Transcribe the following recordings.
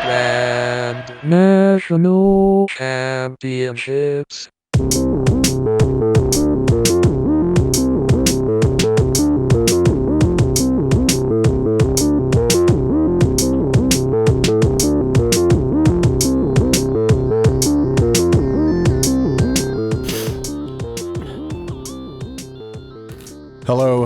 Grand National Championships. Hello.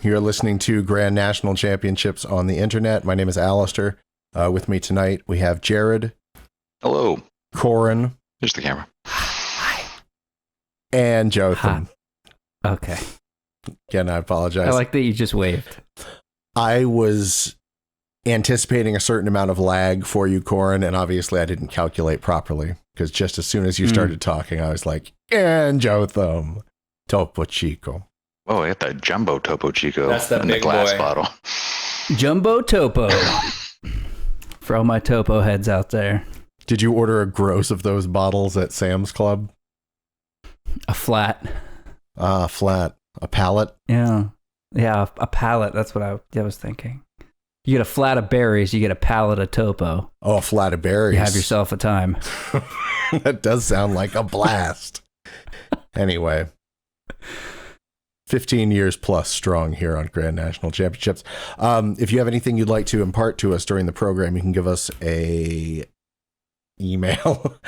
You're listening to Grand National Championships on the internet. My name is Alistair. With me tonight, we have Jared. Hello. Corin. Here's the camera. Hi. And Jotham. Okay. Again, I apologize. I like that you just waved. I was anticipating a certain amount of lag for you, Corin, and obviously I didn't calculate properly, because just as soon as you started talking, I was like, and Jotham. Topo Chico. Oh, I got that jumbo Topo Chico. That's the in big the glass boy. bottle. Jumbo Topo. For all my Topo heads out there. Did you order a gross of those bottles at Sam's Club? A flat. Flat. A pallet? Yeah. Yeah, a pallet. That's what I was thinking. You get a flat of berries, you get a pallet of Topo. Oh, a flat of berries. You have yourself a time. That does sound like a blast. Anyway. 15 years plus strong here on Grand National Championships. If you have anything you'd like to impart to us during the program, you can give us a email.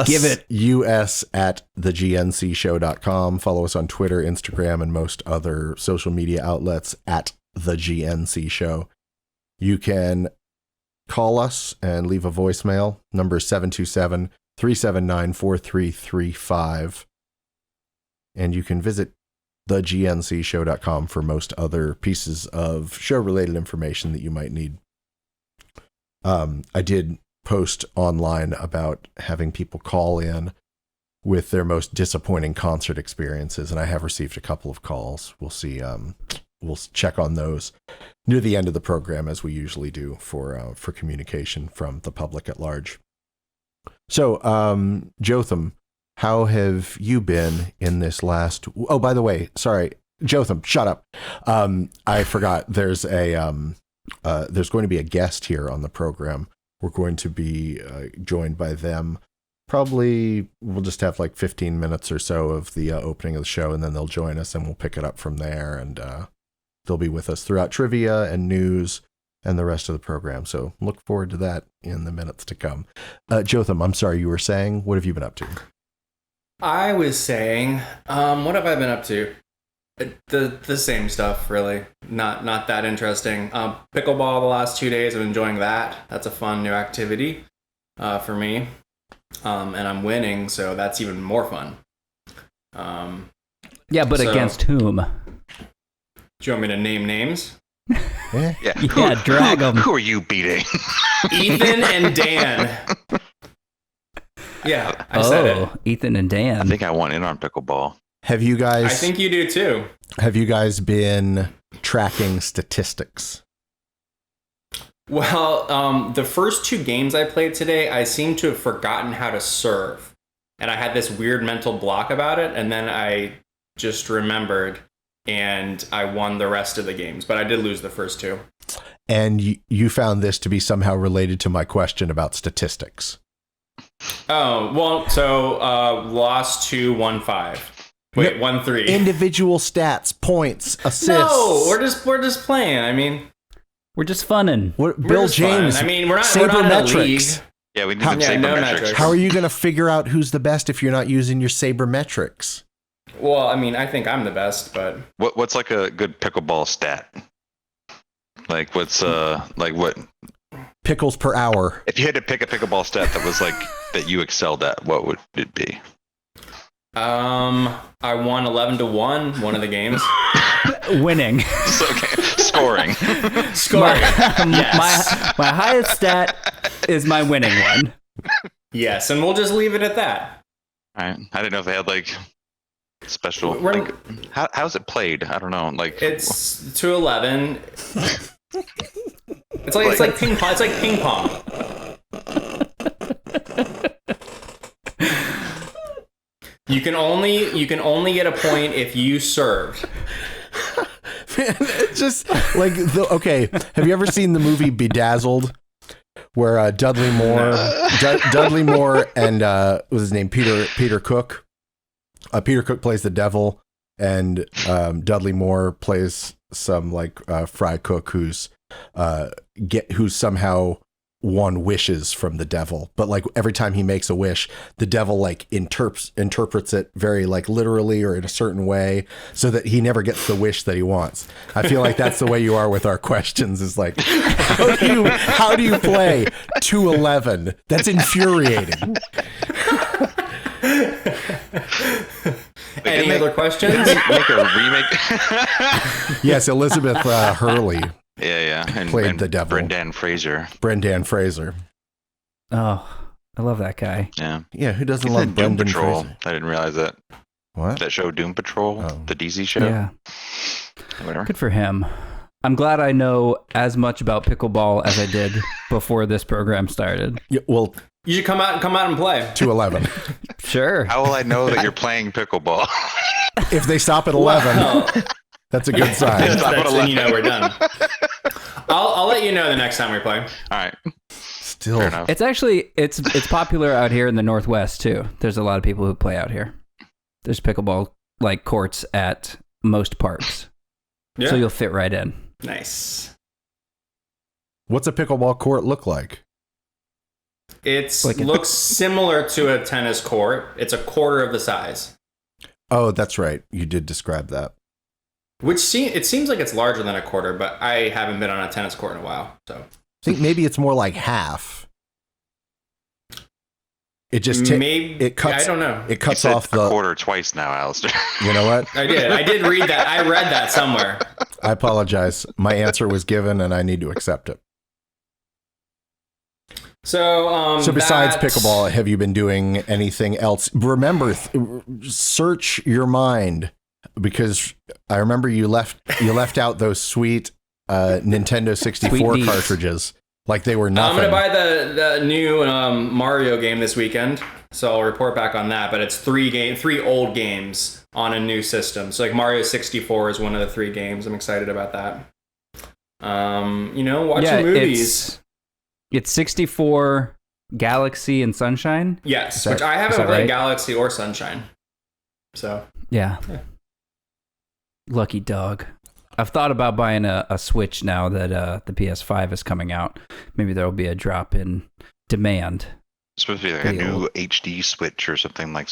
Give it. us@thegncshow.com. Follow us on Twitter, Instagram, and most other social media outlets at The GNC Show. You can call us and leave a voicemail. Number 727-379-4335. And you can visit thegncshow.com for most other pieces of show-related information that you might need. I did post online about having people call in with their most disappointing concert experiences, and I have received a couple of calls. We'll see. We'll check on those near the end of the program, as we usually do for communication from the public at large. So, Jotham, how have you been in this last... Oh, by the way, sorry, Jotham, shut up. I forgot there's going to be a guest here on the program. We're going to be joined by them. Probably we'll just have like 15 minutes or so of the opening of the show, and then they'll join us and we'll pick it up from there. And they'll be with us throughout trivia and news and the rest of the program. So look forward to that in the minutes to come. Jotham, I'm sorry, you were saying, what have you been up to? I was saying, what have I been up to? The same stuff, really. Not that interesting. Pickleball the last 2 days. I'm enjoying that. That's a fun new activity for me. And I'm winning, so that's even more fun. Yeah, but against whom? Do you want me to name names? Yeah, drag them. Who are you beating? Ethan and Dan. Yeah, I said it. Ethan and Dan. I think I want in on pickleball. Have you guys... I think you do too. Have you guys been tracking statistics? Well, the first 2 games I played today, I seem to have forgotten how to serve. And I had this weird mental block about it, and then I just remembered, and I won the rest of the games. But I did lose the first 2. And you found this to be somehow related to my question about statistics. Oh, well, so lost 2, won 5. Wait, 1, 3. Individual stats, points, assists. No, we're just playing. I mean, We're just funning. Bill just James. fun. I mean, we're not in a league. Sabermetrics. Yeah, we need some no sabermetrics. metrics. How are you going to figure out who's the best if you're not using your sabermetrics? Well, I mean, I think I'm the best, but What's like a good pickleball stat? Like what's like what? Pickles per hour. If you had to pick a pickleball stat that was like that you excelled at, what would it be? I won 11-1 one of the games. Winning. So, okay. Scoring. Scoring. Yes. My highest stat is my winning one. Yes, and we'll just leave it at that. All right. I didn't know if they had like special. We're- Like, how's it played? I don't know. Like It's to 11. It's like ping pong. It's like ping pong. You can only get a point if you served. It's just like okay. Have you ever seen the movie Bedazzled, where Dudley Moore and what was his name, Peter Cook? Peter Cook plays the devil, and Dudley Moore plays some like fry cook who's somehow won wishes from the devil, but like every time he makes a wish, the devil like interprets it very like literally or in a certain way, so that he never gets the wish that he wants. I feel like that's the way you are with our questions. Is like, how do you play 211? That's infuriating. Any other questions? Make a remake. Yes, Elizabeth Hurley. Yeah. And played the devil. Brendan Fraser. Oh, I love that guy. Yeah. Who doesn't He's love in Doom Brendan Patrol. Fraser? I didn't realize that. What? That show Doom Patrol, the DC show. Yeah. Whatever. Good for him. I'm glad I know as much about pickleball as I did before this program started. Yeah, well, You should come out and play. 211. Sure. How will I know that you're playing pickleball? If they stop at 11, Wow. that's a good sign. That's when you know we're done. I'll let you know the next time we play. All right. Still, Fair enough. It's actually it's popular out here in the Northwest too. There's a lot of people who play out here. There's pickleball like courts at most parks. Yeah. So you'll fit right in. Nice. what's a pickleball court look like? It Like looks similar to a tennis court. It's a quarter of the size. Oh, that's right. You did describe that. It seems like it's larger than a quarter, but I haven't been on a tennis court in a while. So I think maybe it's more like half. It just maybe it cuts. I don't know. It cuts You said off the a quarter twice now, Alistair. You know what? I did read that. I read that somewhere. I apologize. My answer was given, and I need to accept it. So besides pickleball, have you been doing anything else? Remember, search your mind, because I remember you left out those sweet Nintendo 64 Sweet cartridges like they were nothing. I'm gonna buy the new Mario game this weekend, so I'll report back on that. But it's three old games on a new system. So like Mario 64 is one of the 3 games. I'm excited about that. Watching movies. It's 64, Galaxy, and Sunshine. Yes, that- which I haven't that played right? Galaxy or Sunshine. So Yeah. Lucky dog. I've thought about buying a Switch now that the PS5 is coming out. Maybe there will be a drop in demand. It's supposed to be like Pretty a new old. HD Switch or something like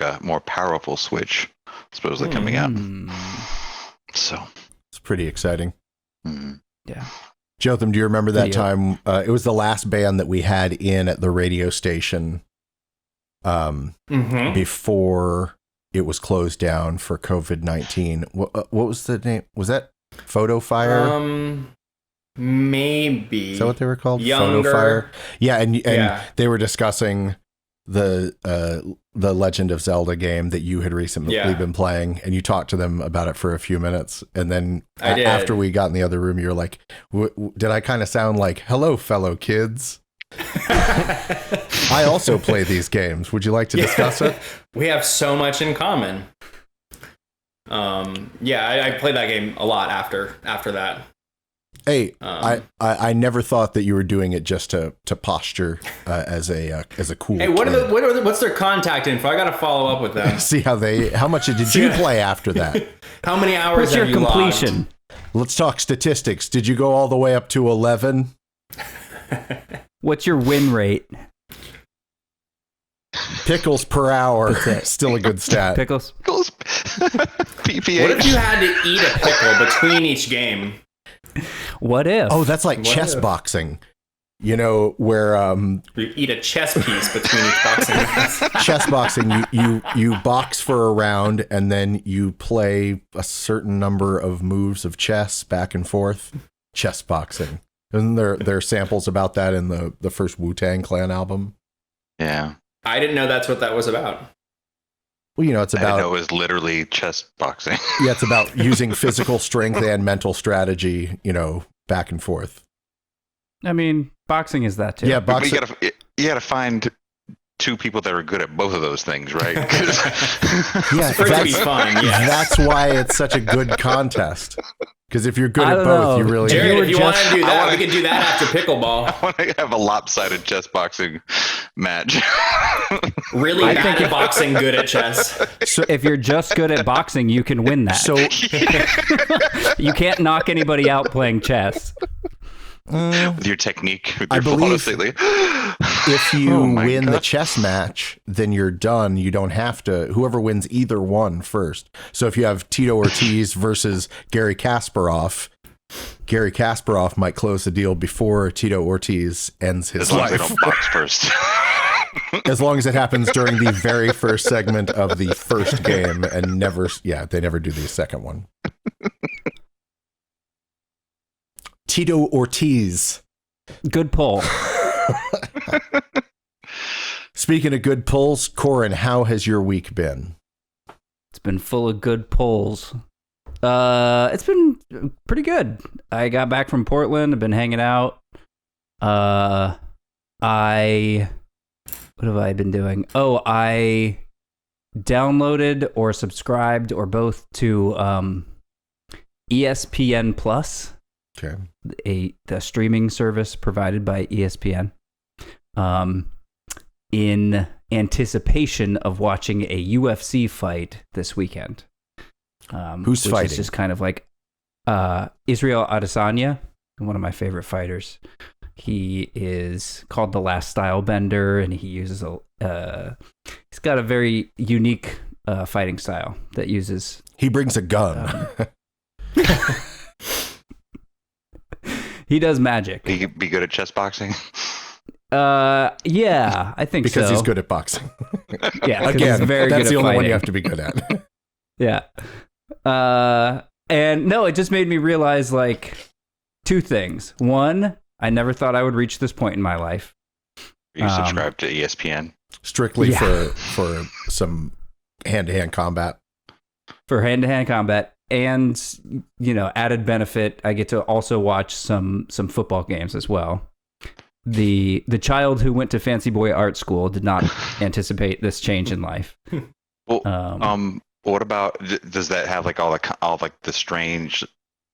a more powerful Switch supposedly coming out. So It's pretty exciting. Yeah. Jotham, do you remember that Video. time? It was the last band that we had in at the radio station before it was closed down for COVID-19. What was the name? Was that Photo Fire? Maybe. Is that what they were called? Younger. Photo Fire? Yeah, and Yeah. they were discussing the Legend of Zelda game that you had recently been playing, and you talked to them about it for a few minutes, and then I did. after we got in the other room, you were like, did I kind of sound like, hello, fellow kids? I also play these games. Would you like to discuss it? We have so much in common. I played that game a lot after that. Hey, I never thought that you were doing it just to posture as a cool. Hey, kid. what's their contact info? I gotta follow up with them. See how much did you play after that? How many hours What's your have you completion? logged? Let's talk statistics. Did you go all the way up to 11? What's your win rate? Pickles per hour. That's it. Still a good stat. Pickles? PPH. What if you had to eat a pickle between each game? What if? Oh, that's like What chess if? boxing. You know, where You eat a chess piece between each boxing match. chess boxing, you box for a round and then you play a certain number of moves of chess back and forth. Chess boxing. Isn't there samples about that in the first Wu-Tang Clan album? Yeah. I didn't know that's what that was about. Well, you know, it's I didn't know about it was literally chess boxing. it's about using physical strength and mental strategy, you know, back and forth. I mean, boxing is that too. Yeah, But boxing. you gotta find two people that are good at both of those things, right? Yeah, For it to be fun, yes. That's why it's such a good contest. Because if you're good I at don't both, know. you really. Jared, were if you want to just- do that, we can do that after pickleball. I want to have a lopsided chess boxing match. Really I bad think at boxing, good at chess. So, If you're just good at boxing, you can win that. so You can't knock anybody out playing chess. With your technique, with I your believe- flawlessly. if you Oh my win the God. chess match, then you're done. You don't have to. Whoever wins either one first. So if you have Tito Ortiz versus Gary Kasparov, Gary Kasparov might close the deal before Tito Ortiz ends his As long as they life. don't box first. As long as it happens during the very first segment of the first game and never, they never do the second one. Tito Ortiz. Good pull. Speaking of good pulls, Corin, how has your week been? It's been full of good pulls. It's been pretty good. I got back from Portland. I've been hanging out. What have I been doing? Oh, I downloaded or subscribed or both to ESPN Plus, Okay. the streaming service provided by ESPN. In anticipation of watching a UFC fight this weekend. Who's which fighting? is just kind of like Israel Adesanya, one of my favorite fighters. He is called the Last Style Bender, and he uses he's got a very unique fighting style that uses. He brings a gun. He does magic. Be good at chess boxing. Yeah, I think because so. he's good at boxing. Yeah, 'cause Again, he's very that's good the at only one you fighting. have to be good at. Yeah. And no, it just made me realize like two things. One, I never thought I would reach this point in my life. You subscribe to ESPN. Strictly Yeah. for some hand-to-hand combat. For hand-to-hand combat and, added benefit, I get to also watch some football games as well. The child who went to Fancy Boy Art School did not anticipate this change in life. Well, what about does that have like all the strange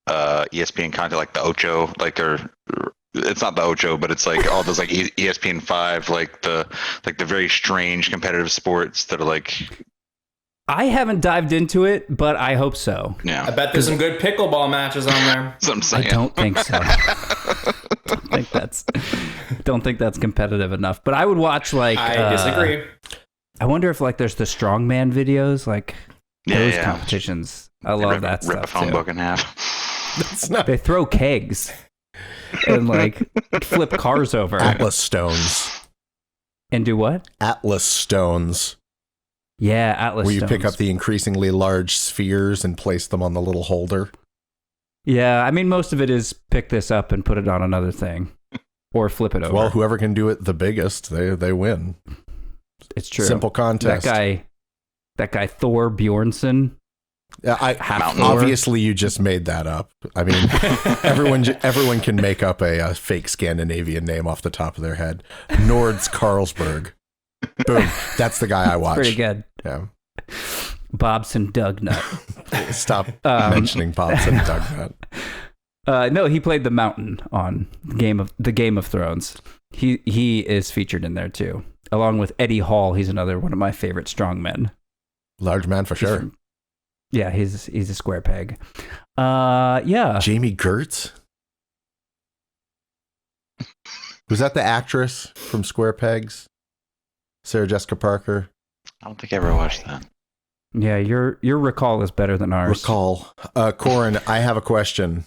ESPN content, like the Ocho, or it's not the Ocho, but it's like all those like ESPN 5, like the very strange competitive sports that are like. I haven't dived into it, but I hope so. Yeah, I bet there's some good pickleball matches on there. that's what I'm I saying. don't think so. Don't think that's competitive enough. But I would watch I disagree. I wonder if there's the strongman videos, those Yeah. competitions. I love that Rip a stuff phone too. book in half. That's not They throw kegs and flip cars over Atlas stones. and do what? Atlas stones. Yeah, Atlas Where you stones. pick up the increasingly large spheres and place them on the little holder. Yeah, I mean most of it is pick this up and put it on another thing, or flip it over. Well, whoever can do it the biggest, they win. it's true. Simple contest. That guy Thor Bjornsson. Mountain Obviously, you just made that up. I mean, everyone can make up a fake Scandinavian name off the top of their head. Nords Carlsburg. Boom. That's the guy I watch. Pretty good. Yeah. Bobson Dugnut. Stop mentioning Pops and Dugnut. No, he played the Mountain on the Game of Thrones. He is featured in there too, along with Eddie Hall. He's another one of my favorite strongmen. Large man for sure. Yeah, he's a square peg. Yeah. Jamie Gertz? Was that the actress from Square Pegs? Sarah Jessica Parker? I don't think I ever watched that. Yeah, your recall is better than ours. Recall. Corin, I have a question.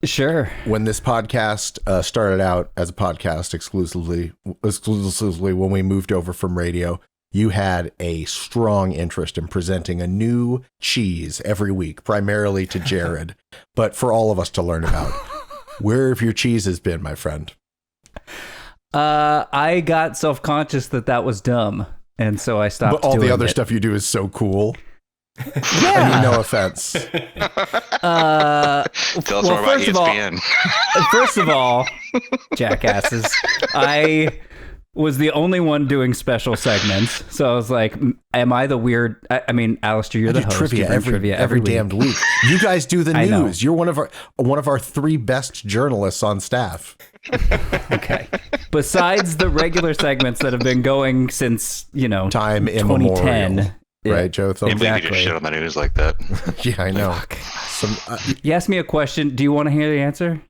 Sure. When this podcast started out as a podcast exclusively when we moved over from radio, you had a strong interest in presenting a new cheese every week, primarily to Jared, but for all of us to learn about. Where have your cheeses been, my friend? I got self-conscious that was dumb, and so I stopped. But all the doing other it. stuff you do is so cool. Yeah. I mean, no offense. Tell us more about first of all- ESPN. First of all, jackasses, I was the only one doing special segments. So I was like, am I the weird? I mean, Alistair, you're the host. Trivia every week. damned week. You guys do the I know. news. You're one of our 3 best journalists on staff. Okay. Besides the regular segments that have been going since, Time 2010. immemorial. Right, Joe? Can't believe you just shit on the news like that. Yeah, I know. You asked me a question. Do you want to hear the answer?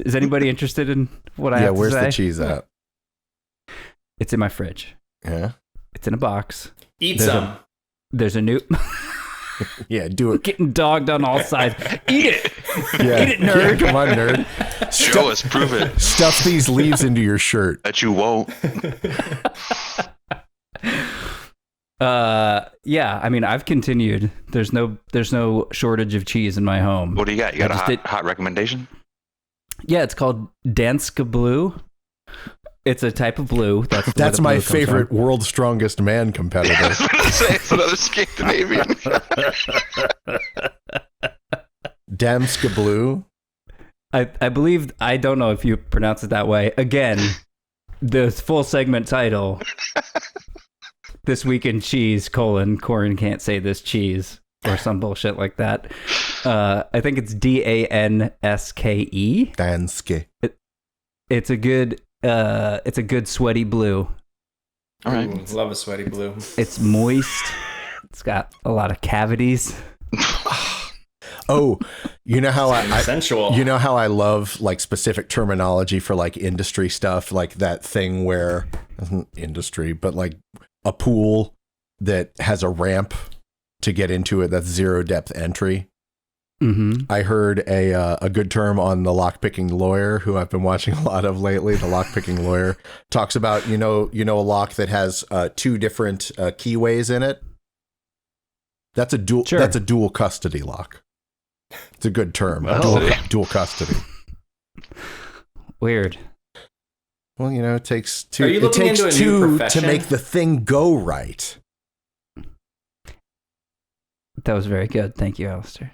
Is anybody interested in what I have to where's say? the cheese at? It's in my fridge. Yeah. It's in a box. Eat some. There's a new... Yeah, do it. Getting dogged on all sides. Eat it. Yeah. Eat it, nerd. Yeah, come on, nerd. Show us, prove it. Stuff these leaves into your shirt. That you won't. Yeah, I mean, I've continued. There's no shortage of cheese in my home. What do you got? You got a hot recommendation? Yeah, it's called danske blue. It's a type of blue. That's my favorite world's strongest man competitor. I was going to say, it's another Scandinavian. Danske blue. I believe, I don't know if you pronounce it that way. Again, the full segment title, This Week in Cheese, Corin can't say this cheese, or some bullshit like that. I think it's Danske. Danske. It's a good sweaty blue. All right. Ooh, love a sweaty blue. It's moist. It's got a lot of cavities. Oh, you know how sensual. You know how I love like specific terminology for like industry stuff, like that thing where industry, but like a pool that has a ramp to get into it. That's 0 depth entry. Mm-hmm. I heard a good term on the lockpicking lawyer, who I've been watching a lot of lately. The lockpicking lawyer talks about a lock that has 2 different keyways in it. That's a dual. Sure. That's a dual custody lock. It's a good term. Dual custody. Weird. Well, it takes 2. Are you It looking takes into a new 2 to profession? make the thing go right. That was very good. Thank you, Alistair.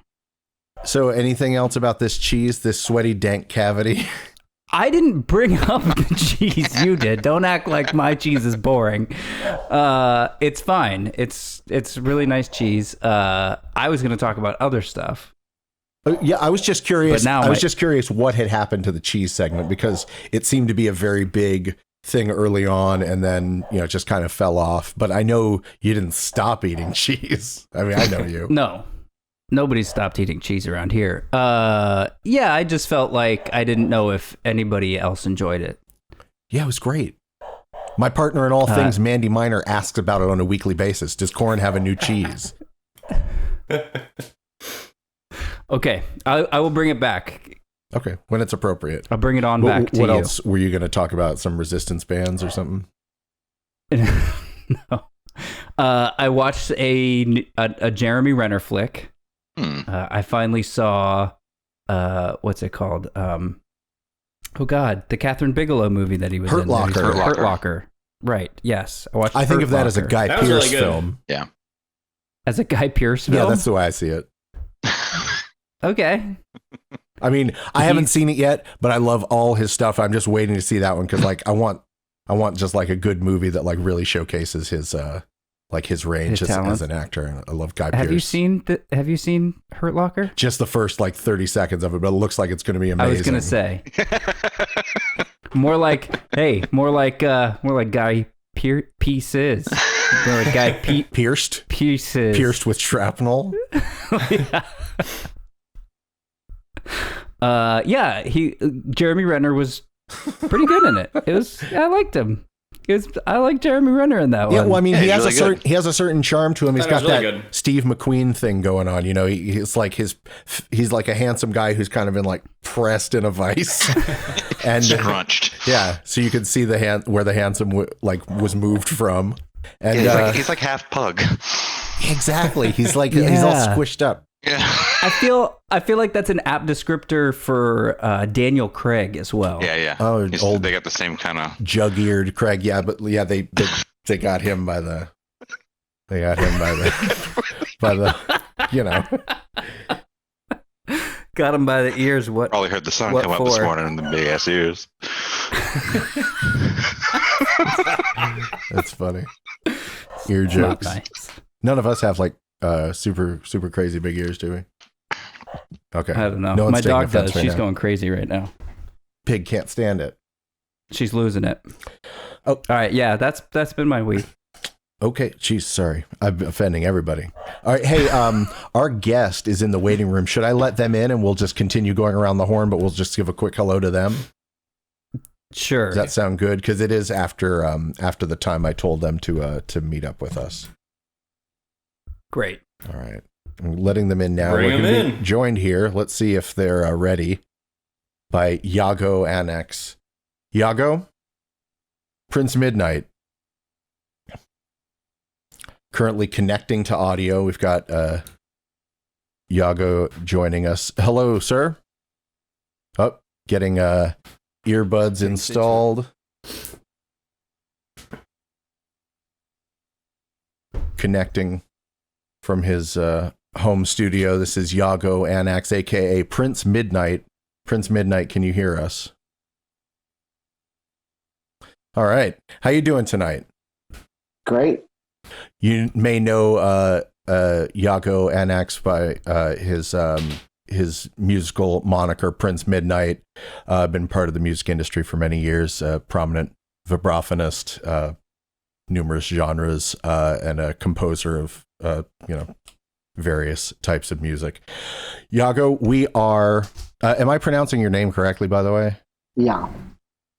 So, anything else about this cheese? This sweaty, dank cavity? I didn't bring up the cheese. You did. Don't act like my cheese is boring. It's fine. It's really nice cheese. I was going to talk about other stuff. Yeah, I was just curious. But now I was just curious what had happened to the cheese segment, because it seemed to be a very big thing early on, and then it just kind of fell off. But I know you didn't stop eating cheese. I mean, I know you. No. Nobody's stopped eating cheese around here. Yeah, I just felt like I didn't know if anybody else enjoyed it. Yeah, it was great. My partner in all things, Mandy Miner, asks about it on a weekly basis. Does Corin have a new cheese? Okay, I will bring it back. Okay, when it's appropriate. I'll bring it on back to what you. else were you going to talk about? Some resistance bands or something? No. I watched a Jeremy Renner flick. I finally saw, what's it called? Oh God, the Catherine Bigelow movie that he was Hurt in. Locker. Hurt Locker. Right. Yes. I think of that as a Guy That was Pearce really good. film. Yeah. As a Guy Pearce film? Yeah, that's the way I see it. Okay. I mean, I haven't seen it yet, but I love all his stuff. I'm just waiting to see that one because, like, I want just like a good movie that like really showcases his his range His as an actor. And I love Guy Pearce. Have you seen Hurt Locker? Just the first like 30 seconds of it, but it looks like it's going to be amazing. I was gonna say more like Guy Pieces. More like Guy Pierced Pieces. with shrapnel. Yeah. Jeremy Renner was pretty good in it. I liked him. I like Jeremy Renner in that one. Yeah, well, I mean, he has really he has a certain charm to him. He's got really that good. Steve McQueen thing going on. He's like he's like a handsome guy who's kind of been like pressed in a vice and Scrunched. Yeah, so you could see where the handsome was moved from. And He's like half pug. exactly, he's like he's all squished up. Yeah. I feel like that's an apt descriptor for Daniel Craig as well. Yeah. Oh, They got the same kind of jug-eared Craig. Yeah, but yeah, they got him by the Got him by the ears. What? Probably heard the sun What come up this for? morning in the big ass ears. That's funny. Ear Not jokes. nice. None of us have like super crazy big ears, do we? Okay. I don't know. No one's My taking dog offense does. right She's now. going crazy right now. Pig can't stand it. She's losing it. Oh. All right. Yeah, that's been my week. Okay, jeez, sorry. I'm offending everybody. All right, hey, our guest is in the waiting room. Should I let them in and we'll just continue going around the horn, but we'll just give a quick hello to them? Sure. Does that sound good? Because it is after the time I told them to meet up with us. Great. All right, I'm letting them in now. Bring We're them gonna be in. joined here. Let's see if they're ready. By Yaago Anax. Yaago, Prince Midnight. Currently connecting to audio. We've got Yaago joining us. Hello, sir. Oh, getting earbuds installed. Connecting from his home studio. This is Yaago Anax, aka Prince Midnight. Prince Midnight, can you hear us? All right. How you doing tonight? Great. You may know Yaago Anax by his musical moniker Prince Midnight. Been part of the music industry for many years. Prominent vibraphonist, numerous genres, and a composer of various types of music. Yaago, we are. Am I pronouncing your name correctly, by the way? Yeah.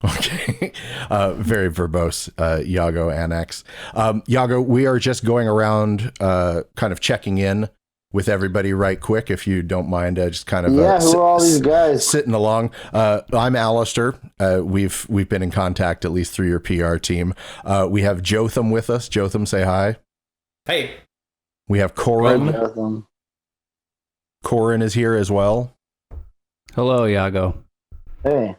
Okay. Very verbose, Yaago Anax. Yaago, we are just going around kind of checking in with everybody right quick, if you don't mind, just kind of who are all these guys? sitting along. I'm Alistair. We've been in contact at least through your PR team. We have Jotham with us. Jotham, say hi. Hey. We have Corin. Jotham. Corin is here as well. Hello, Yaago. Hey.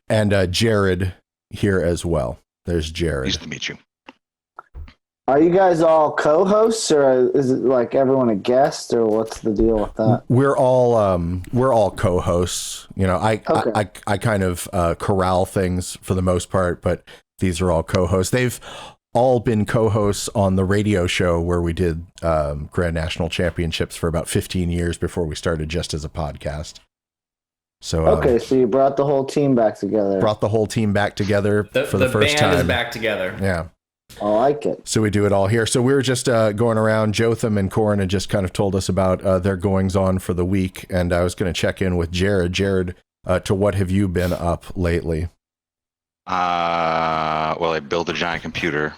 And Jared here as well. There's Jared. Nice to meet you. Are you guys all co-hosts, or is it like everyone a guest, or what's the deal with that? We're all co-hosts. You know, Okay. I kind of corral things for the most part, but these are all co-hosts. They've all been co-hosts on the radio show where we did Grand National Championships for about 15 years before we started just as a podcast. So Okay, so you brought the whole team back together. brought the whole team back together for the first band time. is back together. Yeah. I like it. So we do it all here. So we were just going around. Jotham and Corin had just kind of told us about their goings on for the week, and I was going to check in with Jared. Jared, to what have you been up lately? Well, I built a giant computer.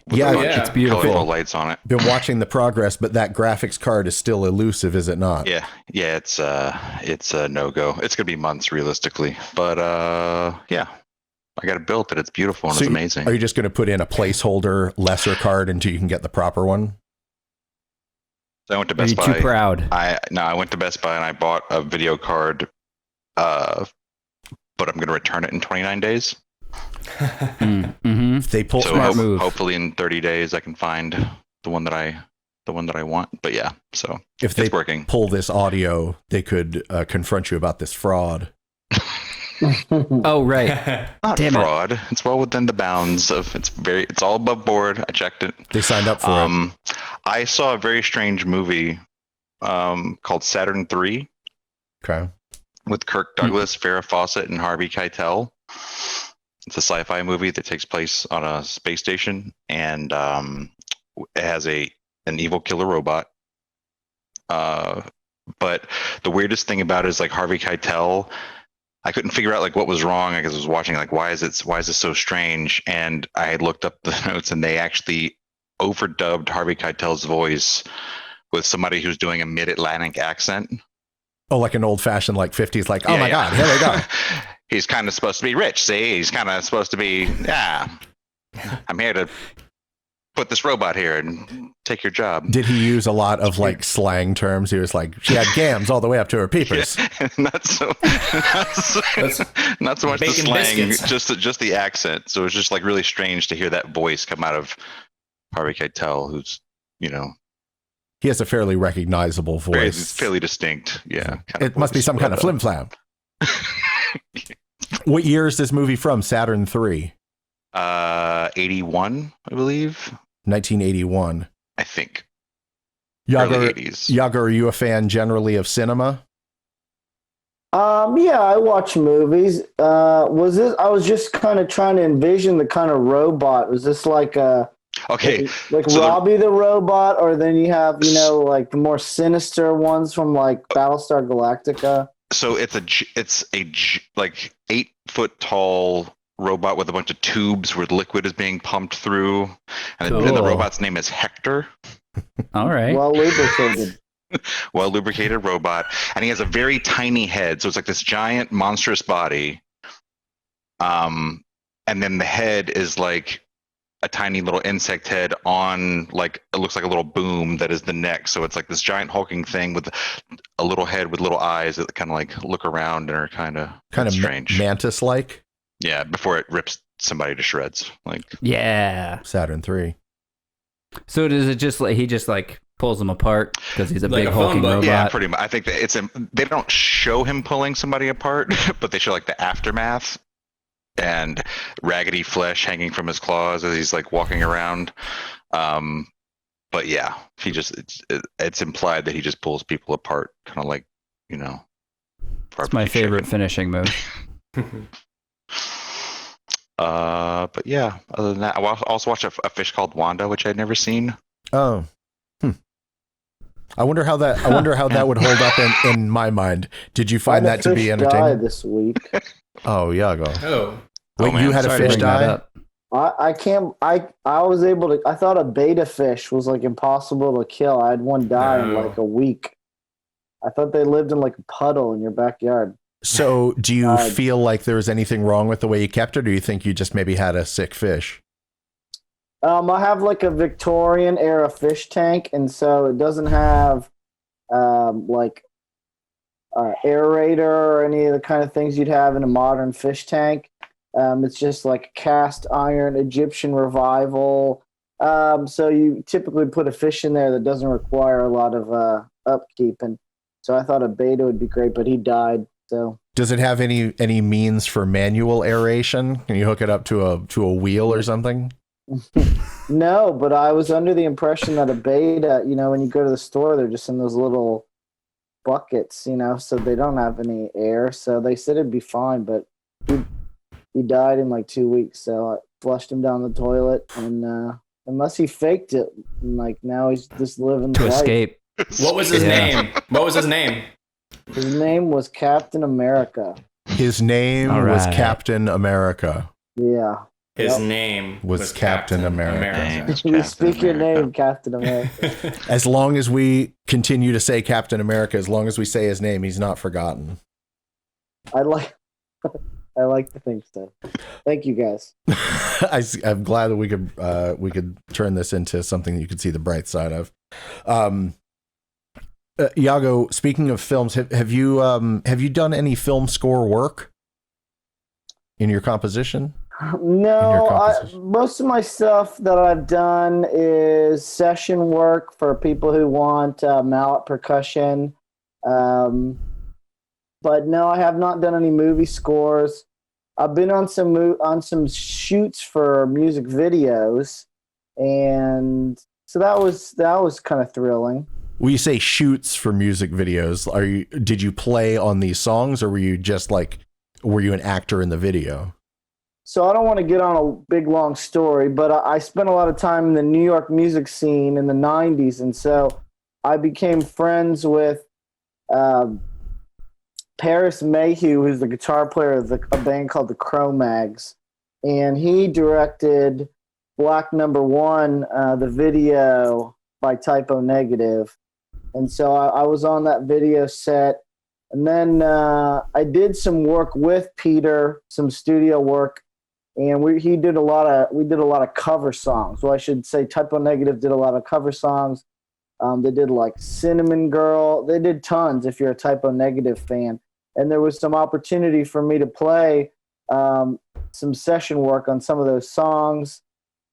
With Yeah, a bunch it's of beautiful. colorful lights on it. Been watching the progress, but that graphics card is still elusive, is it not? Yeah, it's a no-go. It's gonna be months realistically, but yeah, I got it built and it's beautiful and So it's amazing. Are you just going to put in a placeholder lesser card until you can get the proper one? So I went to Are you Best too Buy. proud? I went to Best Buy and I bought a video card, but I'm gonna return it in 29 days. Mm-hmm. If they pull So Smart move. hopefully in 30 days I can find the one that I want. But yeah, so if they it's working. pull this audio, they could confront you about this fraud. Oh, right. Not Damn it. fraud. It's well within the bounds of it's all above board. I checked it. They signed up for it. I saw a very strange movie called Saturn 3 Okay. with Kirk Douglas, Farrah Fawcett, and Harvey Keitel. It's a sci-fi movie that takes place on a space station, and it has an evil killer robot. But the weirdest thing about it is like Harvey Keitel. I couldn't figure out like what was wrong because I was watching like why is this so strange? And I had looked up the notes, and they actually overdubbed Harvey Keitel's voice with somebody who's doing a mid-Atlantic accent. Oh, like an old fashioned like 50s, like, oh Yeah, my yeah. God, here we go. He's kind of supposed to be rich, see? He's kind of supposed to be, yeah, I'm here to put this robot here and take your job. Did he use a lot of like slang terms? He was like, she had gams all the way up to her peepers. Yeah, not so much the Bacon slang, biscuits. just the accent. So it was just like really strange to hear that voice come out of Harvey Keitel, who's, you know, He has a fairly recognizable voice. It's fairly distinct. Yeah. It must be some kind of flim flam. What year is this movie from? Saturn 3. 81, I believe. 1981. I think. Early Yaago, 80s. Yaago, are you a fan generally of cinema? Yeah, I watch movies. Was this? I was just kind of trying to envision the kind of robot. Was this like a like so Robbie the robot, or then you have like the more sinister ones from like Battlestar Galactica? So it's a like 8-foot tall robot with a bunch of tubes where liquid is being pumped through, and then the robot's name is Hector. All right. Well lubricated. Well lubricated robot, and he has a very tiny head, so it's like this giant monstrous body, and then the head is like a tiny little insect head on, like, it looks like a little boom that is the neck, so it's like this giant hulking thing with a little head with little eyes that kind of like look around and are kind of strange, mantis like. Yeah, before it rips somebody to shreds. Like, yeah, Saturn 3. So does it just like he just like pulls them apart because he's a Like big a phone hulking book. robot? yeah, pretty much. I think that they don't show him pulling somebody apart, but they show like the aftermath and raggedy flesh hanging from his claws as he's like walking around. But yeah, it's implied that he just pulls people apart, kind of like, It's my favorite finishing move. But yeah, other than that, I also watched a fish called Wanda, which I'd never seen. Oh. I wonder how that would hold up in my mind. Did you find that to be entertaining? This week. Oh, Yaago. Oh. Wait, man. you had a Sorry to fish bring that die? up. I was able to. I thought a beta fish was like impossible to kill. I had one die in like a week. I thought they lived in like a puddle in your backyard. So, do you feel like there was anything wrong with the way you kept it, or do you think you just maybe had a sick fish? I have like a Victorian era fish tank, and so it doesn't have like aerator or any of the kind of things you'd have in a modern fish tank. It's just like cast iron Egyptian revival. So you typically put a fish in there that doesn't require a lot of upkeep, and so I thought a beta would be great, but he died. So does it have any means for manual aeration? Can you hook it up to a wheel or something? No, but I was under the impression that a beta, when you go to the store, they're just in those little buckets, so they don't have any air. So they said it'd be fine, but he died in like 2 weeks. So I flushed him down the toilet, and unless he faked it, like now he's just living To life. escape. What was his name? What was his name? His name was Captain America. His name All was right. Captain America. Yeah. His name Was Captain America. We speak your name, Captain America. As long as we continue to say Captain America, as long as we say his name, he's not forgotten. I like to think so. Thank you, guys. I'm glad that we could turn this into something that you could see the bright side of. Yaago, speaking of films, have you done any film score work in your composition? No, most of my stuff that I've done is session work for people who want mallet percussion. But no, I have not done any movie scores. I've been on some shoots for music videos, and so that was kind of thrilling. When you say shoots for music videos, did you play on these songs, or were you an actor in the video? So I don't want to get on a big long story, but I spent a lot of time in the New York music scene in the 90s, and so I became friends with Paris Mayhew, who's the guitar player of a band called the Cro-Mags, and he directed Black Number One, the video by Typo Negative. And so I was on that video set, and then I did some work with Peter, some studio work, and we did a lot of cover songs. Well, I should say Typo Negative did a lot of cover songs. They did like Cinnamon Girl. They did tons if you're a Typo Negative fan. And there was some opportunity for me to play some session work on some of those songs.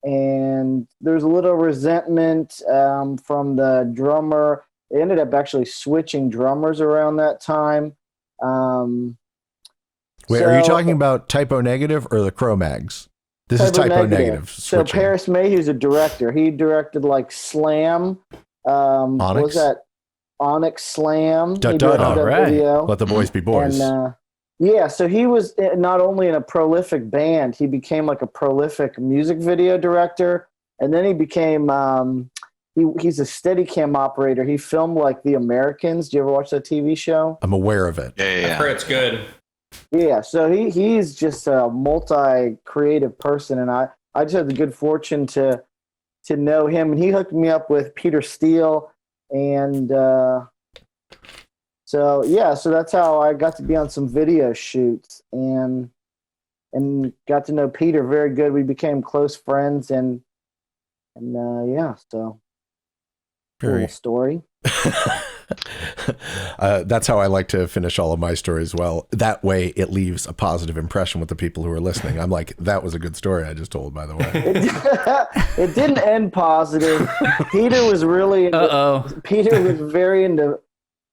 and there's a little resentment from the drummer. They ended up actually switching drummers around that time. Wait, are you talking about Typo Negative or the Cro-Mags? This is Typo Negative. So Paris Mayhew's a director. He directed like Slam. Onyx? What was that? Onyx Slam. All right. Video. Let the boys be boys. And, yeah, so he was not only in a prolific band, he became like a prolific music video director, and then he became he's a Steadicam operator. He filmed like The Americans. Do you ever watch that TV show? I'm aware of it. Yeah. I've heard it's good. Yeah, so he's just a multi-creative person, and I just had the good fortune to know him, and he hooked me up with Peter Steele, and so that's how I got to be on some video shoots, and got to know Peter very good. We became close friends, and so Very cool story. That's how I like to finish all of my stories. Well, that way it leaves a positive impression with the people who are listening. I'm like, that was a good story I just told, by the way. It didn't end positive. Peter was really into, Peter was very into,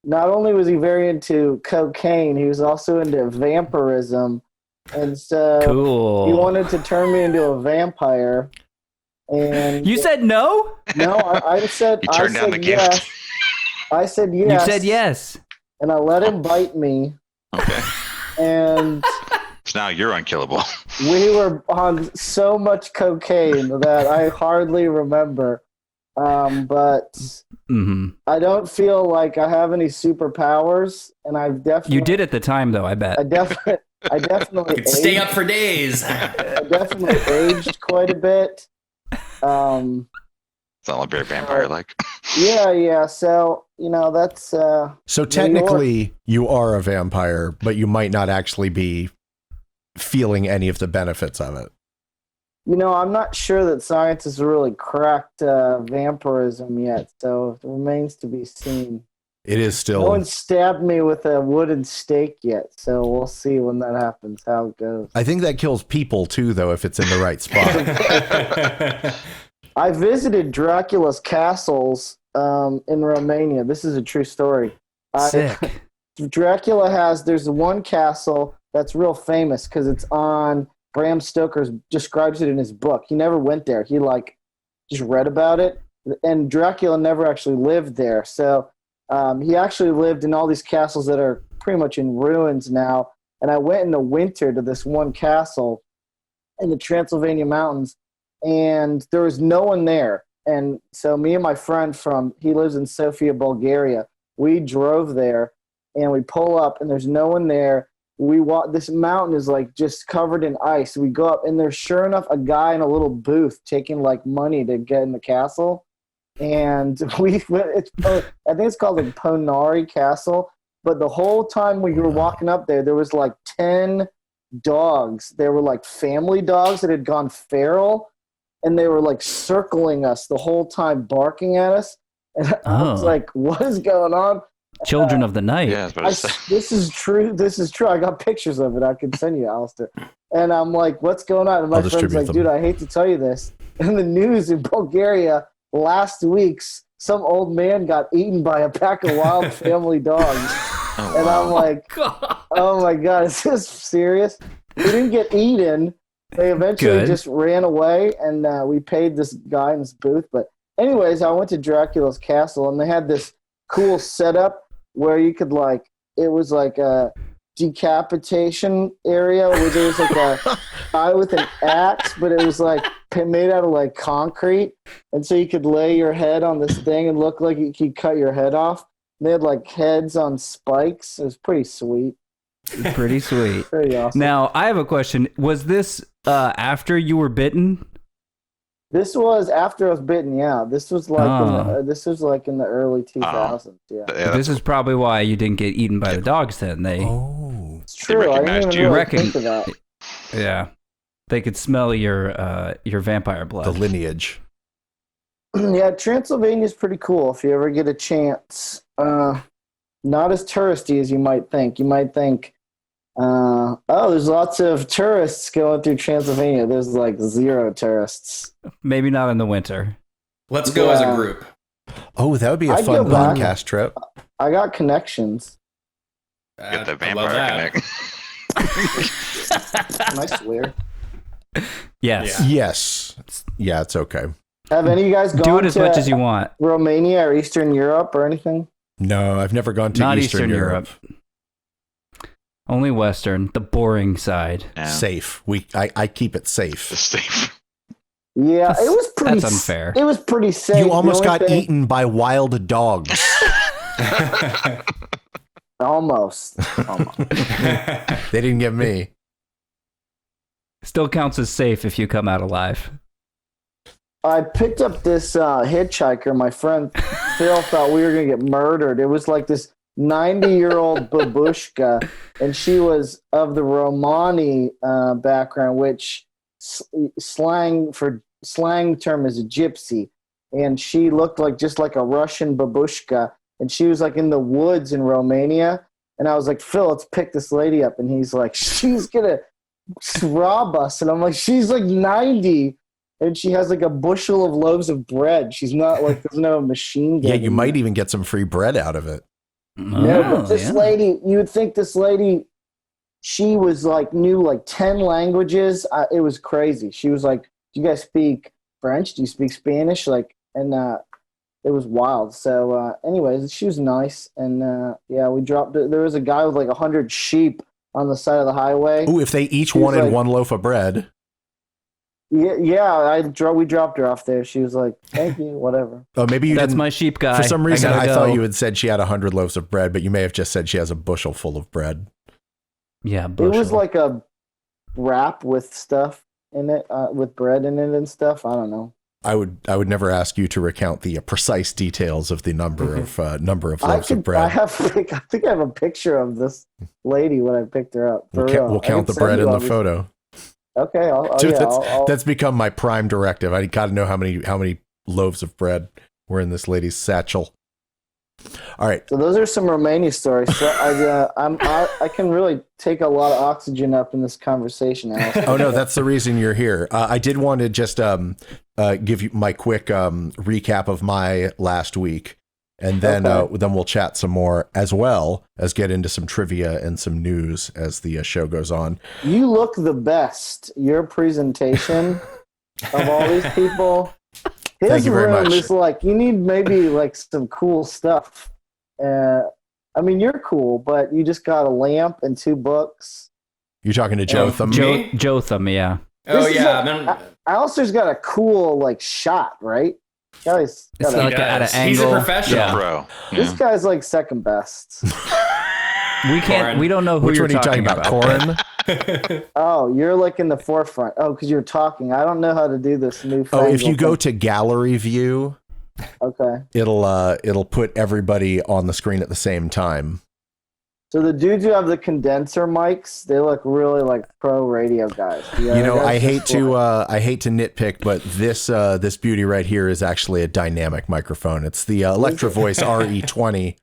not only was he very into cocaine, he was also into vampirism. And so he wanted to turn me into a vampire. And You said no? no, I said, You turned down the gift. yes. I said yes. You said yes. And I let him bite me. Okay. And So now you're unkillable. we were on so much cocaine that I hardly remember. But I don't feel like I have any superpowers, and I've definitely. You did at the time, though, I bet. I definitely You could stay up for days. I definitely aged quite a bit. It's not very vampire-like. Yeah. So that's. So technically, you are a vampire, but you might not actually be feeling any of the benefits of it. I'm not sure that science has really cracked vampirism yet, so it remains to be seen. It is still. No one stabbed me with a wooden stake yet, so we'll see when that happens, how it goes. I think that kills people too, though, if it's in the right spot. I visited Dracula's castles in Romania. This is a true story. Sick. There's one castle that's real famous because it's on Bram Stoker describes it in his book. He never went there. He just read about it, and Dracula never actually lived there. So he actually lived in all these castles that are pretty much in ruins now. And I went in the winter to this one castle in the Transylvania mountains, and there was no one there. And so me and my friend he lives in Sofia, Bulgaria, we drove there, and we pull up, and there's no one there. We walk. This mountain is just covered in ice. We go up, and there's sure enough a guy in a little booth taking money to get in the castle. And I think it's called the Ponari Castle. But the whole time we were walking up there was 10 dogs. They were family dogs that had gone feral, and they were circling us the whole time, barking at us. And I was like, "What is going on?" Children of the night. Yeah, This is true. I got pictures of it. I can send you, Alistair. And I'm like, "What's going on?" And my friend's like, "Dude, I hate to tell you this. In the news in Bulgaria last week, some old man got eaten by a pack of wild family dogs." And I'm like, "Oh my God, is this serious?" We didn't get eaten. They eventually just ran away, and we paid this guy in this booth. But anyways, I went to Dracula's castle, and they had this cool setup where you could it was a decapitation area where there was a guy with an axe, but it was made out of concrete, and so you could lay your head on this thing and look like you could cut your head off. And they had heads on spikes. It was pretty sweet. Pretty sweet. Pretty awesome. Now, I have a question. Was this after you were bitten? This was after I was bitten. Yeah, this was in the early 2000s. Yeah, This is probably why you didn't get eaten by the dogs. Then it's true. I didn't even really think of that. Yeah, they could smell your vampire blood. The lineage. Yeah, Transylvania's pretty cool if you ever get a chance. Not as touristy as you might think. You might think There's lots of tourists going through Transylvania. There's like 0 tourists. Maybe not in the winter. Let's go as a group. Oh, that would be a I'd fun go back. podcast trip. I got connections. Get the I love vampire that. connect. Can I swear? Yes. Yeah. Yes. Yeah, it's okay. Have any of you guys gone Do it as to much as you want. Romania or Eastern Europe or anything? No, I've never gone to Not Eastern Europe. Only Western, the boring side. Yeah. Safe. I keep it safe. Safe. Yeah, That's- it was pretty. that's unfair. It was pretty safe. You The almost only got thing- eaten by wild dogs. Almost. They didn't get me. Still counts as safe if you come out alive. I picked up this hitchhiker. My friend Phil thought we were going to get murdered. It was like this 90-year-old babushka, and she was of the Romani background, which slang term is a gypsy. And she looked like just like a Russian babushka, and she was like in the woods in Romania. And I was like, Phil, let's pick this lady up. And he's like, she's going to rob us. And I'm like, she's like 90. And she has like a bushel of loaves of bread. She's not like, there's no machine gun. Yeah, you might even get some free bread out of it. No, Oh, but this yeah. lady, you would think this lady, she was like, knew like 10 languages. It was crazy. She was like, do you guys speak French? Do you speak Spanish? Like, and it was wild. So anyways, she was nice. And yeah, we dropped it. There was a guy with like 100 sheep on the side of the highway. Ooh, if they each She was wanted like- one loaf of bread. Yeah, we dropped her off there. She was like, "Thank you, whatever." Oh, maybe you That's didn't. my sheep guy. For some reason, I gotta thought go. you had said she had 100 loaves of bread, but you may have just said she has a bushel full of bread. Yeah, It was bushel. like a wrap with stuff in it, with bread in it and stuff. I don't know. I would never ask you to recount the precise details of the number of loaves of I bread. think I have a picture of this lady when I picked her up. For real. We'll I count can the send bread you in all the these- photo. Okay, Dude, I'll that's become my prime directive. I got to know how many loaves of bread were in this lady's satchel. All right. So those are some Romania stories. So I can really take a lot of oxygen up in this conversation. Alice. Oh no, that's the reason you're here. I did want to just give you my quick recap of my last week, and then Okay. then we'll chat some more, as well as get into some trivia and some news as the show goes on. You look the best. Your presentation of all these people. His Thank you very room much. is like, you need maybe like some cool stuff. I mean, you're cool, but you just got a lamp and 2 books. You're talking to Jotham. Me? Jotham, yeah. Oh, This is yeah. like- then- Alistair's got a cool like shot, right? Guys, It's got like at an does. He's a angle. professional. Yeah. Bro. this guy's like second best. We Corin. don't know who Which you're one are you talking about, Corin? Oh, you're like in the forefront. Oh, because you're talking. I don't know how to do this new. Oh, if you go to gallery view, okay. it'll put everybody on the screen at the same time. So the dudes who have the condenser mics, they look really like pro radio guys. The You know, other I guys hate just to look- I hate to nitpick, but this beauty right here is actually a dynamic microphone. It's the Electro Voice RE20.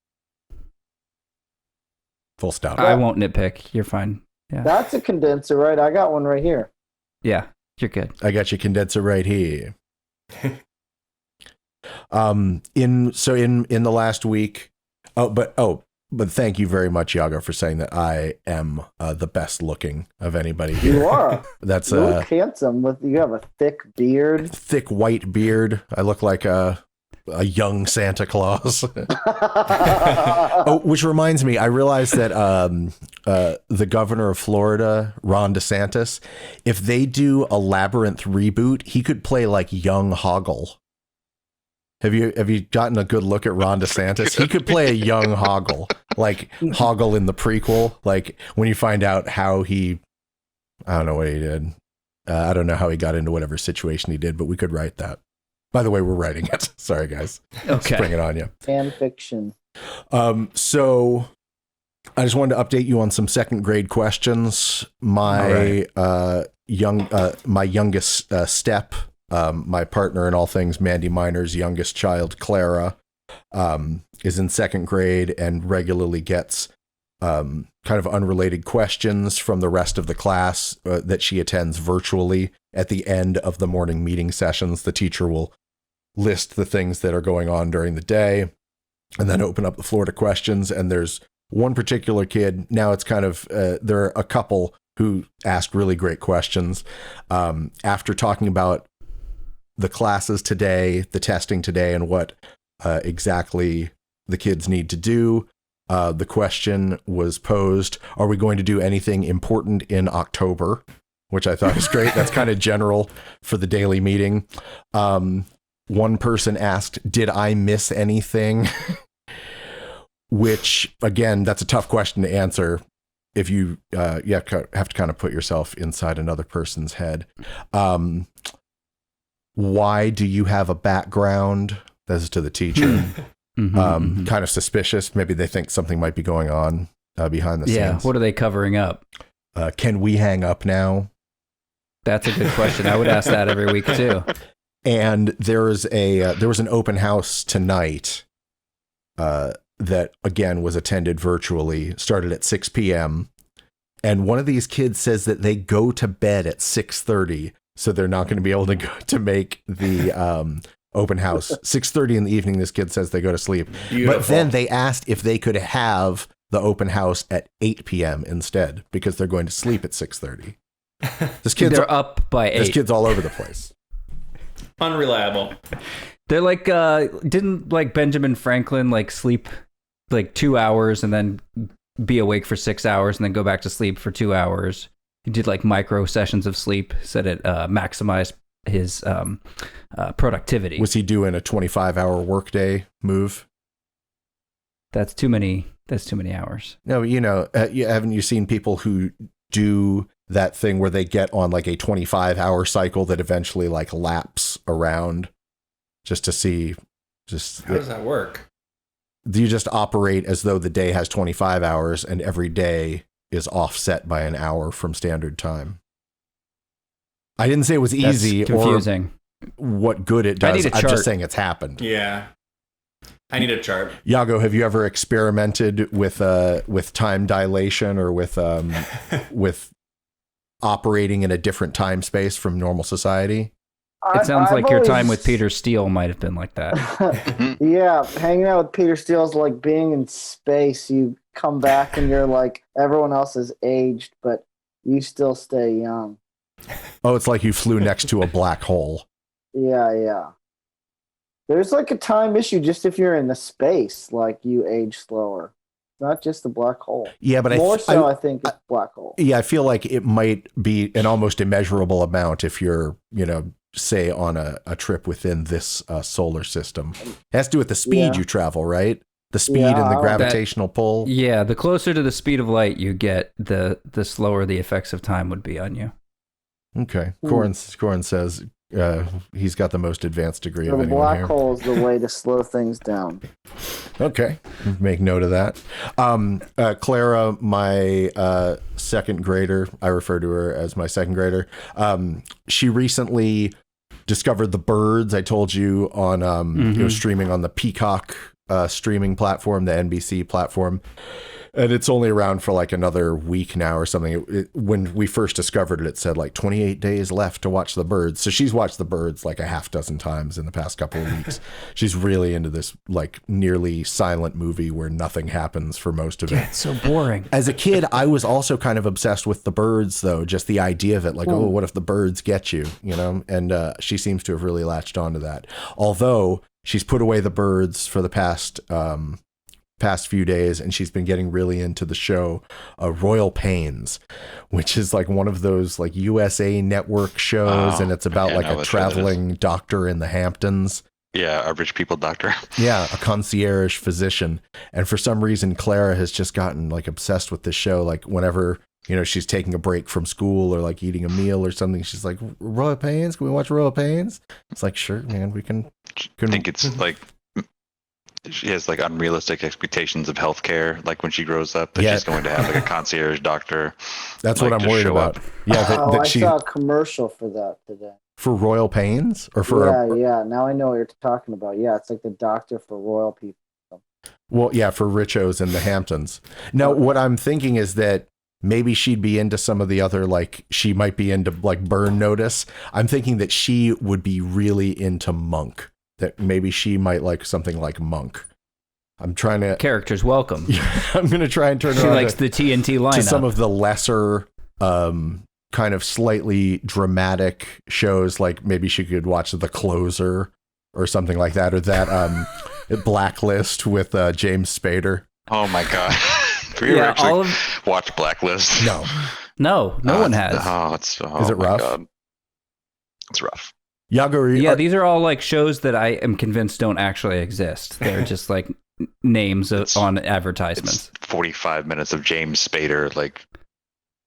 Full stop. I won't nitpick. You're fine. Yeah. That's a condenser, right? I got one right here. Yeah, you're good. I got your condenser right here. In the last week, but thank you very much, Yaago, for saying that I am the best looking of anybody You here. are. That's You a look handsome. You have a thick beard. thick white beard. I look like a young Santa Claus. Oh, which reminds me, I realized that the governor of Florida, Ron DeSantis, if they do a Labyrinth reboot, he could play like young Hoggle. Have you gotten a good look at Ron DeSantis? He could play a young Hoggle, like Hoggle in the prequel. Like when you find out how I don't know what he did. I don't know how he got into whatever situation he did, but we could write that. By the way, we're writing it. Sorry, guys. Let's bring Okay. it on you. Fan fiction. So I just wanted to update you on some second grade questions. My my youngest step, my partner in all things Mandy Miner's youngest child, Clara, is in second grade and regularly gets kind of unrelated questions from the rest of the class that she attends virtually. At the end of the morning meeting sessions, the teacher will list the things that are going on during the day and then open up the floor to questions. And there's one particular kid. Now it's kind of, there are a couple who ask really great questions. After talking about the classes today, the testing today, and what exactly the kids need to do, the question was posed, are we going to do anything important in October? Which I thought was great. That's kind of general for the daily meeting. One person asked, did I miss anything? Which, again, that's a tough question to answer if you have to kind of put yourself inside another person's head. Why do you have a background? This is to the teacher. Kind of suspicious. Maybe they think something might be going on behind the scenes. Yeah, what are they covering up? Can we hang up now? That's a good question. I would ask that every week too. And there was an open house tonight that again was attended virtually, started at 6 p.m. And one of these kids says that they go to bed at 6:30, so they're not going to be able to go to make the open house. 6:30 in the evening, this kid says they go to sleep. Beautiful. But then they asked if they could have the open house at 8 p.m. instead because they're going to sleep at 6:30. They're up by 8. This kid's all over the place. Unreliable. They're like, didn't like Benjamin Franklin like sleep like 2 hours and then be awake for 6 hours and then go back to sleep for 2 hours? He did like micro sessions of sleep, said it maximized his productivity. Was he doing a 25-hour workday move? That's too many hours. No, haven't you seen people who do that thing where they get on like a 25-hour cycle that eventually like laps around just to see how does that work? You just operate as though the day has 25 hours and every day is offset by an hour from standard time. I didn't say it was easy or what good it does. I'm just saying it's happened. Yeah. I need a chart. Yaago, have you ever experimented with time dilation or with operating in a different time space from normal society? It sounds like your time with Peter Steele might have been like that. Yeah, hanging out with Peter Steele is like being in space. You come back and you're like, everyone else is aged, but you still stay young. Oh, it's like you flew next to a black hole. Yeah. There's like a time issue just if you're in the space, like you age slower. Not just the black hole. Yeah, but I think it's black hole. Yeah, I feel like it might be an almost immeasurable amount if you're, say on a trip within this solar system. It has to do with the speed you travel, right? The speed and the gravitational pull. Yeah, the closer to the speed of light you get, the slower the effects of time would be on you. Okay. Corin says he's got the most advanced degree of anyone here. The black here. hole is the way to slow things down. Okay. Make note of that. Clara, my second grader, I refer to her as my second grader. She recently discovered the birds. I told you on it was streaming on the Peacock streaming platform, the NBC platform. And it's only around for like another week now or something. When we first discovered it said like 28 days left to watch the birds. So she's watched the birds like a half dozen times in the past couple of weeks. She's really into this like nearly silent movie where nothing happens for most of it. It's so boring. As a kid, I was also kind of obsessed with the birds though. Just the idea of it, like, oh, what if the birds get you, And she seems to have really latched onto that. Although she's put away the birds for the past few days, and she's been getting really into the show Royal Pains, which is like one of those like USA Network shows, and it's about like a traveling doctor in the Hamptons. Yeah, a rich people doctor. Yeah, a concierge physician. And for some reason, Clara has just gotten like obsessed with this show. Like whenever she's taking a break from school or like eating a meal or something, she's like, Royal Pains? Can we watch Royal Pains? It's like, sure, man, we can. I think it's like she has like unrealistic expectations of healthcare. Like when she grows up, that she's going to have like a concierge doctor. That's what I'm worried about. Yeah, I saw a commercial for that today. For Royal Pains or for? Yeah. Now I know what you're talking about. Yeah, it's like the doctor for royal people. Well, yeah, for richos in the Hamptons. Now, what I'm thinking is that maybe she'd be into some of the other, like, she might be into, like, Burn Notice. I'm thinking that she would be really into Monk. That maybe she might like something like Monk. I'm trying to... Characters welcome. I'm going to try and turn she her on likes the TNT lineup. to some of the lesser, kind of slightly dramatic shows. Like maybe she could watch The Closer or something like that. Or that Blacklist with James Spader. Oh my God. Have you ever actually watched Blacklist? No one has. Is it rough? God. It's rough. Yaago, these are all like shows that I am convinced don't actually exist. They're just like names on advertisements. It's 45 minutes of James Spader like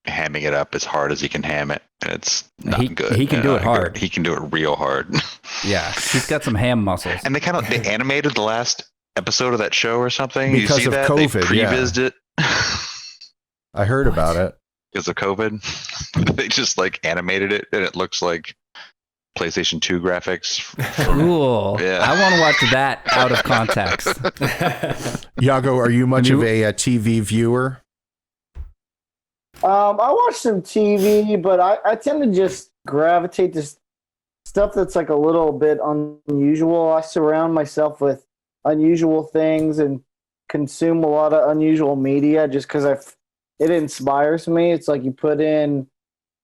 hamming it up as hard as he can ham it, and it's not good. He can do it hard. He can do it real hard. Yeah, he's got some ham muscles. And they animated the last episode of that show or something because you see of that? COVID. They prevised it. I heard about it because of COVID. They just like animated it, and it looks like PlayStation 2 graphics. Cool. Yeah. I want to watch that out of context. Yaago, are you much of a TV viewer? I watch some TV, but I tend to just gravitate to stuff that's like a little bit unusual. I surround myself with unusual things and consume a lot of unusual media just because it inspires me. It's like you put in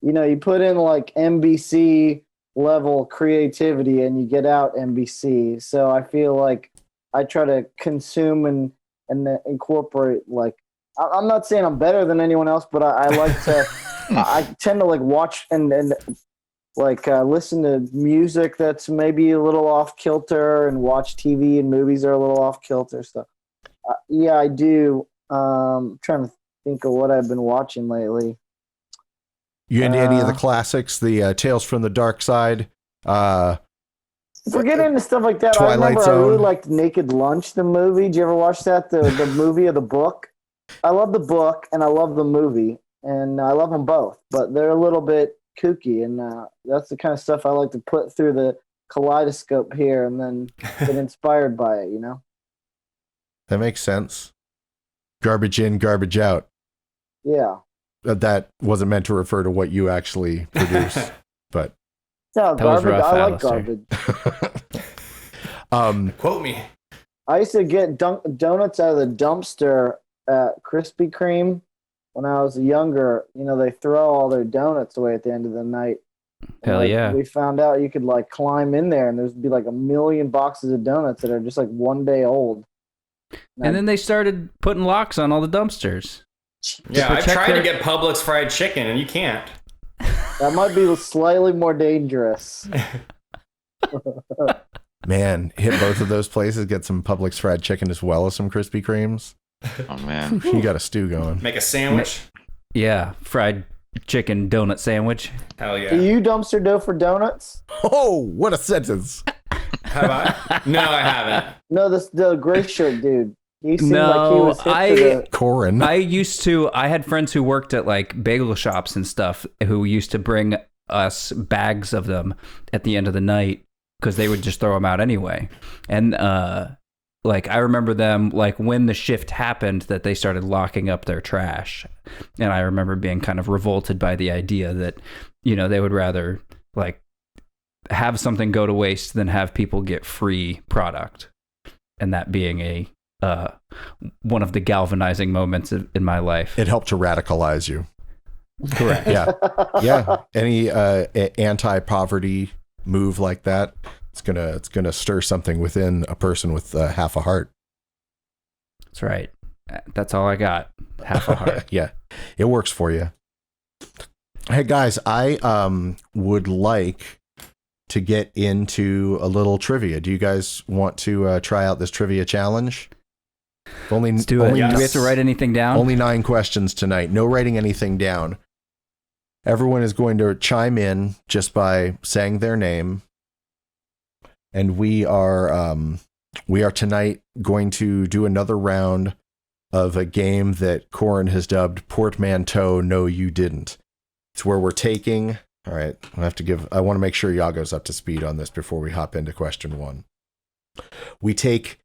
like NBC level creativity and you get out NBC. So I feel like I try to consume and incorporate, like, I'm not saying I'm better than anyone else, but I like to, I tend to like watch and like listen to music that's maybe a little off kilter and watch TV and movies that are a little off kilter stuff. Yeah, I do. I'm trying to think of what I've been watching lately. You into any of the classics, the Tales from the Dark Side? If we get into stuff like that, Twilight I remember Zone. I really liked Naked Lunch, the movie. Did you ever watch that? The movie or the book? I love the book and I love the movie, and I love them both, but they're a little bit kooky, and that's the kind of stuff I like to put through the kaleidoscope here and then get inspired by it, you know? That makes sense. Garbage in, garbage out. Yeah. That wasn't meant to refer to what you actually produce, but No, That was garbage. rough, I like Alistair. garbage. Quote me. I used to get donuts out of the dumpster at Krispy Kreme when I was younger. You know, they throw all their donuts away at the end of the night. Hell yeah. We found out you could like climb in there and there'd be like 1 million boxes of donuts that are just like 1 day old. And then they started putting locks on all the dumpsters. Yeah, I protect tried their- to get Publix fried chicken, and you can't. That might be slightly more dangerous. man, hit both of those places, get some Publix fried chicken as well as some Krispy Kremes. Oh man. You got a stew going. Make a sandwich. Yeah, fried chicken donut sandwich. Hell yeah. Do you dumpster dough for donuts? Oh, what a sentence. Have I? No, I haven't. No, the gray shirt dude. He seemed like he was hip to Corin. I had friends who worked at like bagel shops and stuff who used to bring us bags of them at the end of the night because they would just throw them out anyway. And like I remember them like when the shift happened that they started locking up their trash. And I remember being kind of revolted by the idea that, you know, they would rather like have something go to waste than have people get free product. And that being a one of the galvanizing moments in my life. It helped to radicalize you. Correct. Yeah. Yeah. Any anti-poverty move like that, it's gonna stir something within a person with half a heart. That's right. That's all I got. Half a heart. Yeah. It works for you. Hey guys, I would like to get into a little trivia. Do you guys want to try out this trivia challenge? Let's do it. Yes. Do we have to write anything down? Only 9 questions tonight. No writing anything down. Everyone is going to chime in just by saying their name. And we are tonight going to do another round of a game that Corin has dubbed Portmanteau No You Didn't. It's where we're taking... All right, I want to make sure Yaago's up to speed on this before we hop into question 1. We take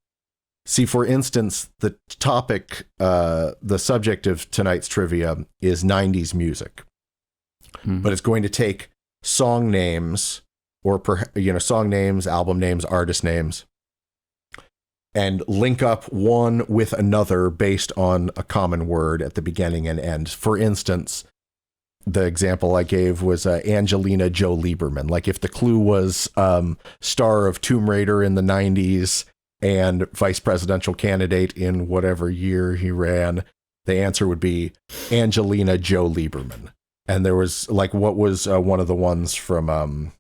See, for instance, the topic, the subject of tonight's trivia is 90s music. But it's going to take song names or, song names, album names, artist names, and link up one with another based on a common word at the beginning and end. For instance, the example I gave was Angelina Jo Lieberman. Like if the clue was star of Tomb Raider in the 90s and vice presidential candidate in whatever year he ran, the answer would be Angelina Jo Lieberman. And there was like, what was one of the ones from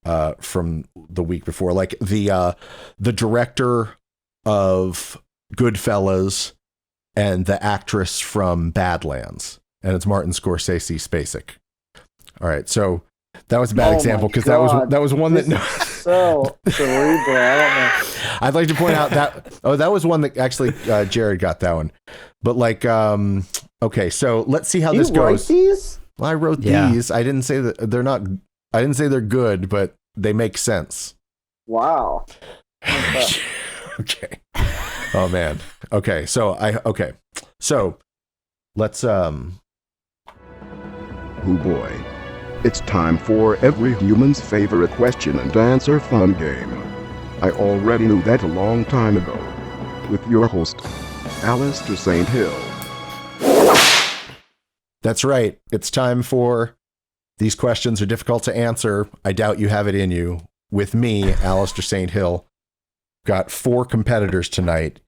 the week before? Like the director of Goodfellas and the actress from Badlands. And it's Martin Scorsese Spacek. All right, so that was a bad example because that was one that so cerebral. I don't know. I'd like to point out that was one that actually Jared got that one. But like okay, so let's see how this goes. You write these? Well, I wrote these. I didn't say that they're not. I didn't say they're good, but they make sense. Wow. Okay. Oh man. Okay. So let's Oh boy. It's time for every human's favorite question and answer fun game. I already knew that a long time ago. With your host, Alistair St. Hill. That's right. It's time for These Questions Are Difficult to Answer. I doubt you have it in you. With me, Alistair St. Hill. Got 4 competitors tonight.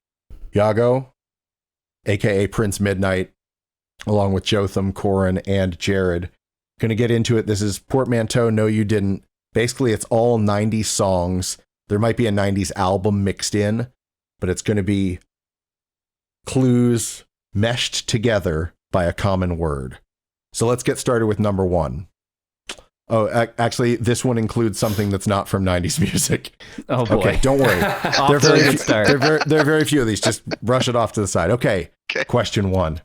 Yaago, aka Prince Midnight, along with Jotham, Corin, and Jared. Gonna get into it. This is Portmanteau, No You Didn't. Basically, it's all 90s songs. There might be a 90s album mixed in, but it's gonna be clues meshed together by a common word. So let's get started with number 1. Oh, actually, this one includes something that's not from 90s music. Oh, boy. Okay, don't worry. There are very few of these. Just brush it off to the side. Okay. Question 1.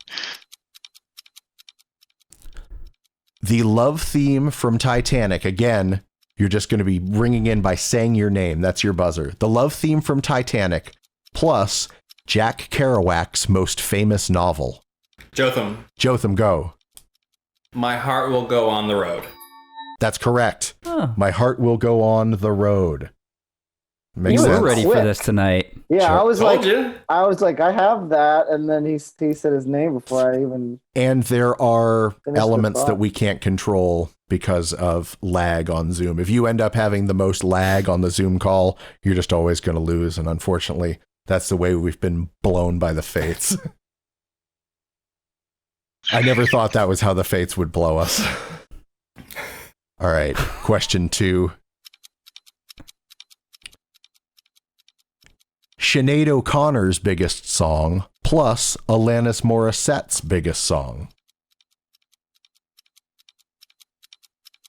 The love theme from Titanic. Again, you're just going to be ringing in by saying your name. That's your buzzer. The love theme from Titanic plus Jack Kerouac's most famous novel. Jotham, go. My Heart Will Go on the Road. That's correct. Huh. My Heart Will Go on the Road. Makes sense. We're ready for this tonight. Yeah, Sure. I was like, I have that, and then he said his name before I even. And there are elements that we can't control because of lag on Zoom. If you end up having the most lag on the Zoom call, you're just always going to lose. And unfortunately, that's the way we've been blown by the fates. I never thought that was how the fates would blow us. All right, question 2. Sinead O'Connor's biggest song plus Alanis Morissette's biggest song.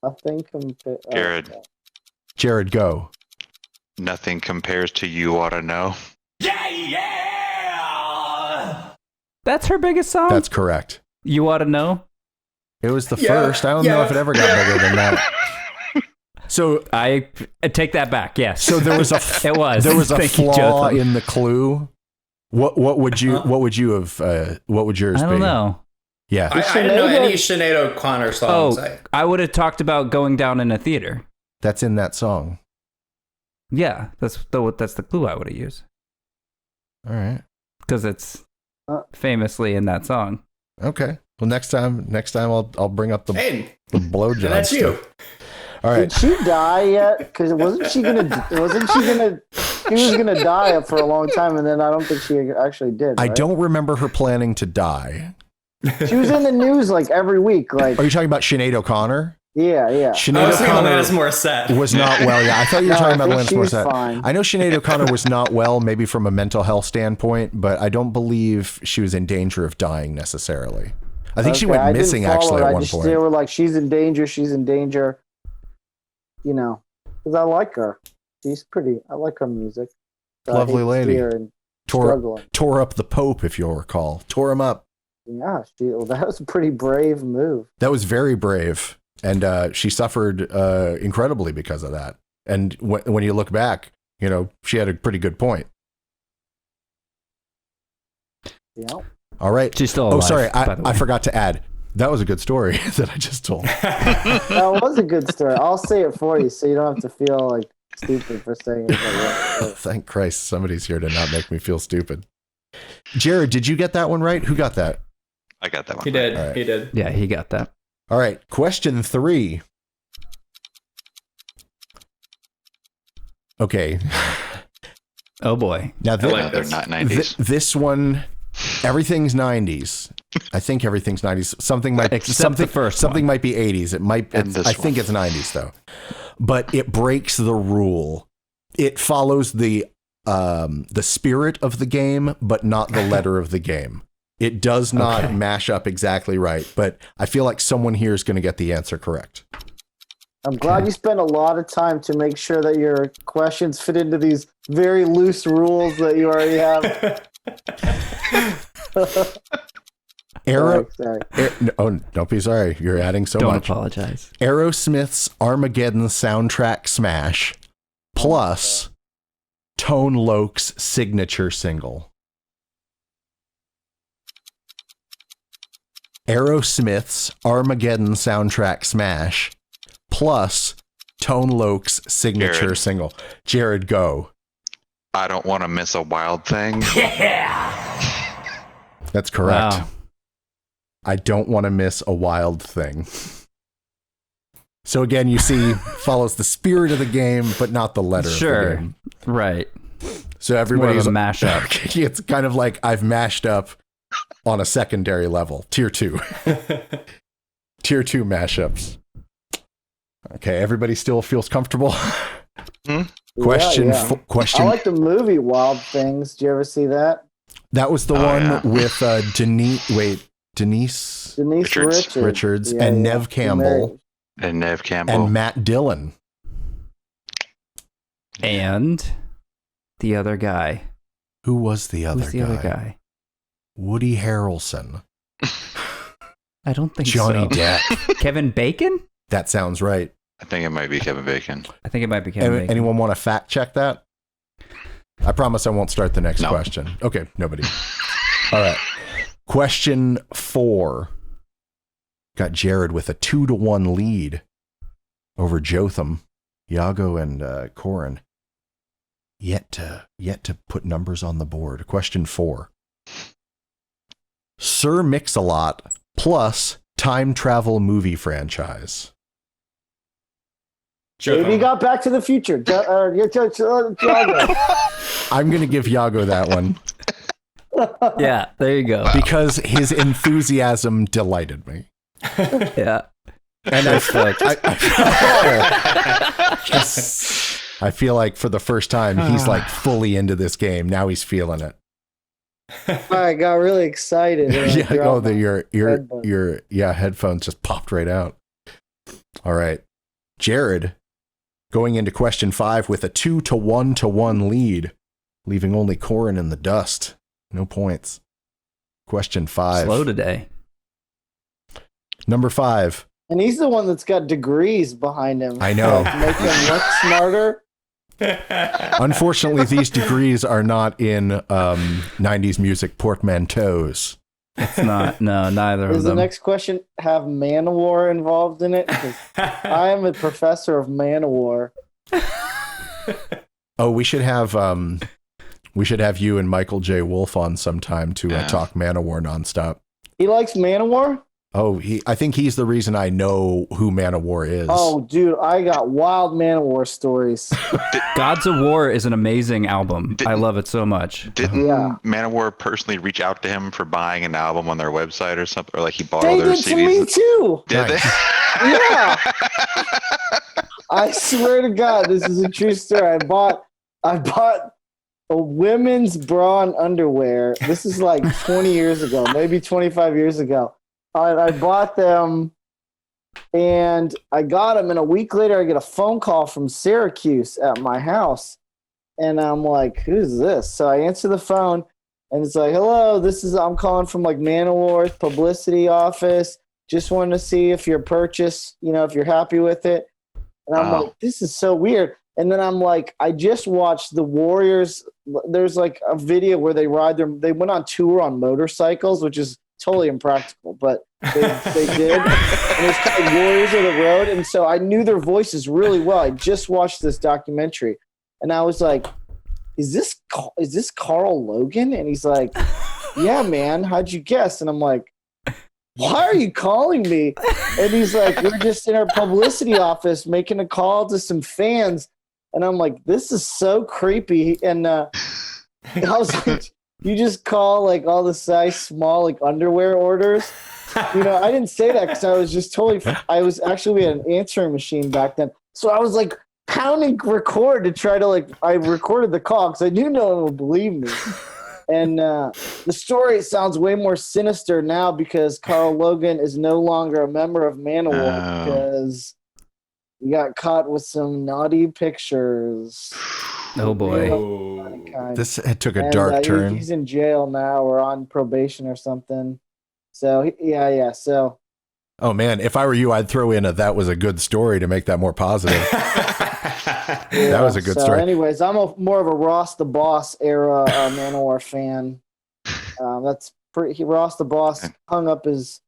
Nothing Jared, go. Nothing compares to You Oughta Know. That's her biggest song? That's correct. You Oughta Know? It was the first. I don't know if it ever got bigger than that. So I take that back. Yes. So there was a it was. There was a Thank you, flaw Jotham. in the clue. What would yours be? I don't know. Yeah. I didn't know any Sinead O'Connor songs. I would have talked about Going Down in a Theater. That's in that song. Yeah, that's the clue I would have used. All right. Because it's famously in that song. Okay. Well, next time I'll bring up the blowjob. That's stuff. you. All right. Did she die yet? Because she was gonna die for a long time, and then I don't think she actually did. I right? don't remember her planning to die. She was in the news like every week. Like, are you talking about Sinead O'Connor? Yeah. Sinead O'Connor was not well. Yeah, I thought you were talking about Alanis Morissette. Fine. I know Sinead O'Connor was not well, maybe from a mental health standpoint, but I don't believe she was in danger of dying necessarily. I think she went missing actually at one point. They were like, she's in danger. You know, because I like her. She's pretty. I like her music. So lovely lady. Tore up the Pope, if you'll recall. Tore him up. Yeah, that was a pretty brave move. That was very brave. And she suffered incredibly because of that. And when you look back, you know, she had a pretty good point. Yeah. All right. She's still alive. Oh, sorry. by the way. I forgot to add. That was a good story that I just told. That was a good story. I'll say it for you so you don't have to feel like stupid for saying it. Thank Christ somebody's here to not make me feel stupid. Jared, did you get that one right? Who got that? I got that one. He did. All right. He did. Yeah, he got that. All right. Question 3. Okay. Oh boy. Now, I like They're this. not 90s. this one, everything's 90s. I think everything's 90s. Something might Except the first something one. might be 80s. It might. And this I think one. it's 90s though. But it breaks the rule. It follows the spirit of the game, but not the letter of the game. It does not Okay. mash up exactly right. But I feel like someone here is going to get the answer correct. I'm glad you spent a lot of time to make sure that your questions fit into these very loose rules that you already have. Arrow. Sorry. Oh, don't be sorry. You're adding so Don't much. apologize. Aerosmith's Armageddon soundtrack smash plus Tone Loc's signature single. Aerosmith's Armageddon soundtrack smash plus Tone Loc's signature Jared. single. Jared, go. I don't want to miss a wild thing. That's correct. Wow. I don't want to miss a wild thing. So again, you see, follows the spirit of the game, but not the letter of the Sure. game. Right. So More of everybody's a mashup. It's kind of like I've mashed up on a secondary level, tier 2. Tier 2 mashups. Okay, everybody still feels comfortable. Question. Yeah, yeah. Question. I like the movie Wild Things. Did you ever see that? That was the Oh, one yeah. with Denise Denise Richards. Yeah, and yeah. Nev Campbell And Nev Campbell. and Matt Dillon. And the other guy. Who was the other Who's the guy? other guy? Woody Harrelson. I don't think Johnny so. Depp. Kevin Bacon? That sounds right. I think it might be Kevin Bacon. I think it might be Kevin Bacon. Anyone want to fact check that? I promise I won't start the next No. question. Okay, nobody. All right. Question 4. Got Jared with a 2-1 lead over Jotham, Yaago, and Corin. Yet to put numbers on the board. Question 4. Sir Mix-a-Lot plus time travel movie franchise. Maybe got Back to the Future. I'm going to give Yaago that one Yeah, there you go. because his enthusiasm delighted me. Yeah. And I feel like for the first time, he's like fully into this game. Now he's feeling it. I got really excited. and I Yeah, dropped my your headphone. headphones just popped right out. All right. Jared going into question 5 with a 2-1 lead, leaving only Corin in the dust. No points. Question 5. Slow today. Number 5. And he's the one that's got degrees behind him. I know. To make him look smarter. Unfortunately, these degrees are not in 90s music portmanteaus. It's not. No, neither Does of the them. next question have manowar involved in it? 'Cause I am a professor of manowar. Oh, we should have you and Michael J. Wolf on sometime to Yeah. talk Manowar nonstop. He likes manowar? Oh, I think he's the reason I know who Manowar is. Oh, dude, I got wild manowar stories. Gods of War is an amazing album. I Didn't- love it so much. Didn't Yeah. Manowar personally reach out to him for buying an album on their website or something? Or like he bought They all their did to me CDs? too. Did Nice. they? Yeah. I swear to God, this is a true story. I bought a women's bra and underwear. This is like 20 years ago, maybe 25 years ago. I bought them and I got them, and a week later I get a phone call from Syracuse at my house. And I'm like, who's this? So I answer the phone and it's like, hello, I'm calling from like Manowar's publicity office. Just wanted to see if your purchase, if you're happy with it. And I'm Wow. like, this is so weird. And then I'm like, I just watched the Warriors. There's like a video where they they went on tour on motorcycles, which is totally impractical, but they did. And it's kind of Warriors of the Road. And so I knew their voices really well. I just watched this documentary and I was like, is this Carl Logan? And he's like, yeah, man, how'd you guess? And I'm like, why are you calling me? And he's like, we're just in our publicity office making a call to some fans. And I'm like, this is so creepy. And I was like, you just call like all the size small like underwear orders? You know, I didn't say that because I was just totally, we had an answering machine back then. So I was like pounding record to try to I recorded the call because I knew no one would believe me. And the story sounds way more sinister now because Carl Logan is no longer a member of Manowar because he got caught with some naughty pictures. Oh boy. This took a dark turn. He's in jail now or on probation or something. So, yeah. So. Oh, man. If I were you, I'd throw in that was a good story to make that more positive. That was a good story. Anyways, I'm more of a Ross the Boss era Manowar fan. That's pretty. Ross the Boss hung up his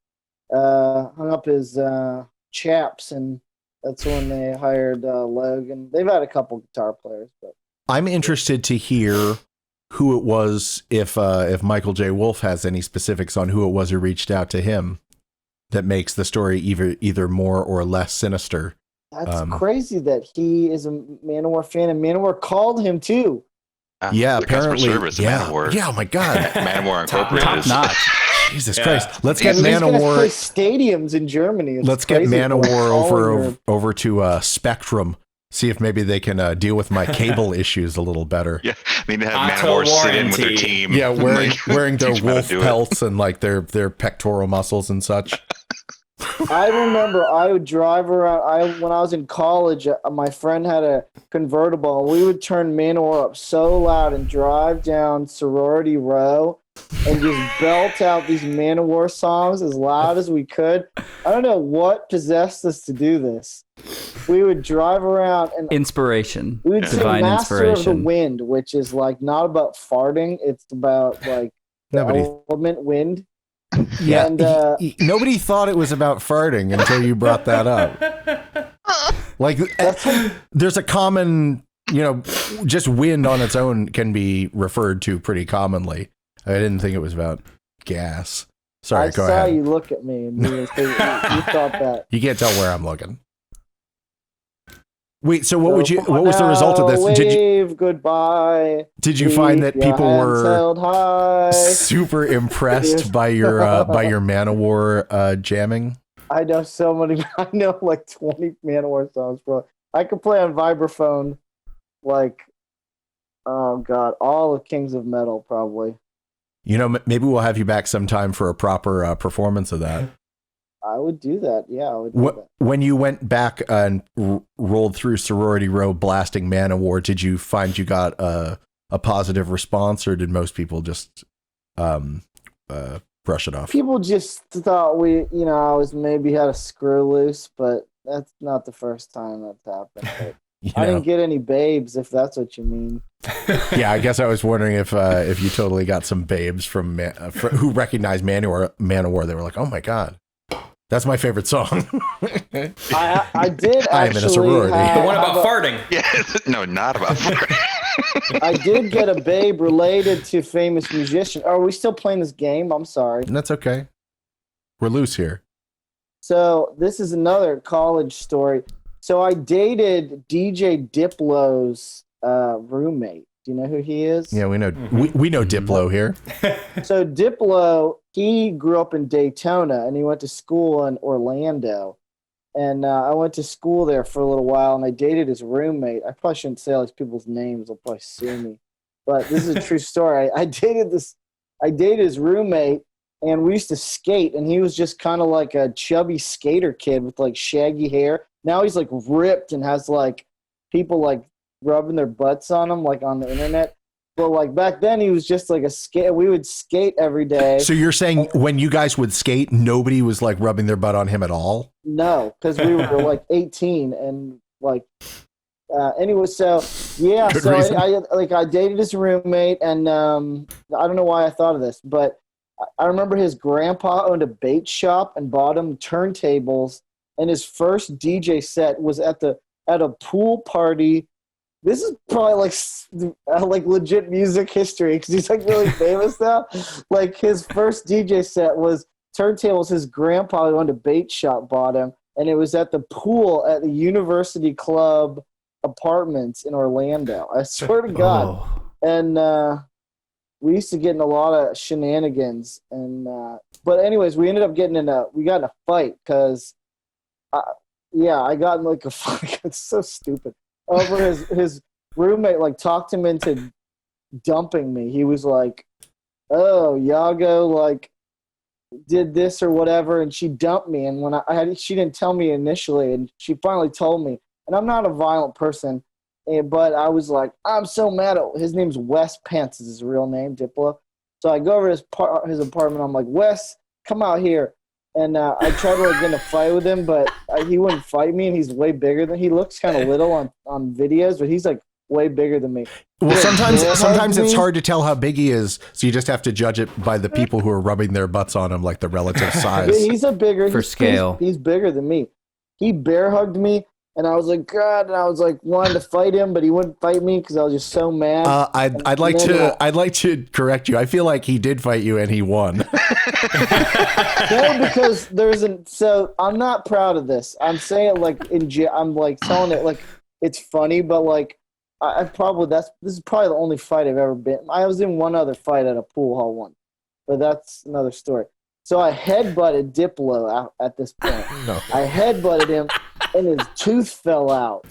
chaps, and that's when they hired Logan. They've had a couple guitar players, but I'm interested to hear who it was. If Michael J. Wolf has any specifics on who it was who reached out to him, that makes the story either more or less sinister. That's crazy that he is a Manowar fan, and Manowar called him too. Yeah, apparently. Manowar. Yeah, oh my God. Manowar Incorporated. Top notch. Jesus Christ. Let's get Manowar. Play stadiums in Germany. Let's get Manowar over to Spectrum. See if maybe they can deal with my cable issues a little better. Yeah, I mean, to have Manowar sit in with their team. Yeah, wearing their wolf pelts and like their pectoral muscles and such. I remember I would drive around. When I was in college, my friend had a convertible, and we would turn Manowar up so loud and drive down Sorority Row and just belt out these Manowar songs as loud as we could. I don't know what possessed us to do this. We would drive around and inspiration. We would sing Divine Master inspiration. of the Wind, which is like not about farting. It's about like the element wind. Yeah, and, nobody thought it was about farting until you brought that up. Like, there's a common, just wind on its own can be referred to pretty commonly. I didn't think it was about gas. Sorry, go ahead. I saw you look at me and you thought that. You can't tell where I'm looking. Wait, so what was the result of this? Wave goodbye. Did you find that people were super impressed by your Manowar jamming? I know so many. I know like 20 Manowar songs, bro. I could play on vibraphone, like, oh god, all of Kings of Metal probably. Maybe we'll have you back sometime for a proper performance of that. I would do that. Yeah, I would do that. When you went back and rolled through Sorority Row blasting Manowar, did you find you got a positive response, or did most people just brush it off? People just thought I was maybe had a screw loose, but that's not the first time that's happened. I didn't get any babes, if that's what you mean. Yeah, I guess I was wondering if you totally got some babes from who recognized Manowar. They were like, "Oh my god, that's my favorite song." I did. I am in a sorority. The one about farting. Yeah, no, not about farting. I did get a babe related to famous musician. Are we still playing this game? I'm sorry. That's okay. We're loose here. So this is another college story. So I dated DJ Diplo's roommate. Do you know who he is? Yeah, we know. We know Diplo here. So Diplo, he grew up in Daytona, and he went to school in Orlando. And I went to school there for a little while, and I dated his roommate. I probably shouldn't say all these people's names; they'll probably sue me. But this is a true story. I dated his roommate, and we used to skate. And he was just kind of like a chubby skater kid with like shaggy hair. Now he's like ripped and has like people like rubbing their butts on him, like on the internet. But like back then, he was just like a skate. We would skate every day. So you're saying when you guys would skate, nobody was like rubbing their butt on him at all? No, because we were like 18 and like Anyway, so yeah, Good so reason. I dated his roommate, and I don't know why I thought of this, but I remember his grandpa owned a bait shop and bought him turntables, and his first DJ set was at a pool party. This is probably like legit music history because he's like really famous now. Like his first DJ set was turntables his grandpa who owned a bait shop bought him, and it was at the pool at the University Club Apartments in Orlando. I swear to God. Oh. And we used to get in a lot of shenanigans. And but anyways, we got in a fight because I got in like a fight. It's so stupid. Over his roommate like talked him into dumping me. He was like, "Oh, Yaago like did this or whatever," and she dumped me. And when she didn't tell me initially, and she finally told me. And I'm not a violent person, but I was like, I'm so mad at his name's Wes Pence is his real name, Diplo. So I go over to his apartment. I'm like, Wes, come out here. And I tried to get in a fight with him, but he wouldn't fight me, and he's way bigger than he looks kind of little on videos, but he's like way bigger than me. Well, sometimes it's hard to tell how big he is, so you just have to judge it by the people who are rubbing their butts on him, like the relative size. He's scale. He's bigger than me. He bear hugged me. And I was like, God, and I was like wanting to fight him, but he wouldn't fight me because I was just so mad. I'd like to correct you. I feel like he did fight you and he won. No, because so I'm not proud of this. I'm saying like I'm like telling it like it's funny, but like this is probably the only fight I've ever been. I was in one other fight at a pool hall once, but that's another story. So I headbutted Diplo at this point. No. I headbutted him, and his tooth fell out.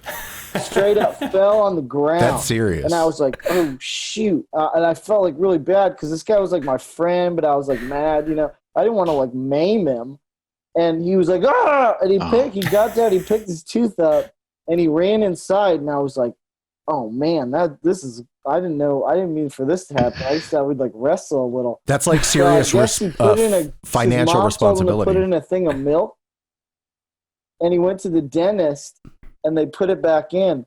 Straight up fell on the ground. That's serious. And I was like, oh, shoot. And I felt like really bad because this guy was like my friend, but I was like mad, you know. I didn't want to like maim him. And he was like, ah! And he got down, he picked his tooth up, and he ran inside. And I was like, oh, man, I didn't mean for this to happen. I just thought we'd like wrestle a little. That's like serious financial responsibility. Put it in a thing of milk, and he went to the dentist, and they put it back in,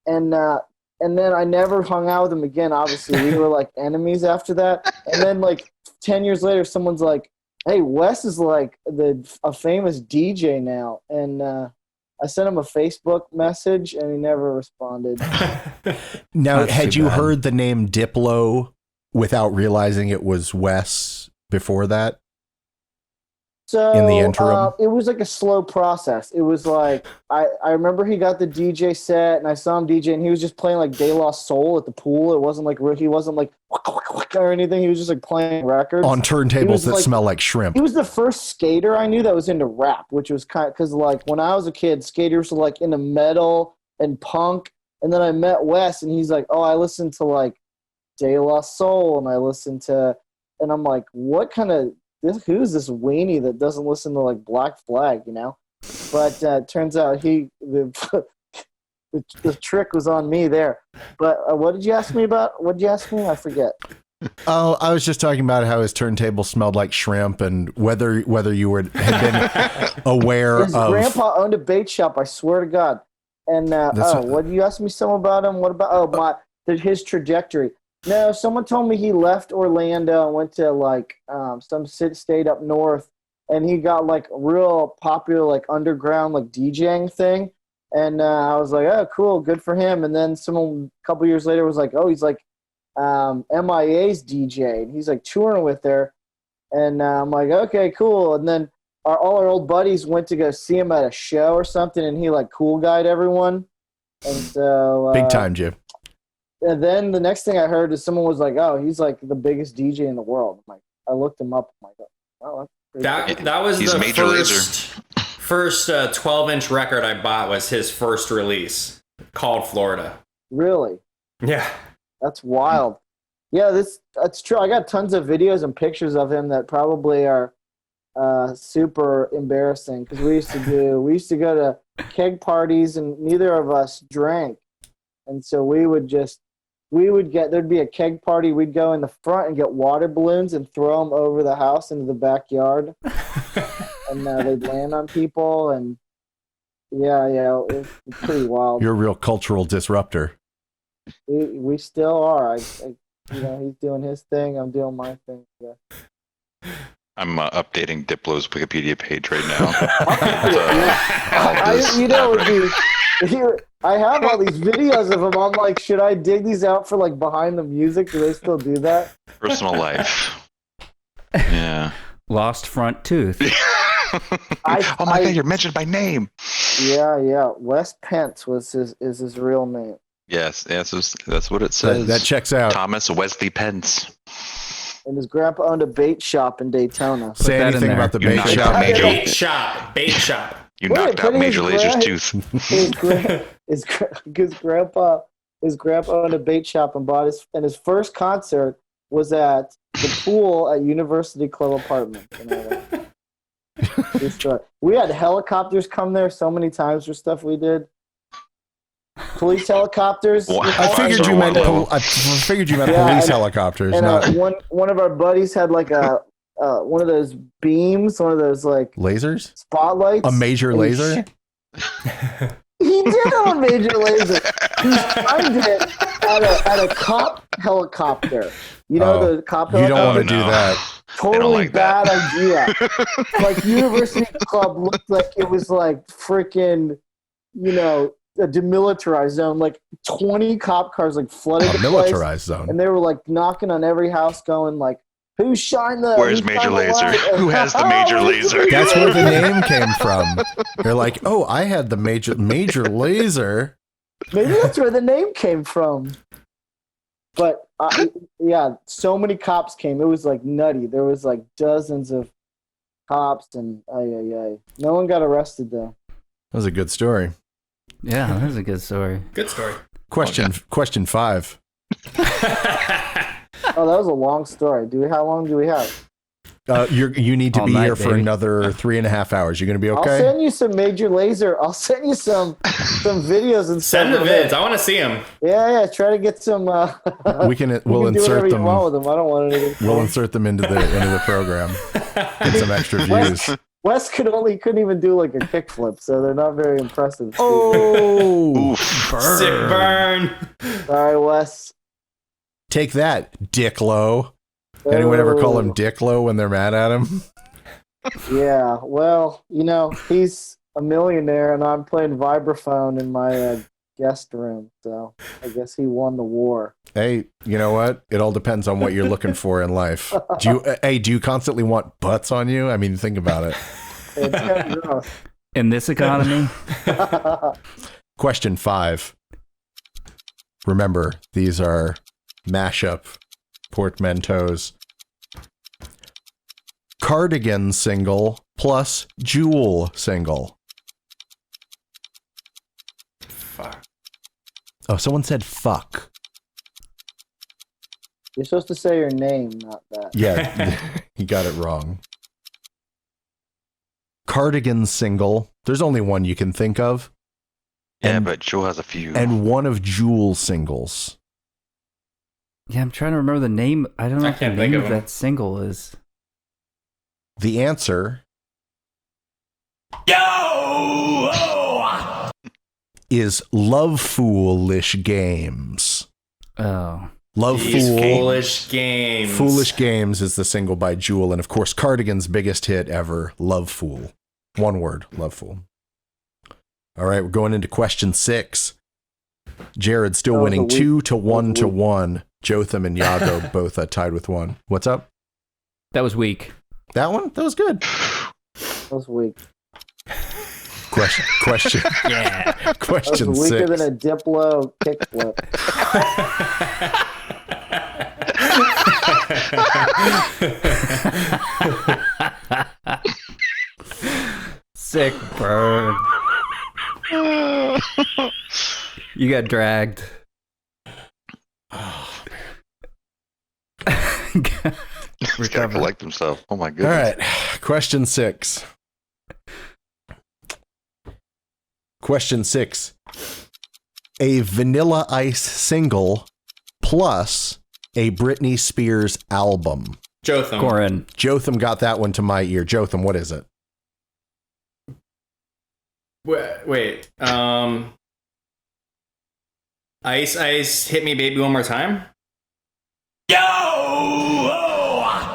and then I never hung out with him again. Obviously, we were like enemies after that. And then like 10 years later, someone's like, "Hey, Wes is like a famous DJ now," and I sent him a Facebook message, and he never responded. Now, That's had too you bad. heard the name Diplo without realizing it was Wes before that? So In the interim? it was like a slow process. It was like I remember he got the DJ set, and I saw him DJ, and he was just playing like De La Soul at the pool. It wasn't like he wasn't like or anything. He was just like playing records On turntables that smell like shrimp. He was the first skater I knew that was into rap, which was kind of because like when I was a kid, skaters were like into metal and punk, and then I met Wes, and he's like, "Oh, I listen to like De La Soul, and I listen to," and I'm like, "What kind of who's this weenie that doesn't listen to like Black Flag?" You know? But turns out the trick was on me there. But what did you ask me about? What did you ask me? I forget. Oh, I was just talking about how his turntable smelled like shrimp, and whether you had been aware His of. grandpa owned a bait shop. I swear to God. And what did you ask me? Something about him? What about his trajectory? No, someone told me he left Orlando and went to like some state up north, and he got like a real popular like underground like DJing thing. And I was like, oh, cool, good for him. And then someone a couple years later was like, oh, he's like MIA's DJ, and he's like touring with her. And I'm like, okay, cool. And then all our old buddies went to go see him at a show or something, and he like cool guyed everyone. And so Big time, Jim. and then the next thing I heard is someone was like, oh, he's like the biggest DJ in the world. I'm like, I looked him up. I'm like, oh, that's pretty cool. That was He's the Major first 12-inch record I bought was his first release called Florida. Really? Yeah. That's wild. Yeah, that's true. I got tons of videos and pictures of him that probably are super embarrassing because we used to go to keg parties and neither of us drank, and so there'd be a keg party. We'd go in the front and get water balloons and throw them over the house into the backyard, and they'd land on people. And Yeah, it's pretty wild. You're a real cultural disruptor. We still are. He's doing his thing. I'm doing my thing. Yeah. I'm updating Diplo's Wikipedia page right now. I have all these videos of him. I'm like, should I dig these out for like behind the music? Do they still do that? Personal life. Yeah. Lost front tooth. Oh my God, you're mentioned by name. Yeah. Wes Pence is his real name. Yes, that's what it says. That checks out. Thomas Wesley Pence. And his grandpa owned a bait shop in Daytona. Say anything about the bait shop. Bait shop. You knocked out Major Laser's tooth. His grandpa owned a bait shop and his first concert was at the pool at University Club Apartments. We had helicopters come there so many times for stuff we did. Police helicopters. I figured you meant police helicopters. And not one of our buddies had like a one of those beams, one of those like lasers, spotlights, a major laser. He did have a major laser. He shined it at a cop helicopter. You know the cop helicopter. You don't want to do that. Totally bad idea. Like University Club looked like it was like freaking, a demilitarized zone. Like 20 cop cars like flooded the militarized place, zone, and they were like knocking on every house, going like, "Who shined the? Where's Major Laser? Who has the Major Laser?" That's where the name came from. They're like, "Oh, I had the major laser." Maybe that's where the name came from. But so many cops came. It was like nutty. There was like dozens of cops, and no one got arrested though. That was a good story. Yeah, that was a good story. Good story. Question 5. Oh, that was a long story. How long do we have? You need to All be night, here for baby. another 3.5 hours. You gonna be okay? I'll send you some Major Laser. I'll send you some videos and Send the stuff. vids. I want to see them. Yeah. Try to get some. We'll do insert whatever them. You want with them. I don't want anything. We'll insert them into the program. Get some extra views. Wes couldn't even do like a kickflip, so they're not very impressive. Oh, Sick burn. Sorry, Wes. Take that, Diplo. Anyone ever call him Diplo when they're mad at him? Yeah, well, he's a millionaire, and I'm playing vibraphone in my guest room, so I guess he won the war. Hey, you know what? It all depends on what you're looking for in life. Do you constantly want butts on you? I mean, think about it. It's gross. In this economy, Question 5. Remember, these are mashup portmanteaus. Cardigan single plus jewel single. Fuck. Oh, someone said fuck. You're supposed to say your name, not that. Yeah, he got it wrong. Cardigan single. There's only one you can think of. Yeah, And- but Joe has a few. And one of Jewel singles. yeah, I'm trying to remember the name. I don't know I what the can't think name of of them. that single is. The answer is Love Foolish Games. Oh, Love These Fool. foolish games. Foolish Games is the single by Jewel, and of course, Cardigan's biggest hit ever, Love Fool. One word, Love Fool. All right, we're going into question 6. Jared's still That was winning a weak- 2-1 to weak. 1. Jotham and Yaago both tied with 1. What's up? that was weak. That one? That was good. That was weak. Question. Yeah. That Question was weaker 6. than a Diplo kickflip. Sick burn. You got dragged. This guy collect himself. Oh my All goodness. right. Question 6. Question 6. A Vanilla Ice single plus a Britney Spears album. Jotham. Corin. Jotham got that one to my ear. Jotham, what is it? Wait. Ice, ice, hit me, baby, one more time.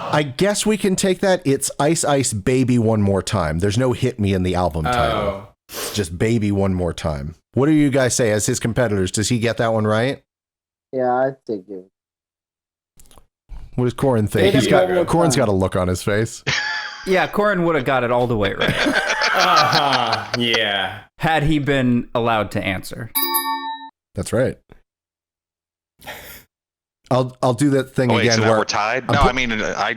I guess we can take that. It's Ice Ice Baby One More Time. There's no hit me in the album title. It's just Baby One More Time. What do you guys say as his competitors? Does he get that one right? Yeah, I think it. What does Corin think? Corin's got a look on his face. Yeah, Corin would have got it all the way right. Yeah. Had he been allowed to answer. That's right. I'll do that thing again. So now where we're tied? No, I mean, I.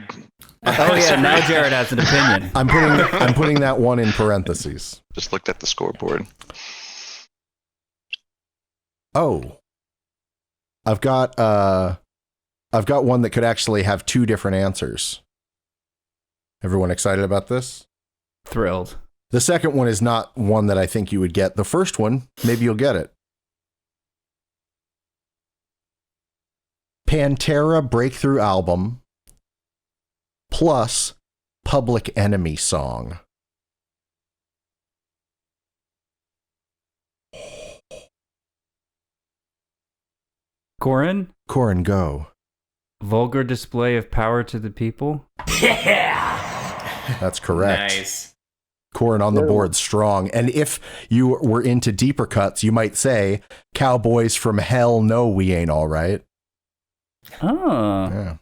Oh yeah, now Jared has an opinion. I'm putting that one in parentheses. Just looked at the scoreboard. Oh. I've got one that could actually have two different answers. Everyone excited about this? Thrilled. The second one is not one that I think you would get. The first one, maybe you'll get it. Pantera breakthrough album plus Public Enemy song. Corin, go. vulgar display of power to the people. That's correct. Nice. Corin on the board, strong. And if you were into deeper cuts, you might say, Cowboys from Hell, no, we ain't all right. Oh. Yeah.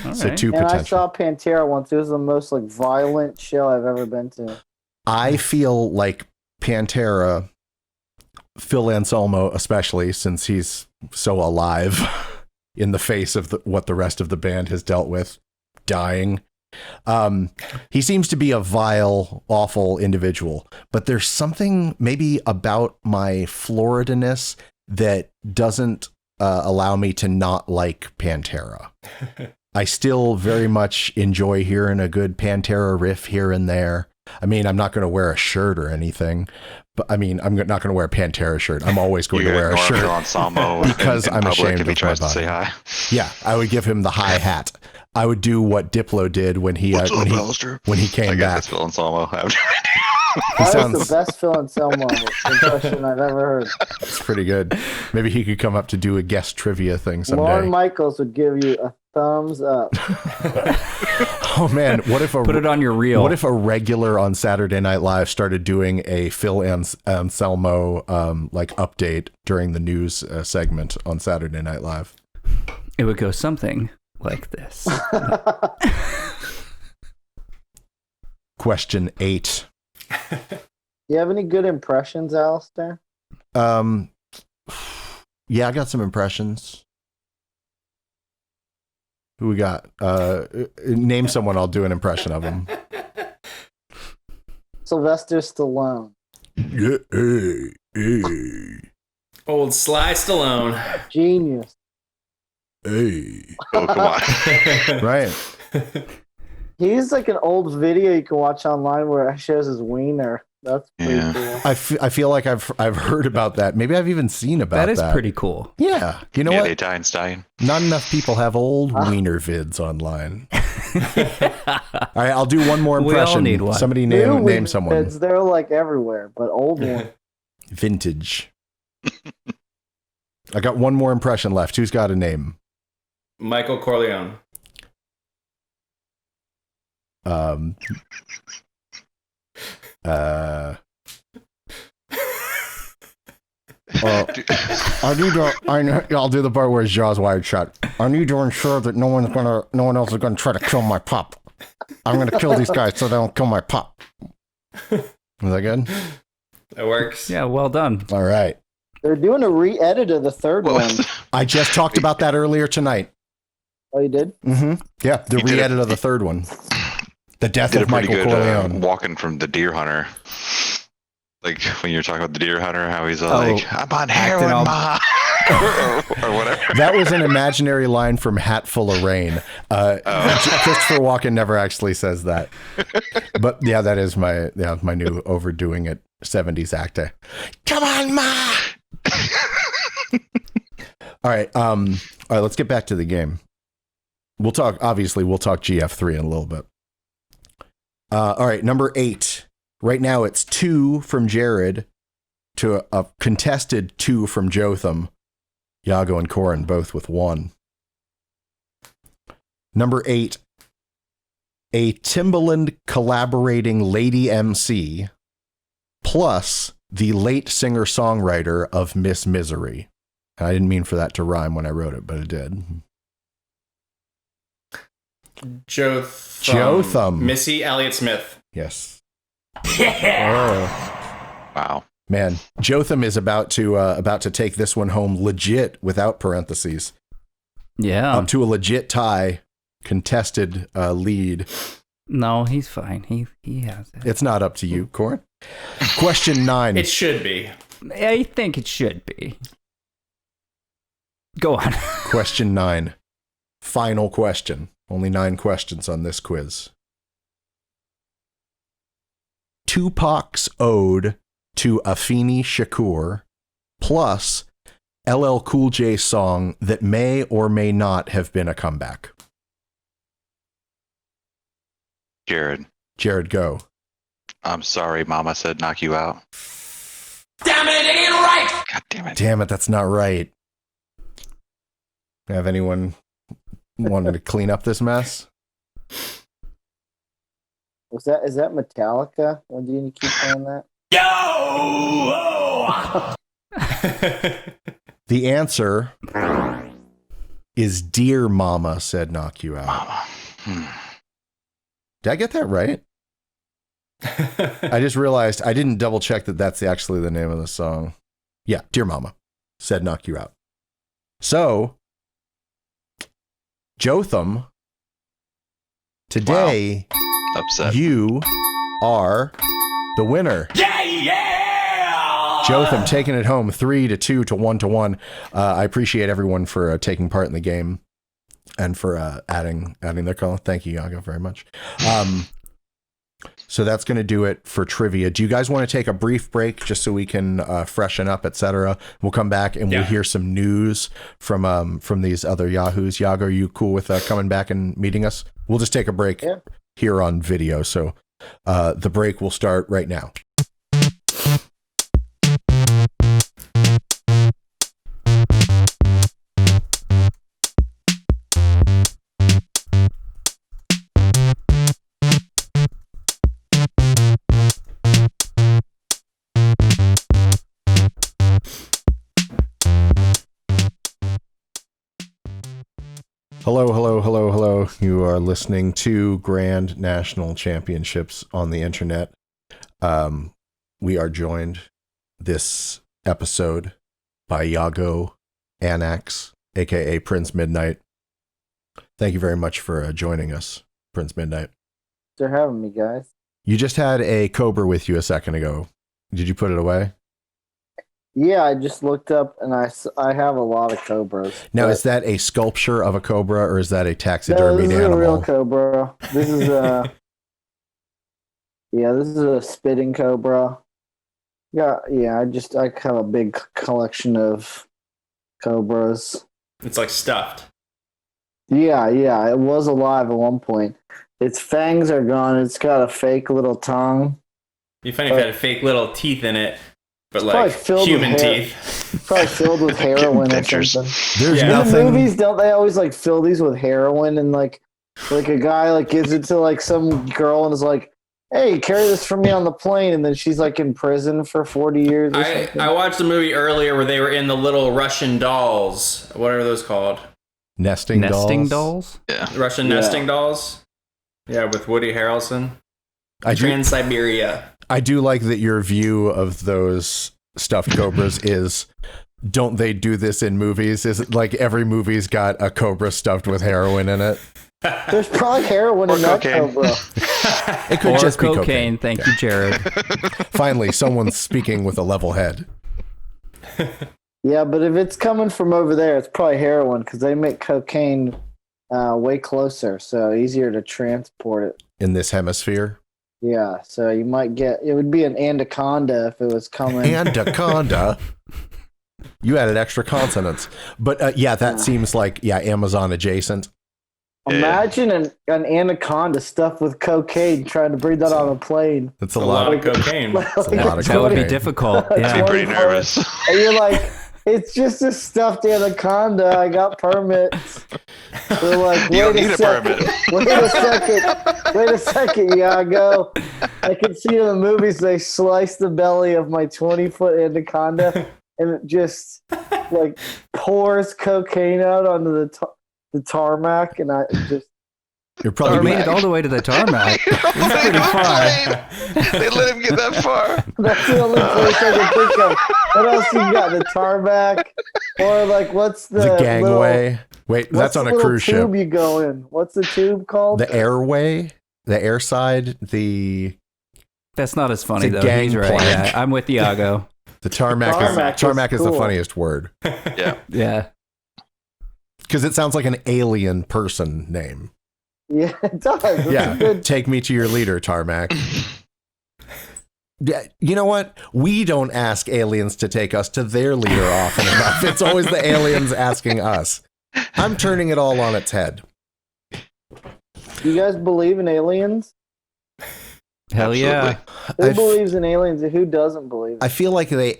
All So right. two And I potential. saw Pantera once. It was the most like violent show I've ever been to. I feel like Pantera, Phil Anselmo especially, since he's so alive in the face of what the rest of the band has dealt with, dying. He seems to be a vile, awful individual, but there's something maybe about my Florida-ness that doesn't allow me to not like Pantera. I still very much enjoy hearing a good Pantera riff here and there. I mean, I'm not going to wear a shirt or anything, but I mean, I'm not going to wear a Pantera shirt. I'm always going to wear a shirt because I'm ashamed of my body. To say hi. Yeah, I would give him the high hat. I would do what Diplo did when he came I guess back. that's Phil Anselmo. That was the best Phil Anselmo impression I've ever heard. It's pretty good. Maybe he could come up to do a guest trivia thing someday. Lorne Michaels would give you a thumbs up. Oh man, what if Put it on your reel. What if a regular on Saturday Night Live started doing a Phil Anselmo like update during the news segment on Saturday Night Live? It would go something like this. Question 8. You have any good impressions, Alistair? Yeah, I got some impressions. Who we got? Name someone, I'll do an impression of him. Sylvester Stallone. Yeah, hey. Old Sly Stallone. Genius. Hey. Oh, come on. Right. He's like an old video you can watch online where it shows his wiener. That's pretty cool. I feel like I've heard about that. Maybe I've even seen about that. That is pretty cool. Yeah. You know what? Einstein. Not enough people have old wiener vids online. All right, I'll do one more impression. We all need one. Somebody New name someone. vids, they're like everywhere, but old one. Vintage. I got one more impression left. Who's got a name? Michael Corleone. I'll do the part where his jaw's wired shut. I need to ensure that no one else is gonna try to kill my pup. I'm gonna kill these guys so they don't kill my pup. Is that good? That works. Yeah, well done. All right. They're doing a re-edit of the third one. I just talked about that earlier tonight. Oh, you did? Mm-hmm. Yeah, the re-edit of the third one. The death of Michael Corleone. Walking from the deer hunter. Like when you're talking about the deer hunter, how he's like, I'm on heroin, ma. or whatever. That was an imaginary line from Hat Full of Rain. Christopher Walken never actually says that. But yeah, that is my new overdoing it 70s actor. Come on, ma. All right, let's get back to the game. We'll talk GF3 in a little bit. All right, number 8. Right now it's 2 from Jared to a contested 2 from Jotham. Yaago and Corin both with 1. Number 8. A Timbaland collaborating lady MC plus the late singer-songwriter of Miss Misery. And I didn't mean for that to rhyme when I wrote it, but it did. Jotham. Missy Elliott Smith. Yes. Wow. Man, Jotham is about to take this one home legit without parentheses. Yeah. Up to a legit tie, contested lead. No, he's fine. He has it. It's not up to you, Corin. Question 9. It should be. I think it should be. Go on. Question 9. Final question. Only 9 questions on this quiz. Tupac's ode to Afeni Shakur plus LL Cool J's song that may or may not have been a comeback. Jared. Jared, go. I'm sorry, Mama said knock you out. Damn it, it ain't right! God damn it. Damn it, that's not right. Have anyone wanted to clean up this mess? Is that Metallica? Or do you keep playing that? Yo! The answer is Dear Mama said knock you out. Mama. Did I get that right? I just realized I didn't double check that that's actually the name of the song. Yeah, Dear Mama said knock you out. So, Jotham, today Upset. you are the winner. Yeah! Jotham taking it home 3-2 to 1-1. I appreciate everyone for taking part in the game and for adding their call. Thank you, Yaago, very much. So that's going to do it for trivia. Do you guys want to take a brief break just so we can freshen up, etc.? We'll come back and we'll hear some news from these other Yahoos. Yaago, are you cool with coming back and meeting us? We'll just take a break here on video. So the break will start right now. Hello. You are listening to Grand National Championships on the internet. We are joined this episode by Yaago, Anax, aka Prince Midnight. Thank you very much for joining us, Prince Midnight. Thanks for having me, guys. You just had a cobra with you a second ago. Did you put it away? Yeah, I just looked up and I have a lot of cobras. Now, is that a sculpture of a cobra or is that a taxidermied this is animal? a real cobra. This is a this is a spitting cobra. Yeah. I have a big collection of cobras. It's like stuffed. Yeah, it was alive at one point. Its fangs are gone. It's got a fake little tongue. It'd be funny if it had fake little teeth in it. But it's like human teeth. Probably filled with heroin or something. There's In nothing. the movies, don't they always like fill these with heroin and like a guy like gives it to like some girl and is like, "Hey, carry this for me on the plane," and then she's like in prison for 40 years. Or something. I watched a movie earlier where they were in the little Russian dolls. What are those called? Nesting dolls? Yeah. Russian nesting dolls. Yeah, with Woody Harrelson. Trans-Siberia. I do like that your view of those stuffed cobras is, don't they do this in movies? Is it like every movie's got a cobra stuffed with heroin in it? There's probably heroin in that cobra. It could just be cocaine. Thank you, Jared. Finally, someone's speaking with a level head. Yeah, but if it's coming from over there, it's probably heroin because they make cocaine way closer, so easier to transport it. In this hemisphere? Yeah, so you might get, it would be an anaconda if it was coming. Anaconda? You added extra consonants. But that seems like, Amazon adjacent. Imagine an anaconda stuffed with cocaine trying to bring that on a plane. That's a lot lot. of cocaine. That's a lot of That would be cocaine. difficult. I'd Yeah. be pretty nervous. And you're like, it's just a stuffed anaconda. I got permits. They're like, You don't wait need a a second. permit. Wait a second, Yaago. I can see in the movies they slice the belly of my 20-foot anaconda and it just like pours cocaine out onto the tarmac, and I just. You're You probably made it all the way to the tarmac. That's pretty far. They let him get that far. That's the only place I can think of. What else you got? The tarmac, or like what's the the gangway. little, Wait, what's that's on the a little cruise tube ship. you go in? What's the tube called? The airway, the air side, the That's not as funny, It's a though. He's right. gangplank. Yeah, I'm with Yaago. tarmac. Tarmac Is is the cool. funniest word Yeah. Yeah. because it sounds like an alien person name. Yeah, it does. It's Yeah, a good. take me to your leader, tarmac. Yeah, you know what? We don't ask aliens to take us to their leader often enough. It's always the aliens asking us. I'm turning it all on its head. You guys believe in aliens? Hell yeah. Who I f- believes in aliens and who doesn't believe? I feel like they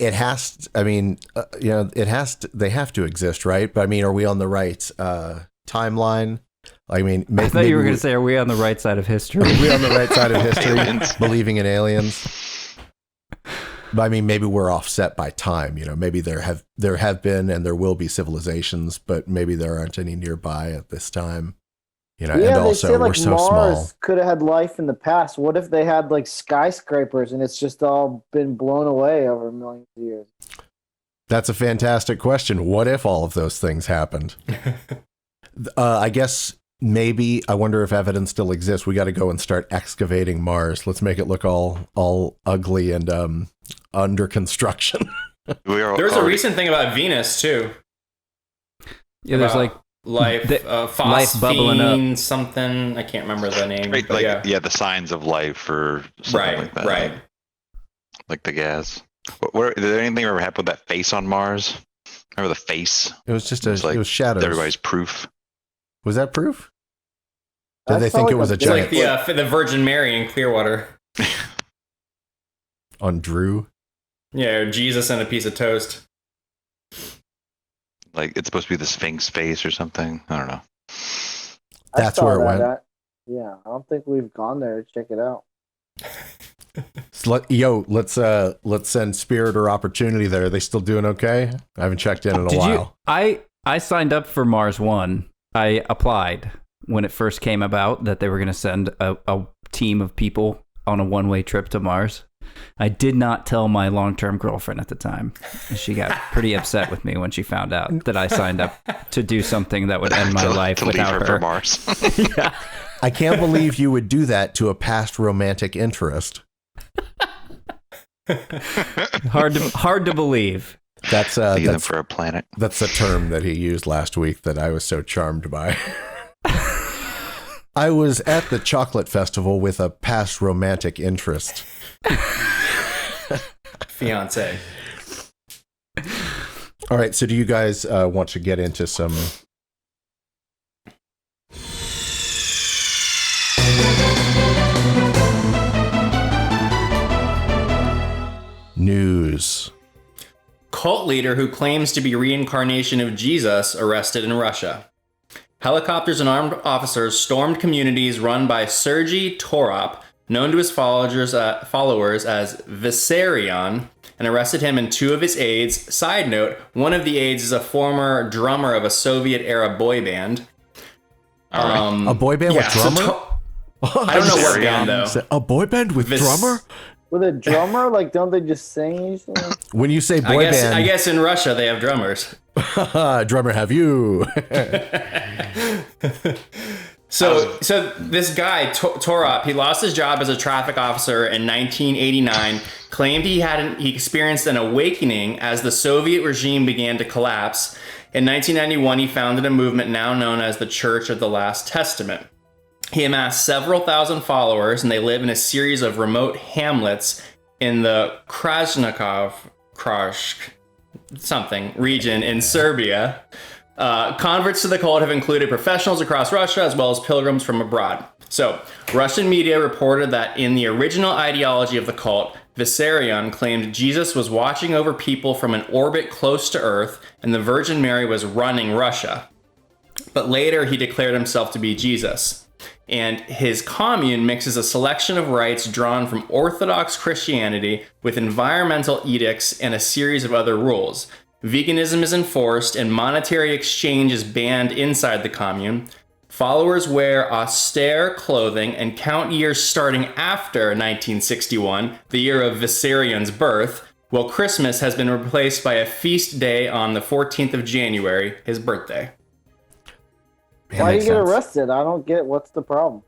have to exist, right? But I mean, are we on the right timeline? I mean, I thought you were going to say, are we on the right side of history? are we on the right side of history, Aliens. believing in aliens? But I mean, maybe we're offset by time. You know, maybe there have been and there will be civilizations, but maybe there aren't any nearby at this time. You know, Yeah, and they also say we're like so Mars small. could have had life in the past. What if they had like skyscrapers and it's just all been blown away over millions of years? That's a fantastic question. What if all of those things happened? I guess maybe. I wonder if evidence still exists. We got to go and start excavating Mars. Let's make it look all ugly and under construction. There's a recent thing about Venus too. Yeah, there's About like life, life bubbling up. phosphine something. I can't remember the name. Right, but like yeah. the signs of life or something Right, like that. right. Like the gas. Did anything ever happen with that face on Mars? Remember the face? It was just It's like it was shadows. Everybody's proof. Was that proof? Did That they felt think it like was a It's like giant the Virgin Mary in Clearwater. on Drew? Yeah, or Jesus and a piece of toast. Like it's supposed to be the Sphinx face or something. I don't know. I That's saw where it that went. Yeah, I don't think we've gone there to check it out. So let's send Spirit or Opportunity there. Are they still doing okay? I haven't checked in a Did while. I signed up for Mars One. I applied when it first came about that they were going to send a team of people on a one-way trip to Mars. I did not tell my long-term girlfriend at the time. She got pretty upset with me when she found out that I signed up to do something that would end my life to leave without her her. for Mars. Yeah. I can't believe you would do that to a past romantic interest. Hard to believe. That's Leave them that's for a planet. that's the term that he used last week that I was so charmed by. I was at the chocolate festival with a past romantic interest. Fiance. All right, so do you guys want to get into some news? Cult leader who claims to be reincarnation of Jesus arrested in Russia. Helicopters and armed officers stormed communities run by Sergei Torop, known to his followers as Vissarion, and arrested him and two of his aides. Side note, one of the aides is a former drummer of a Soviet-era boy band. A boy band with so drummer? I don't know what band, though. A boy band with drummer? With a drummer, like, don't they just sing usually? When you say boy I band, guess in Russia they have drummers. drummer have you? So this guy Torop, he lost his job as a traffic officer in 1989. Claimed he experienced an awakening as the Soviet regime began to collapse. In 1991, he founded a movement now known as the Church of the Last Testament. He amassed several thousand followers, and they live in a series of remote hamlets in the Krasnokov region in Serbia. Converts to the cult have included professionals across Russia as well as pilgrims from abroad. So, Russian media reported that in the original ideology of the cult, Vissarion claimed Jesus was watching over people from an orbit close to Earth and the Virgin Mary was running Russia. But later he declared himself to be Jesus. And his commune mixes a selection of rites drawn from Orthodox Christianity with environmental edicts and a series of other rules. Veganism is enforced and monetary exchange is banned inside the commune. Followers wear austere clothing and count years starting after 1961, the year of Vissarion's birth, while Christmas has been replaced by a feast day on the 14th of January, his birthday. Why do you get arrested? I don't get what's the problem.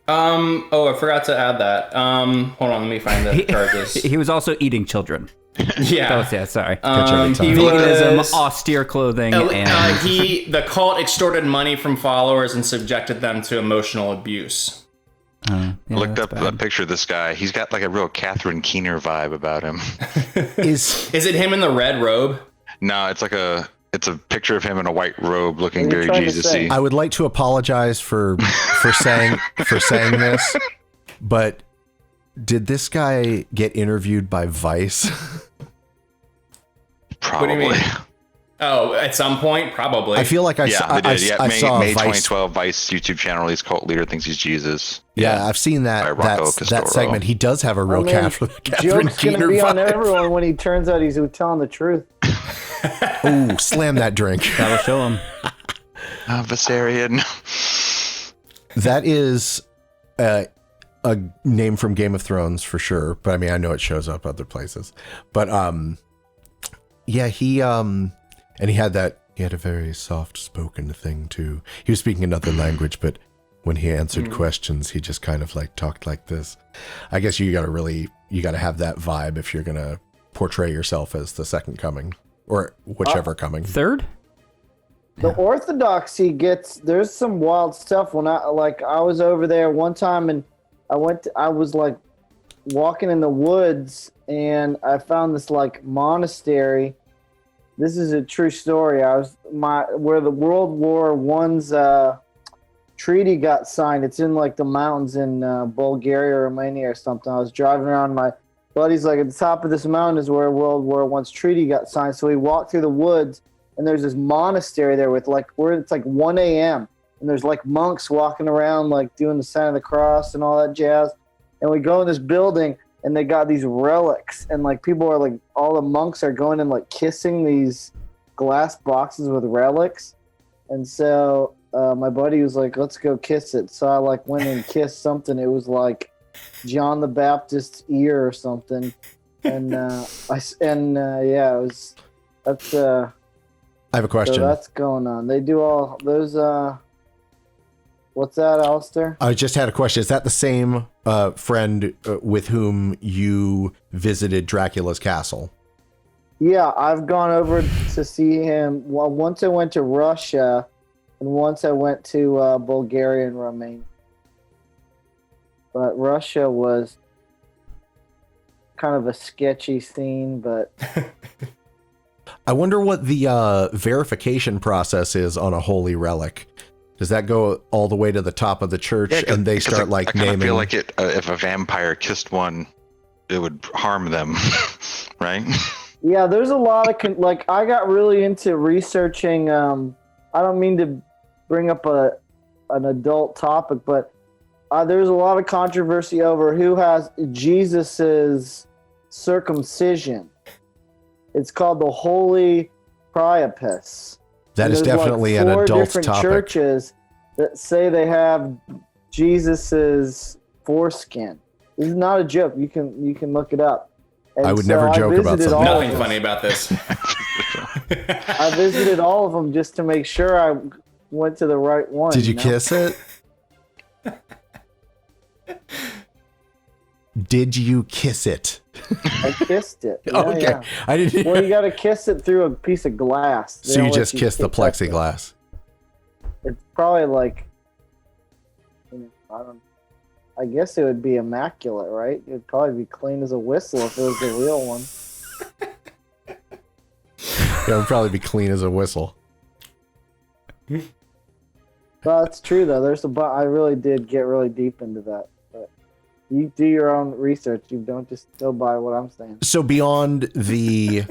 I forgot to add that. Hold on, let me find the charges. He was also eating children. Yeah. Sorry. He Veganism, was austere clothing, and the cult extorted money from followers and subjected them to emotional abuse. I looked up a picture of this guy. He's got like a real Catherine Keener vibe about him. Is it him in the red robe? No, it's a picture of him in a white robe looking very Jesus-y. I would like to apologize for saying this, but did this guy get interviewed by Vice? Probably. What do you mean? Oh, at some point, probably. I feel like I saw May Vice. 2012 Vice YouTube channel. His cult leader thinks he's Jesus. Yeah, I've seen that segment. He does have a real Catherine Joke's Keener gonna be vibe. on everyone when he turns out he's telling the truth. Ooh, slam that drink. That'll show him. Vissarion. That is a name from Game of Thrones for sure, but I mean, I know it shows up other places. But yeah, he had a very soft-spoken thing too. He was speaking another language, but when he answered questions, he just kind of like talked like this. I guess you got to have that vibe if you're gonna portray yourself as the second coming or whichever coming. Third? The orthodoxy there's some wild stuff. When I was over there one time and I was like walking in the woods and I found this like monastery. This is a true story. Where the World War I's treaty got signed. It's in like the mountains in Bulgaria or Romania or something. I was driving around. My buddy's like, at the top of this mountain is where World War I's treaty got signed. So we walked through the woods and there's this monastery there with it's like 1 a.m. and there's like monks walking around like doing the sign of the cross and all that jazz. And we go in this building and they got these relics and like people are like, all the monks are going and like kissing these glass boxes with relics. And so my buddy was like, let's go kiss it. So I like went and kissed something. It was like John the Baptist's ear or something. And I have a question. So that's going on. They do all those. What's that, Alistair? I just had a question. Is that the same friend with whom you visited Dracula's castle? Yeah, I've gone over to see him. Well, once I went to Russia, and once I went to Bulgaria and Romania. But Russia was kind of a sketchy scene, but... I wonder what the verification process is on a holy relic. Does that go all the way to the top of the church and they start like naming? I feel like if a vampire kissed one, it would harm them, right? Yeah, there's a lot of I got really into researching. I don't mean to bring up an adult topic, but there's a lot of controversy over who has Jesus's circumcision. It's called the Holy Priapus. That is definitely an adult topic. There's 4 different churches that say they have Jesus's foreskin. This is not a joke. You can look it up. And I would never joke about something. Nothing funny about this. I visited all of them just to make sure I went to the right one. Did you kiss it? Did you kiss it? I kissed it. Yeah, okay. Yeah. I didn't. Well, you got to kiss it through a piece of glass. So you just kissed the plexiglass. It's probably like, I guess it would be immaculate, right? It'd probably be clean as a whistle if it was the real one. Yeah, it would probably be clean as a whistle. Well, it's true though. I really did get really deep into that. But you do your own research. You don't just go by what I'm saying. So beyond the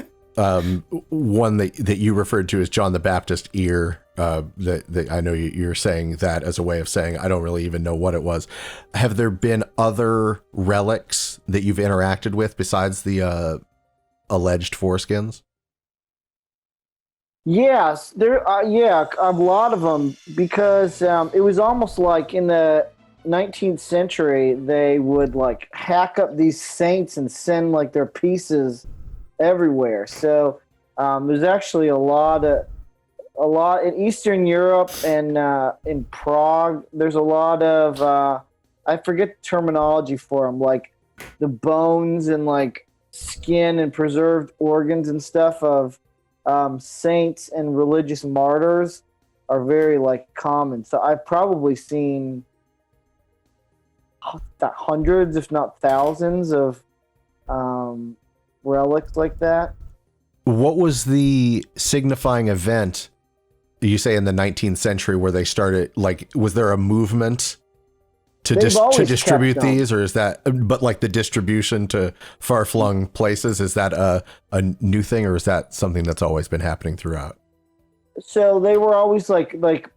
one that you referred to as John the Baptist ear, that I know you're saying that as a way of saying I don't really even know what it was. Have there been other relics that you've interacted with besides the alleged foreskins? Yes, there. Yeah, a lot of them, because it was almost like in the 19th century they would like hack up these saints and send like their pieces everywhere. So there's actually a lot in Eastern Europe and in Prague. There's a lot of I forget the terminology for them, like the bones and like skin and preserved organs and stuff of saints and religious martyrs are very like common. So I've probably seen hundreds, if not thousands, of relics like that. What was the signifying event you say in the 19th century where they started, like, was there a movement to distribute these, or is that, but like the distribution to far-flung places, is that a new thing, or is that something that's always been happening throughout? So they were always like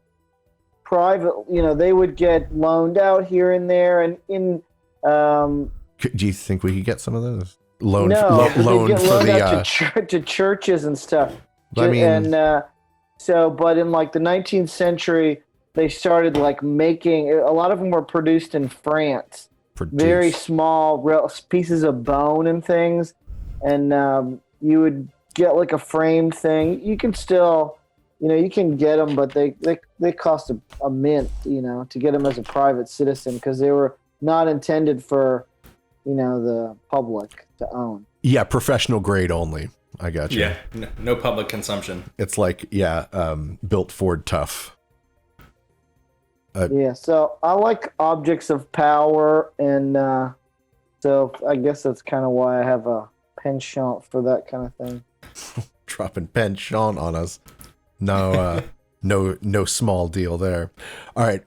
private, they would get loaned out here and there, and in do you think we could get some of those loan they for get loaned the out to churches and stuff? I mean, but in like the 19th century they started like making, a lot of them were produced in France. Very small pieces of bone and things, and you would get like a framed thing. You can still, you can get them, but they cost a mint, to get them as a private citizen, because they were not intended for, the public to own. Yeah, professional grade only. I got you. Yeah, no public consumption. It's like, built Ford tough. So I like objects of power, and so I guess that's kind of why I have a penchant for that kind of thing. Dropping penchant on us. No, no small deal there. All right.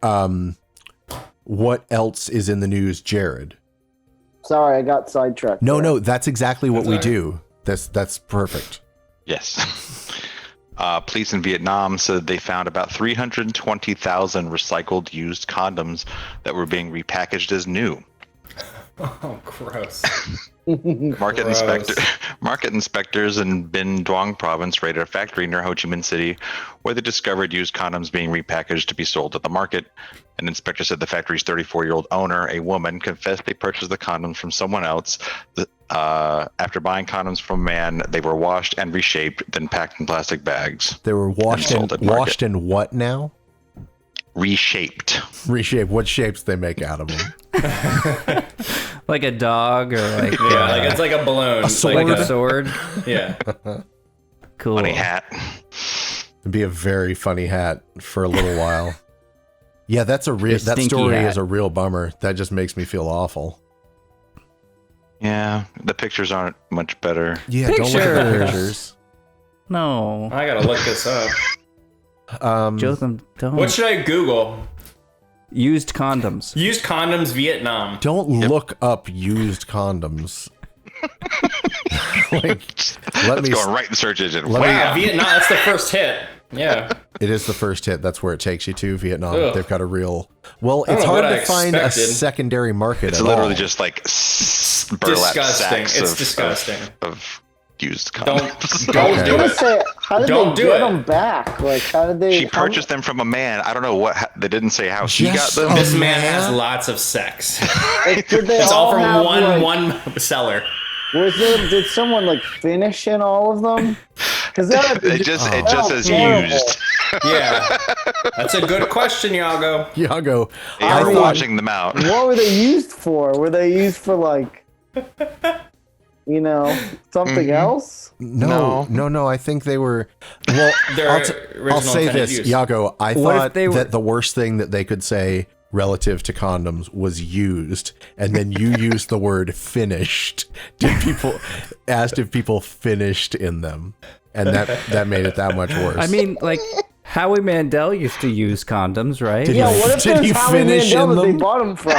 What else is in the news, Jared? Sorry, I got sidetracked. No, that's exactly what we do. That's perfect. Yes. Police in Vietnam said they found about 320,000 recycled used condoms that were being repackaged as new. Oh, gross. Market inspectors in Binh Duong province raided a factory near Ho Chi Minh City where they discovered used condoms being repackaged to be sold at the market. An inspector said the factory's 34-year-old owner, a woman, confessed they purchased the condoms from someone else. After buying condoms from a man, they were washed and reshaped, then packed in plastic bags. They were washed in what now? Reshaped. Reshaped. What shapes they make out of them? Like a dog, or like like it's like a balloon, like a sword. Yeah. Cool. Funny hat. It'd be a very funny hat for a little while. Yeah, that story is a real bummer. That just makes me feel awful. Yeah, the pictures aren't much better. Yeah, don't look at the pictures. No. I gotta look this up. Jotham, don't. What should I Google? Used condoms. Used condoms, Vietnam. Don't look up used condoms. Let's go right in the search engine. Wow, Vietnam, that's the first hit. Yeah. It is the first hit. That's where it takes you to, Vietnam. Ugh. They've got a real... Well, it's hard to find a secondary market It's at literally all. just like burlap sacks It's disgusting. Of used condoms. Don't do it. How did they get them back? Like, how did they... She purchased them from a man. I don't know they didn't say how she got them. This man has lots of sex. Did they It's all from have, one seller. Did someone like finish in all of them? Because it just says used. Yeah, that's a good question, Yaago. Yaago, They are washing them out. What were they used for? Were they used for like, something else? No. I think they were. Well, I'll say this, Yaago. I thought that the worst thing that they could say relative to condoms was used, and then you used the word finished. Asked if people finished in them, and that made it that much worse. I mean, like, Howie Mandel used to use condoms, right? Yeah, what if Did there's he Howie finish Mandel in that they them? bought them from?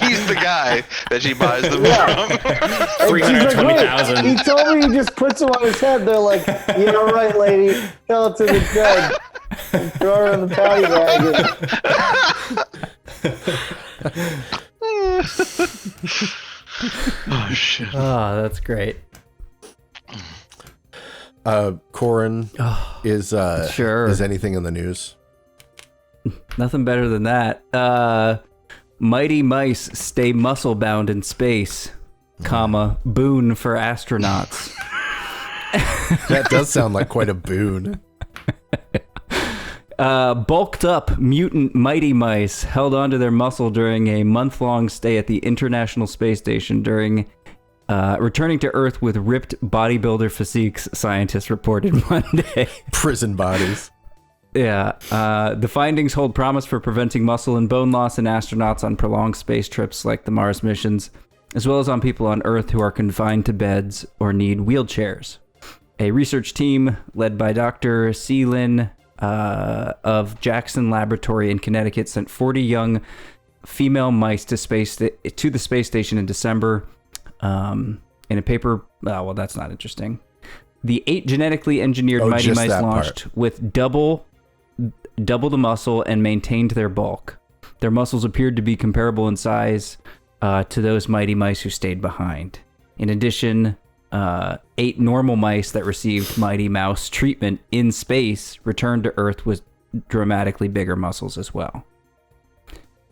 He's the guy that she buys them Yeah. from. And she's like, "Wait, 320,000. he told me he just puts them on his head. They're like, yeah, right, lady. Tell it to the judge. And throw her in the paddy wagon. Oh shit. Oh, that's great. Corin, is Sure. is anything in the news? Nothing better than that. Mighty mice stay muscle bound in space, comma, boon for astronauts. That does sound like quite a boon. Bulked up mutant mighty mice held onto their muscle during a month-long stay at the International Space Station during returning to Earth with ripped bodybuilder physiques, scientists reported Monday. Prison bodies. Yeah. The findings hold promise for preventing muscle and bone loss in astronauts on prolonged space trips like the Mars missions, as well as on people on Earth who are confined to beds or need wheelchairs. A research team led by Dr. Seelin of Jackson Laboratory in Connecticut sent 40 young female mice to the space station in December. In a paper, well, that's not interesting. The 8 genetically engineered mighty just mice that launched part. with double the muscle and maintained their bulk. Their muscles appeared to be comparable in size to those mighty mice who stayed behind. In addition, 8 normal mice that received Mighty Mouse treatment in space returned to Earth with dramatically bigger muscles as well.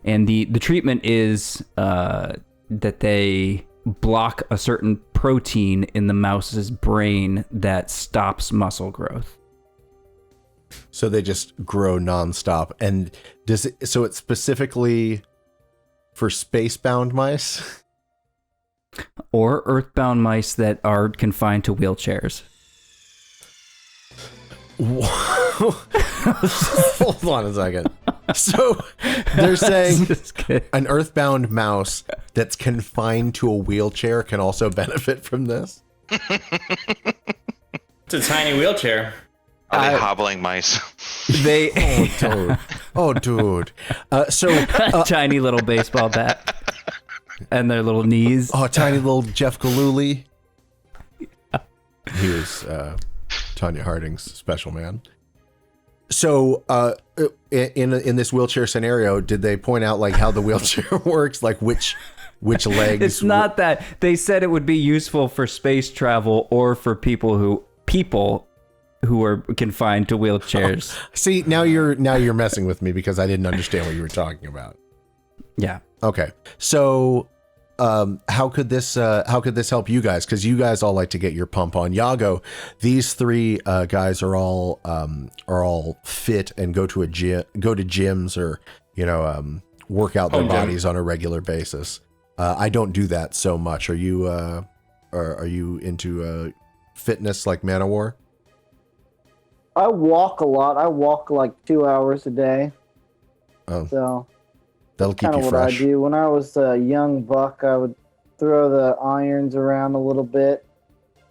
And the treatment is that they block a certain protein in the mouse's brain that stops muscle growth. So they just grow nonstop. And so it's specifically for space-bound mice? Or earthbound mice that are confined to wheelchairs. Hold on a second. So they're saying Just kidding. an earthbound mouse that's confined to a wheelchair can also benefit from this? It's a tiny wheelchair. Are they hobbling mice? They Oh, dude. So tiny little baseball bat and their little knees. oh, tiny little Jeff Galooly. He was Tanya Harding's special man. So in this wheelchair scenario, did they point out like how the wheelchair works, like which legs? It's not that. They said it would be useful for space travel or for people who are confined to wheelchairs. See, now you're messing with me because I didn't understand what you were talking about. Yeah. Okay, so how could this help you guys? Because you guys all like to get your pump on. Yaago, these 3 guys are all fit and go to gyms or work out their bodies on a regular basis. I don't do that so much. Are you into fitness like manowar? I walk a lot. I walk like 2 hours a day. Oh, So that'll keep kind of you what I fresh. do. When I was a young buck, I would throw the irons around a little bit,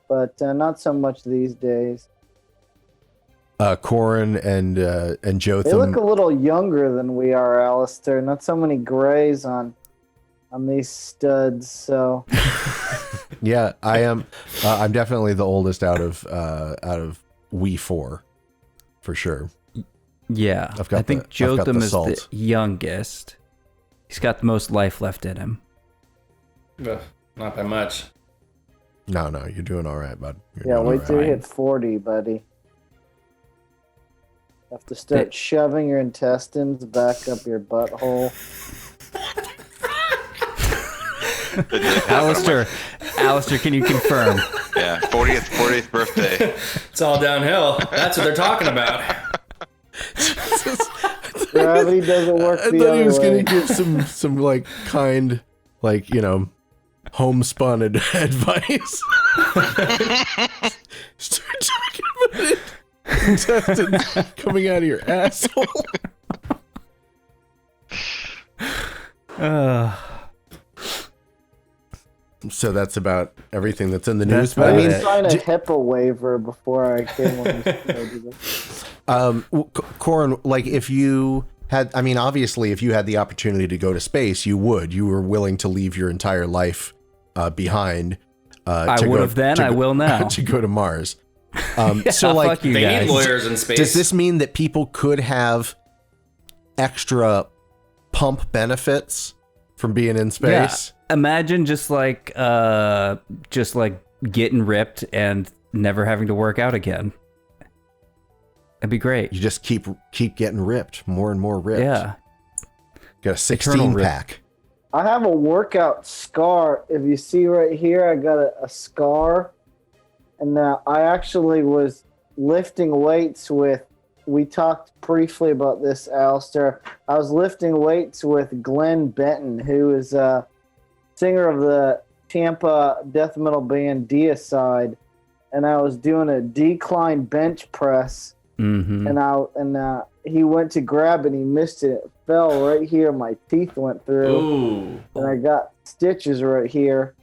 but not so much these days. Corin and Jotham. They look a little younger than we are, Alistair. Not so many grays on these studs. So Yeah, I am. I'm definitely the oldest out of we 4, for sure. Yeah. I've got I think I've got Jotham the is salt. the youngest. He's got the most life left in him. Ugh, not by much. No, you're doing all right, bud. yeah, doing wait all till you right. hit 40, buddy. Have to start shoving your intestines back up your butthole. Alistair, can you confirm? Yeah, 40th birthday. It's all downhill. That's what they're talking about. Gravity doesn't work I the thought other he was way. gonna give some like kind, like homespun advice. Start talking about it. Intestines coming out of your asshole. So that's about everything that's in the That's news. But I about mean, it. signed a HIPAA waiver before I came on this. Corin, like if you had, I mean, obviously, if you had the opportunity to go to space, you would. You were willing to leave your entire life behind. I would have then. I will now. To go to Mars. Yeah, so, like, fuck you They guys. need lawyers in space. does this mean that people could have extra pump benefits from being in space? Yeah. Imagine just like getting ripped and never having to work out again. That'd be great. You just keep getting ripped, more and more ripped. Yeah. Got a 16 rip. pack. I have a workout scar. If you see right here, I got a scar. And I actually was lifting weights with, we talked briefly about this, Alistair. I was lifting weights with Glen Benton, who is a singer of the Tampa death metal band Deicide. And I was doing a decline bench press. Mm-hmm. And he went to grab it and he missed it. It fell right here. My teeth went through. Ooh. And I got stitches right here.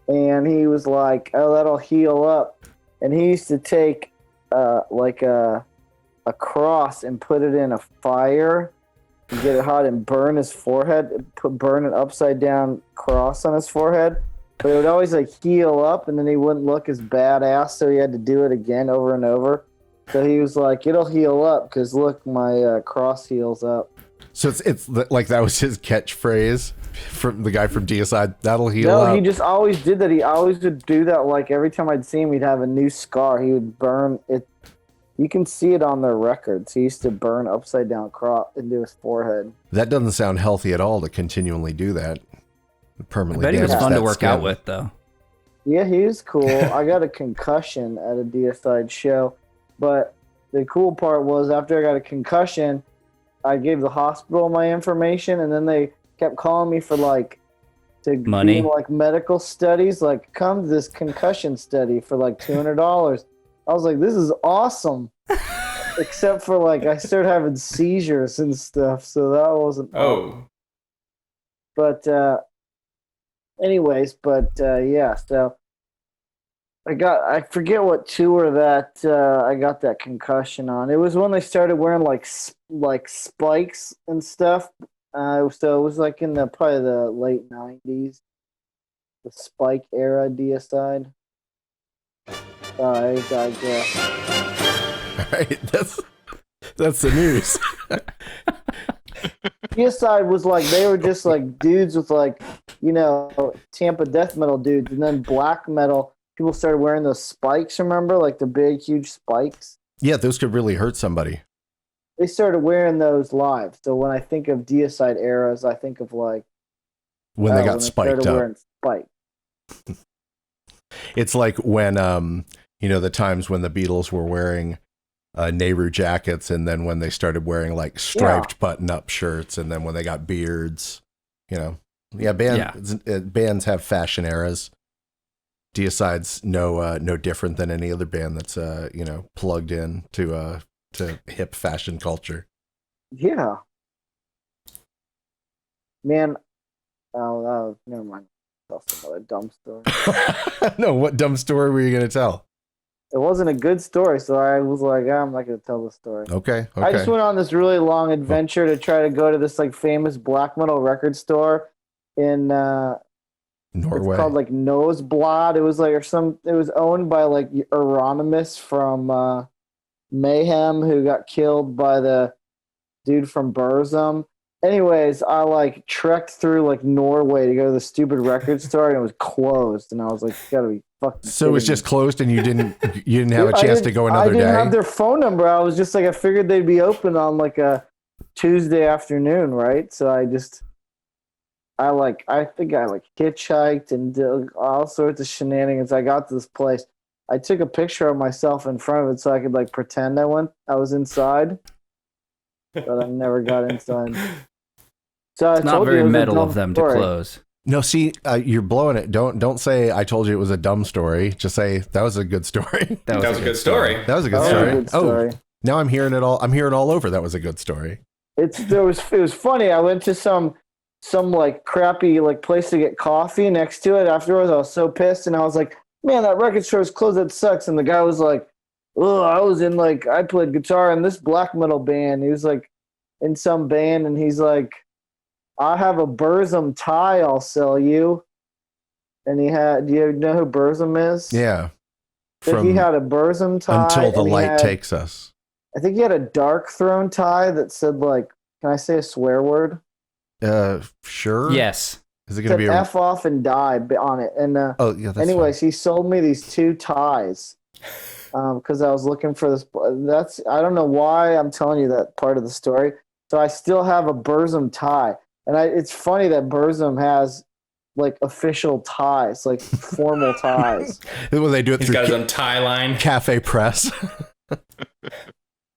And he was like, oh, that'll heal up. And he used to take like a cross and put it in a fire and get it hot and burn his forehead, burn an upside down cross on his forehead. But it would always like heal up and then he wouldn't look as badass, so he had to do it again over and over. So he was like, it'll heal up because look, my cross heals up. So it's like that was his catchphrase from the guy from Deicide. That'll heal up. No, he just always did that. He always would do that. Like every time I'd see him, he'd have a new scar. He would burn it. You can see it on their records. He used to burn upside down cross into his forehead. That doesn't sound healthy at all to continually do that. Permanently. I bet he was damage fun to that work skin. out with, though. Yeah, he was cool. I got a concussion at a Deicide show. But the cool part was after I got a concussion, I gave the hospital my information, and then they kept calling me for like to Money? be in, like medical studies, like come to this concussion study for like $200. I was like, this is awesome. Except for like I started having seizures and stuff, so that wasn't. Oh. But anyways, yeah, so I forget what tour that I got that concussion on. It was when they started wearing like spikes and stuff. So it was like in probably the late 90s, the spike era Deicide. I digress. All right, that's the news. Deicide was like, they were just like dudes with like, Tampa death metal dudes, and then black metal. People started wearing those spikes, remember? Like the big, huge spikes. Yeah, those could really hurt somebody. They started wearing those live. So when I think of Deicide eras, I think of like... When they got spiked up. Wearing spikes. It's like when, the times when the Beatles were wearing Nehru jackets, and then when they started wearing like striped button-up shirts, and then when they got beards, bands have fashion eras. Deicide's no different than any other band that's plugged in to hip fashion culture. Yeah. Man, never mind. That's another dumb story. No, what dumb story were you gonna tell? It wasn't a good story, so I was like, I'm not gonna tell the story. Okay. I just went on this really long adventure to try to go to this like famous black metal record store in Norway. It's called like Noseblad. It was like it was owned by like Euronymous from Mayhem, who got killed by the dude from Burzum. Anyways, I like trekked through like Norway to go to the stupid record store, and it was closed. And I was like, you gotta be fucking. So it was kidding just closed, and you didn't have a chance to go another day. I didn't have their phone number. I was just like, I figured they'd be open on like a Tuesday afternoon, right? So I think I hitchhiked and did all sorts of shenanigans. I got to this place. I took a picture of myself in front of it so I could like pretend I was inside, but I never got inside. So It's not very metal of them to close. No, see, you're blowing it. Don't say I told you it was a dumb story. Just say that was a good story. That was a good story. That was a good That was story. a good story. Oh, now I'm hearing it all. I'm hearing it all over. That was a good story. It was funny. I went to some some like crappy like place to get coffee next to it. Afterwards, I was so pissed, and I was like, "Man, that record store's closed. That sucks." And the guy was like, "Oh, I played guitar in this black metal band." He was like in some band, and he's like, "I have a Burzum tie I'll sell you." And he had, do you know who Burzum is? Yeah. He had a Burzum tie. Until the Light Takes Us. I think he had a Dark Throne tie that said like, can I say a swear word? Sure. Yes. Is it going to be F off and die on it? And anyways, he sold me these 2 ties because I was looking for this. I don't know why I'm telling you that part of the story. So I still have a Burzum tie, and it's funny that Burzum has like official ties, like formal ties. Well, they do it He's through got his own tie line. Cafe Press.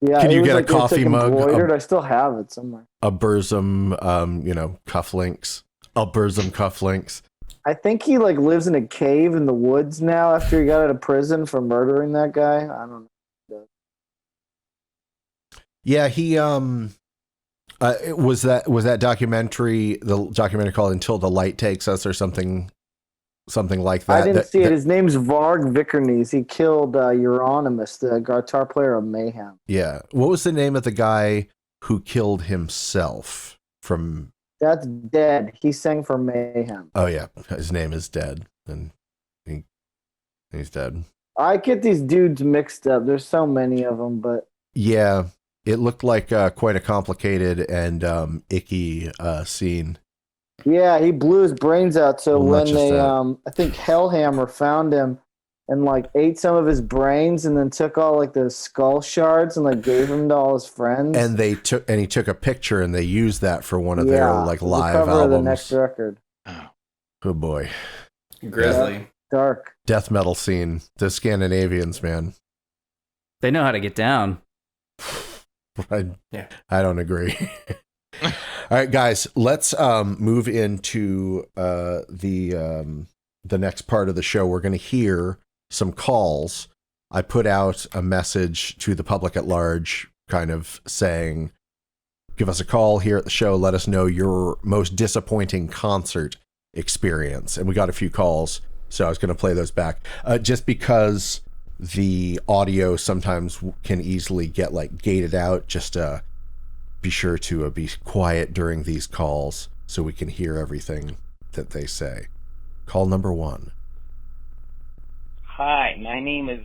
Yeah, Can you get a coffee mug? Embroidered. I still have it somewhere. A Burzum, cufflinks. A Burzum cufflinks. I think he like lives in a cave in the woods now after he got out of prison for murdering that guy. I don't know. Yeah, he was that documentary, the documentary called Until the Light Takes Us or something like that. I didn't see it. His name's Varg Vikernes. He killed Euronymous, the guitar player of Mayhem. Yeah. What was the name of the guy who killed himself from... That's Dead. He sang for Mayhem. Oh, yeah. His name is Dead. And he's dead. I get these dudes mixed up. There's so many of them, but... Yeah. It looked like quite a complicated and icky scene. Yeah, he blew his brains out. So when they, I think Hellhammer found him and like ate some of his brains and then took all like the skull shards and like gave them to all his friends. And he took a picture and they used that for one of their like live cover albums. Of the next record. Oh boy, grisly, yeah. Dark death metal scene. The Scandinavians, man, they know how to get down. I don't agree. All right, guys, let's move into the next part of the show. We're going to hear some calls. I put out a message to the public at large, kind of saying, give us a call here at the show. Let us know your most disappointing concert experience. And we got a few calls, so I was going to play those back. Just because the audio sometimes can easily get like gated out, just be sure to be quiet during these calls so we can hear everything that they say. Call number 1. Hi, my name is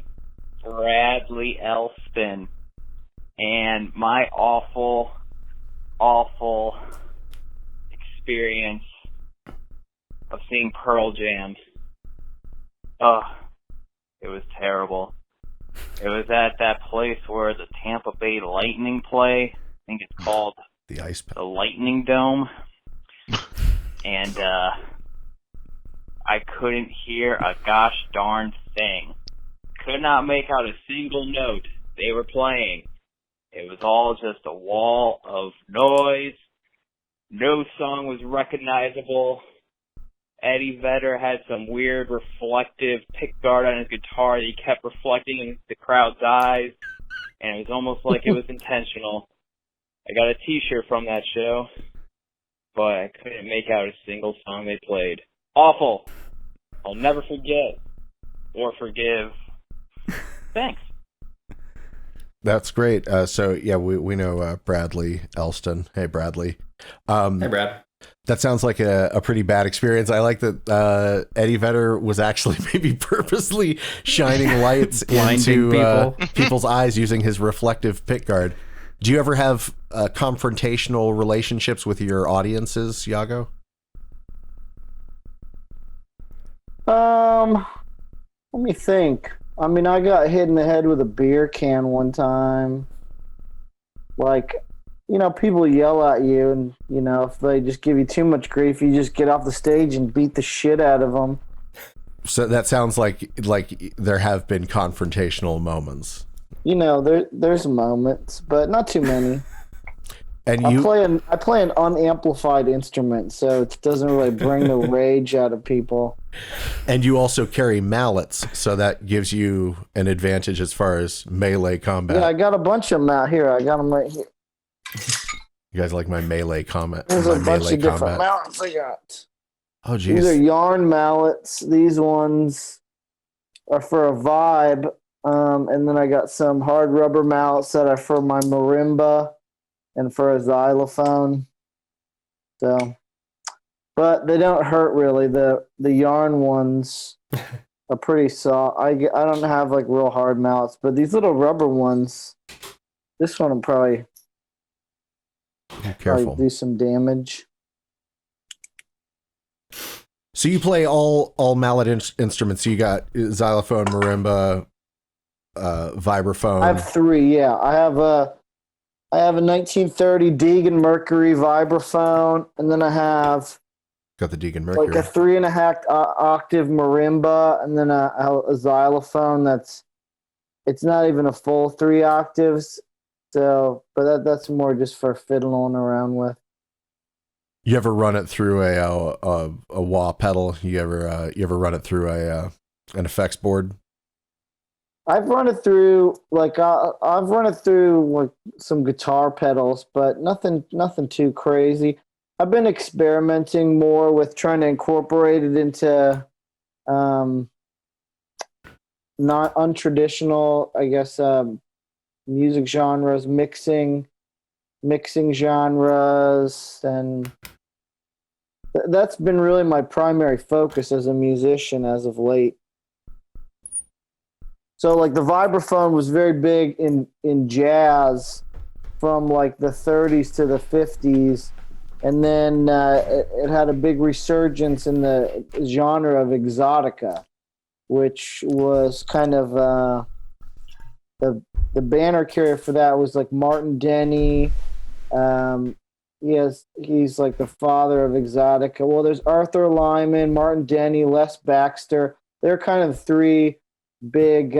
Bradley Elston, and my awful experience of seeing Pearl Jam. It was terrible. It was at that place where the Tampa Bay Lightning play. I think it's called the Lightning Dome. And I couldn't hear a gosh darn thing. Could not make out a single note they were playing. It was all just a wall of noise. No song was recognizable. Eddie Vedder had some weird reflective pickguard on his guitar that he kept reflecting in the crowd's eyes. And it was almost like it was intentional. I got a t-shirt from that show, but I couldn't make out a single song they played. Awful. I'll never forget or forgive. Thanks. That's great. So yeah, we know Bradley Elston. Hey, Bradley. Hey, Brad. That sounds like a pretty bad experience. I like that Eddie Vedder was actually maybe purposely shining lights into people's eyes using his reflective pickguard. Do you ever have confrontational relationships with your audiences, Yaago? Let me think. I mean, I got hit in the head with a beer can one time. Like, you know, people yell at you, and, you know, if they just give you too much grief, you just get off the stage and beat the shit out of them. So that sounds like there have been confrontational moments. You know, there's moments, but not too many. And I play an unamplified instrument, so it doesn't really bring the rage out of people. And you also carry mallets, so that gives you an advantage as far as melee combat. Yeah, I got a bunch of them out here. I got them right here. You guys like my melee comment? There's My a bunch melee of different combat. mallets I got. Oh, These are geez. yarn mallets. These ones are for a vibe. And then I got some hard rubber mallets that are for my marimba and for a xylophone. So, but they don't hurt really. The yarn ones are pretty soft. I don't have like real hard mallets, but these little rubber ones, this one will probably Careful. do some damage. So you play all mallet instruments. So you got xylophone, marimba, vibraphone. I have three. Yeah, I have a 1930 Deegan Mercury vibraphone, and then I have Got the Deegan Mercury. like a 3.5 octave marimba, and then a xylophone it's not even a full 3 octaves. So, but that's more just for fiddling around with. You ever run it through a wah pedal? You ever run it through an effects board? I've run it through like some guitar pedals, but nothing too crazy. I've been experimenting more with trying to incorporate it into not untraditional, I guess, music genres, mixing genres, and that's been really my primary focus as a musician as of late. So like the vibraphone was very big in jazz from like the 30s to the 50s, and then it had a big resurgence in the genre of exotica, which was kind of the banner carrier for that was like Martin Denny. He's like the father of exotica. Well, there's Arthur Lyman, Martin Denny, Les Baxter. They're kind of three big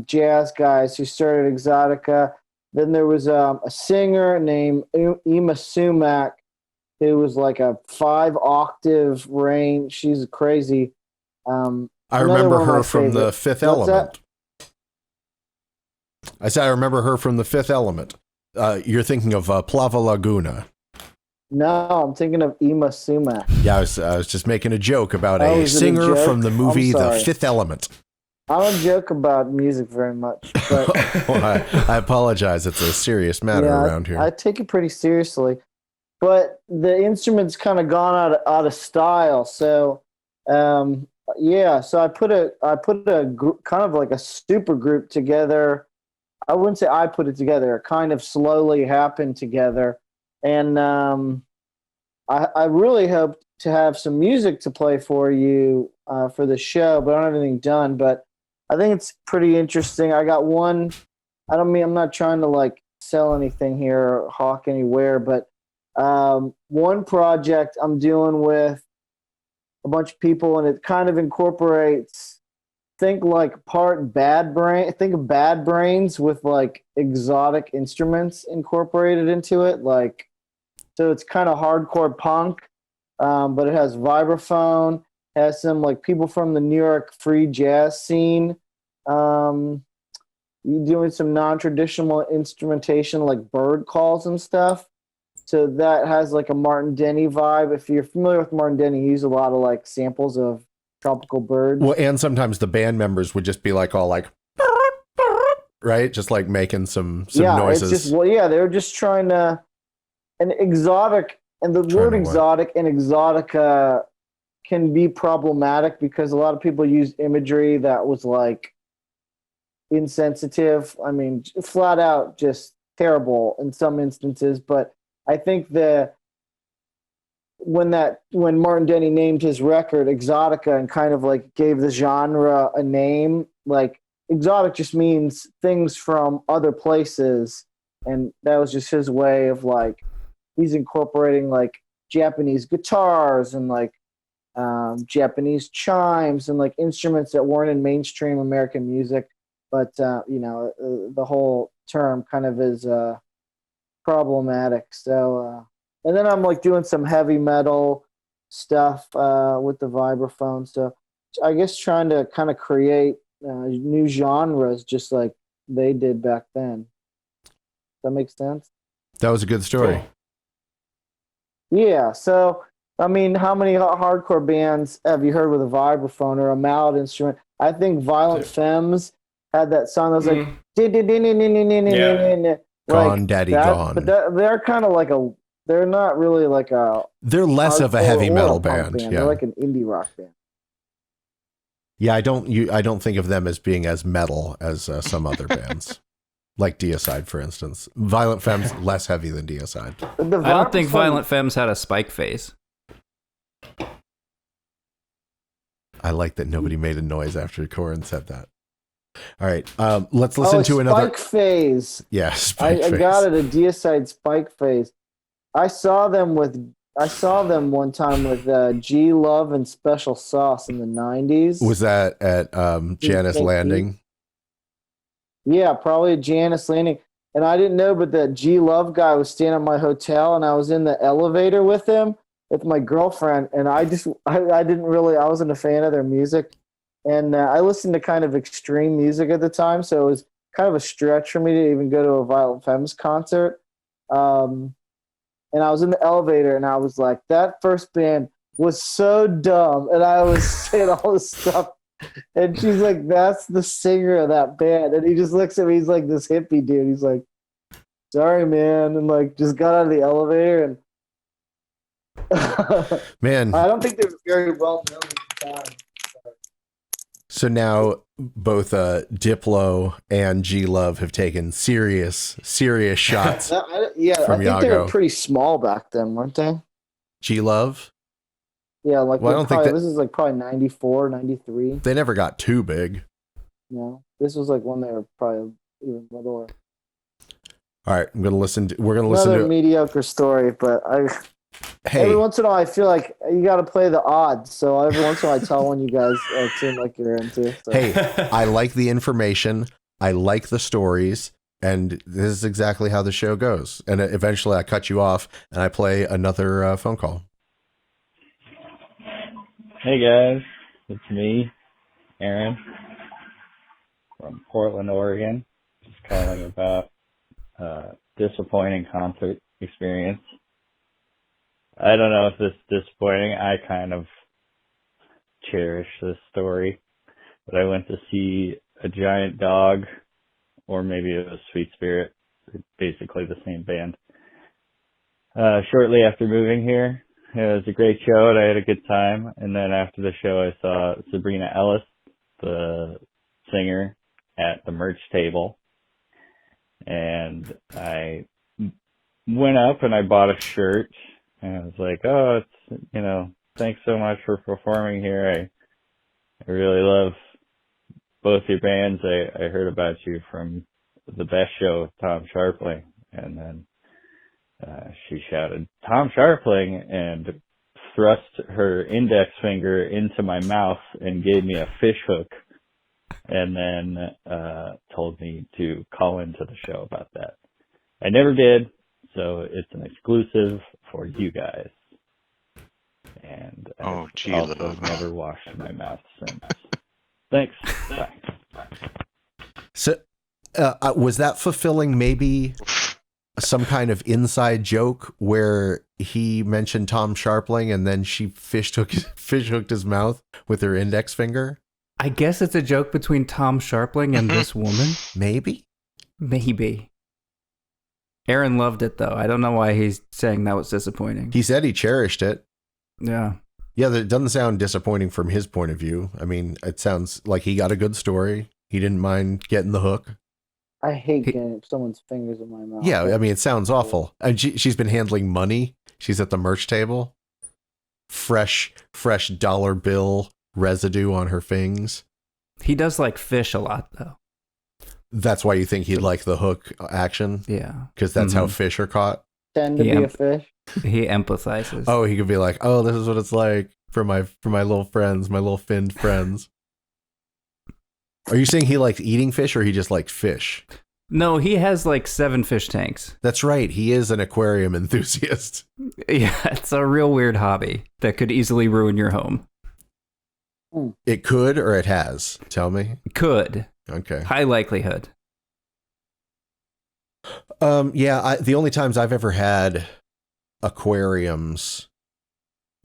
jazz guys who started exotica. Then there was a singer named Ima Sumac, who was like a 5 octave range. She's crazy. I remember her from the Fifth Element. I said I remember her from the Fifth Element. You're thinking of Plava Laguna. No, I'm thinking of Ima Sumac. Yeah, I was just making a joke about a singer from the movie The Fifth Element. I don't joke about music very much, but well, I apologize. It's a serious matter around here. I take it pretty seriously, but the instrument's kind of gone out of style. So, so I put a group, kind of like a super group together. I wouldn't say I put it together. It kind of slowly happened together, and I really hope to have some music to play for you for the show, but I don't have anything done. But I think it's pretty interesting. I got one. I'm not trying to like sell anything here or hawk anywhere, but one project I'm doing with a bunch of people, and it kind of incorporates, think like part Bad Brain. Think of Bad Brains with like exotic instruments incorporated into it. Like, so it's kind of hardcore punk, but it has vibraphone, has some like people from the New York free jazz scene. You doing some non-traditional instrumentation like bird calls and stuff. So that has like a Martin Denny vibe. If you're familiar with Martin Denny, he used a lot of like samples of tropical birds. Well, and sometimes the band members would just be like all like, right? Just like making some noises. It's just, they were just trying to, an exotic, and the word exotic and exotica can be problematic because a lot of people use imagery that was like insensitive. I mean, flat out just terrible in some instances. But I think when Martin Denny named his record Exotica and kind of like gave the genre a name, like exotic just means things from other places, and that was just his way of like, he's incorporating like Japanese guitars and like Japanese chimes and like instruments that weren't in mainstream American music, but the whole term kind of is problematic. So and then I'm like doing some heavy metal stuff with the vibraphone. So I guess trying to kind of create new genres just like they did back then. Does that make sense? That was a good story. Cool. Yeah, so I mean, how many hardcore bands have you heard with a vibraphone or a mallet instrument? I think Violent Femmes had that song that was like, Gone Daddy that, Gone. but they're kind of like they're not really like a. They're less of a hardcore heavy or metal punk band. They're Yeah. like an indie rock band. Yeah, I don't think of them as being as metal as some other bands, like Deicide, for instance. Violent Femmes less heavy than Deicide. I don't think Violent Femmes had a spike phase. I like that nobody made a noise after Corin said that. All right, let's listen to another. Spike Phase. Yeah, Spike I Phase. got it. A Deicide Spike Phase. I saw them one time with G Love and Special Sauce in the 90s. Was that at Janice Landing? Yeah, probably at Janice Landing. And I didn't know, but that G Love guy was staying at my hotel, and I was in the elevator with him, with my girlfriend, and I wasn't a fan of their music. And I listened to kind of extreme music at the time, so it was kind of a stretch for me to even go to a Violent Femmes concert. And I was in the elevator, and I was like, that first band was so dumb. And I was saying all this stuff. And she's like, that's the singer of that band. And he just looks at me. He's like this hippie dude. He's like, sorry, man. And like, just got out of the elevator. And Man. I don't think they were very well known at the time. So now both Diplo and G Love have taken serious shots. I think they were pretty small back then, weren't they? G Love? Yeah, like well, I don't think this is like probably 94, 93. They never got too big. No, this was like when they were probably even littler. All right, we're gonna listen to another mediocre story, but every once in a while I feel like you got to play the odds. So every once in a while I tell one you guys seem like you're into. So. Hey, I like the information. I like the stories. And this is exactly how the show goes. And eventually I cut you off and I play another phone call. Hey guys, it's me, Aaron, from Portland, Oregon. Just calling about disappointing concert experience. I don't know if this is disappointing. I kind of cherish this story. But I went to see a giant dog, or maybe it was Sweet Spirit, basically the same band. Shortly after moving here, it was a great show and I had a good time. And then after the show, I saw Sabrina Ellis, the singer, at the merch table. And I went up and I bought a shirt. And I was like, oh, it's, thanks so much for performing here. I really love both your bands. I heard about you from the best show with Tom Sharpling. And then she shouted, Tom Sharpling, and thrust her index finger into my mouth and gave me a fish hook. And then told me to call into the show about that. I never did, so it's an exclusive for you guys. And I've also never washed my mouth since. Thanks. Bye. So was that fulfilling maybe some kind of inside joke where he mentioned Tom Sharpling and then she fish hooked his mouth with her index finger? I guess it's a joke between Tom Sharpling and this woman. Maybe. Aaron loved it, though. I don't know why he's saying that was disappointing. He said he cherished it. Yeah. Yeah, that doesn't sound disappointing from his point of view. I mean, it sounds like he got a good story. He didn't mind getting the hook. I hate getting someone's fingers in my mouth. Yeah, I mean, it sounds awful. And she's been handling money. She's at the merch table. Fresh dollar bill residue on her fings. He does like fish a lot, though. That's why you think he'd like the hook action? Yeah. Because that's how fish are caught? Tend to be a fish. He empathizes. Oh, he could be like, oh, this is what it's like for my little friends, my little finned friends. Are you saying he likes eating fish or he just likes fish? No, he has like 7 fish tanks. That's right. He is an aquarium enthusiast. Yeah, it's a real weird hobby that could easily ruin your home. It could or it has? Tell me. Could. Okay. High likelihood. Yeah, the only times I've ever had aquariums,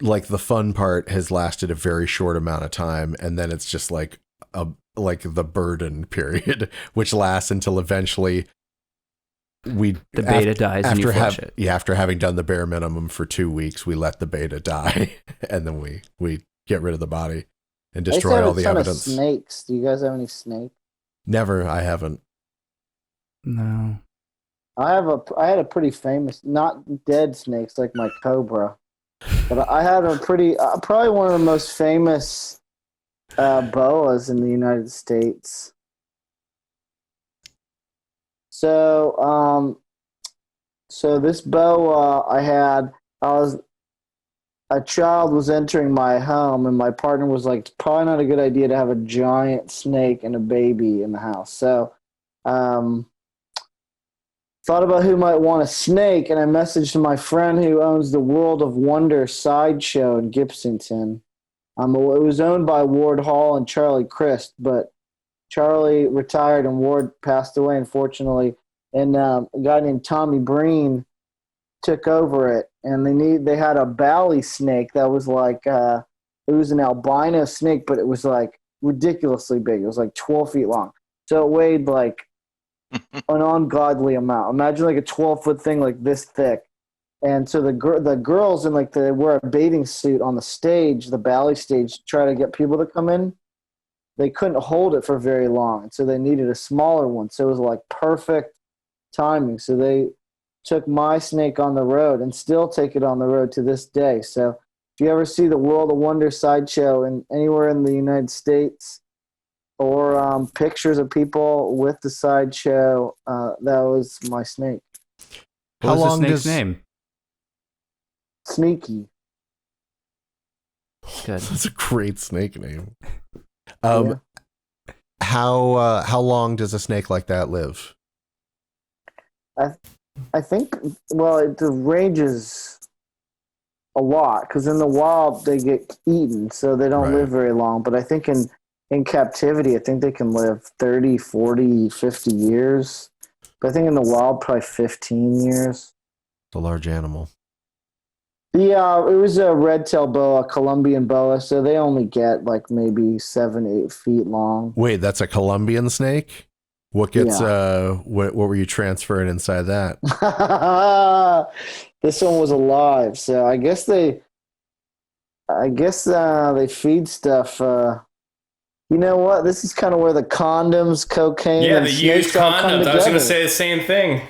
like the fun part has lasted a very short amount of time, and then it's just like the burden period, which lasts until eventually the beta dies and you flush it. Yeah, after having done the bare minimum for 2 weeks, we let the beta die, and then we get rid of the body and destroy all the evidence. Snakes. Do you guys have any snakes? Never. I haven't. No. I had a pretty famous, not dead snakes like my cobra, but I had a pretty, probably one of the most famous boas in the United States. So this boa a child was entering my home, and my partner was like, it's probably not a good idea to have a giant snake and a baby in the house. So, thought about who might want a snake, and I messaged my friend who owns the World of Wonder sideshow in Gibsonton. It was owned by Ward Hall and Charlie Crist, but Charlie retired and Ward passed away, unfortunately. And a guy named Tommy Breen took over it, and they had a bally snake that was like it was an albino snake, but it was like ridiculously big. It was like 12 feet long, so it weighed like an ungodly amount. Imagine like a 12-foot thing like this thick. And so the girls in like they wear a bathing suit on the stage, the ballet stage, to try to get people to come in. They couldn't hold it for very long, and so they needed a smaller one. So it was like perfect timing. So they took my snake on the road and still take it on the road to this day. So if you ever see the World of Wonder sideshow anywhere in the United States, or pictures of people with the sideshow, that was my snake. What was the snake's name? Sneaky. Good. That's a great snake name. Yeah. How long does a snake like that live? I think, well, it ranges a lot, because in the wild they get eaten, so they don't live very long. But I think in captivity, I think they can live 30, 40, 50 years. But I think in the wild, probably 15 years. It's a large animal. Yeah, it was a red-tailed boa, Colombian boa, so they only get like maybe 7-8 feet long. Wait, that's a Colombian snake? What gets what were you transferring inside that? This one was alive, so I guess they feed stuff. You know what? This is kind of where the condoms, cocaine, and the snakes used all come condoms. together. I was going to say the same thing.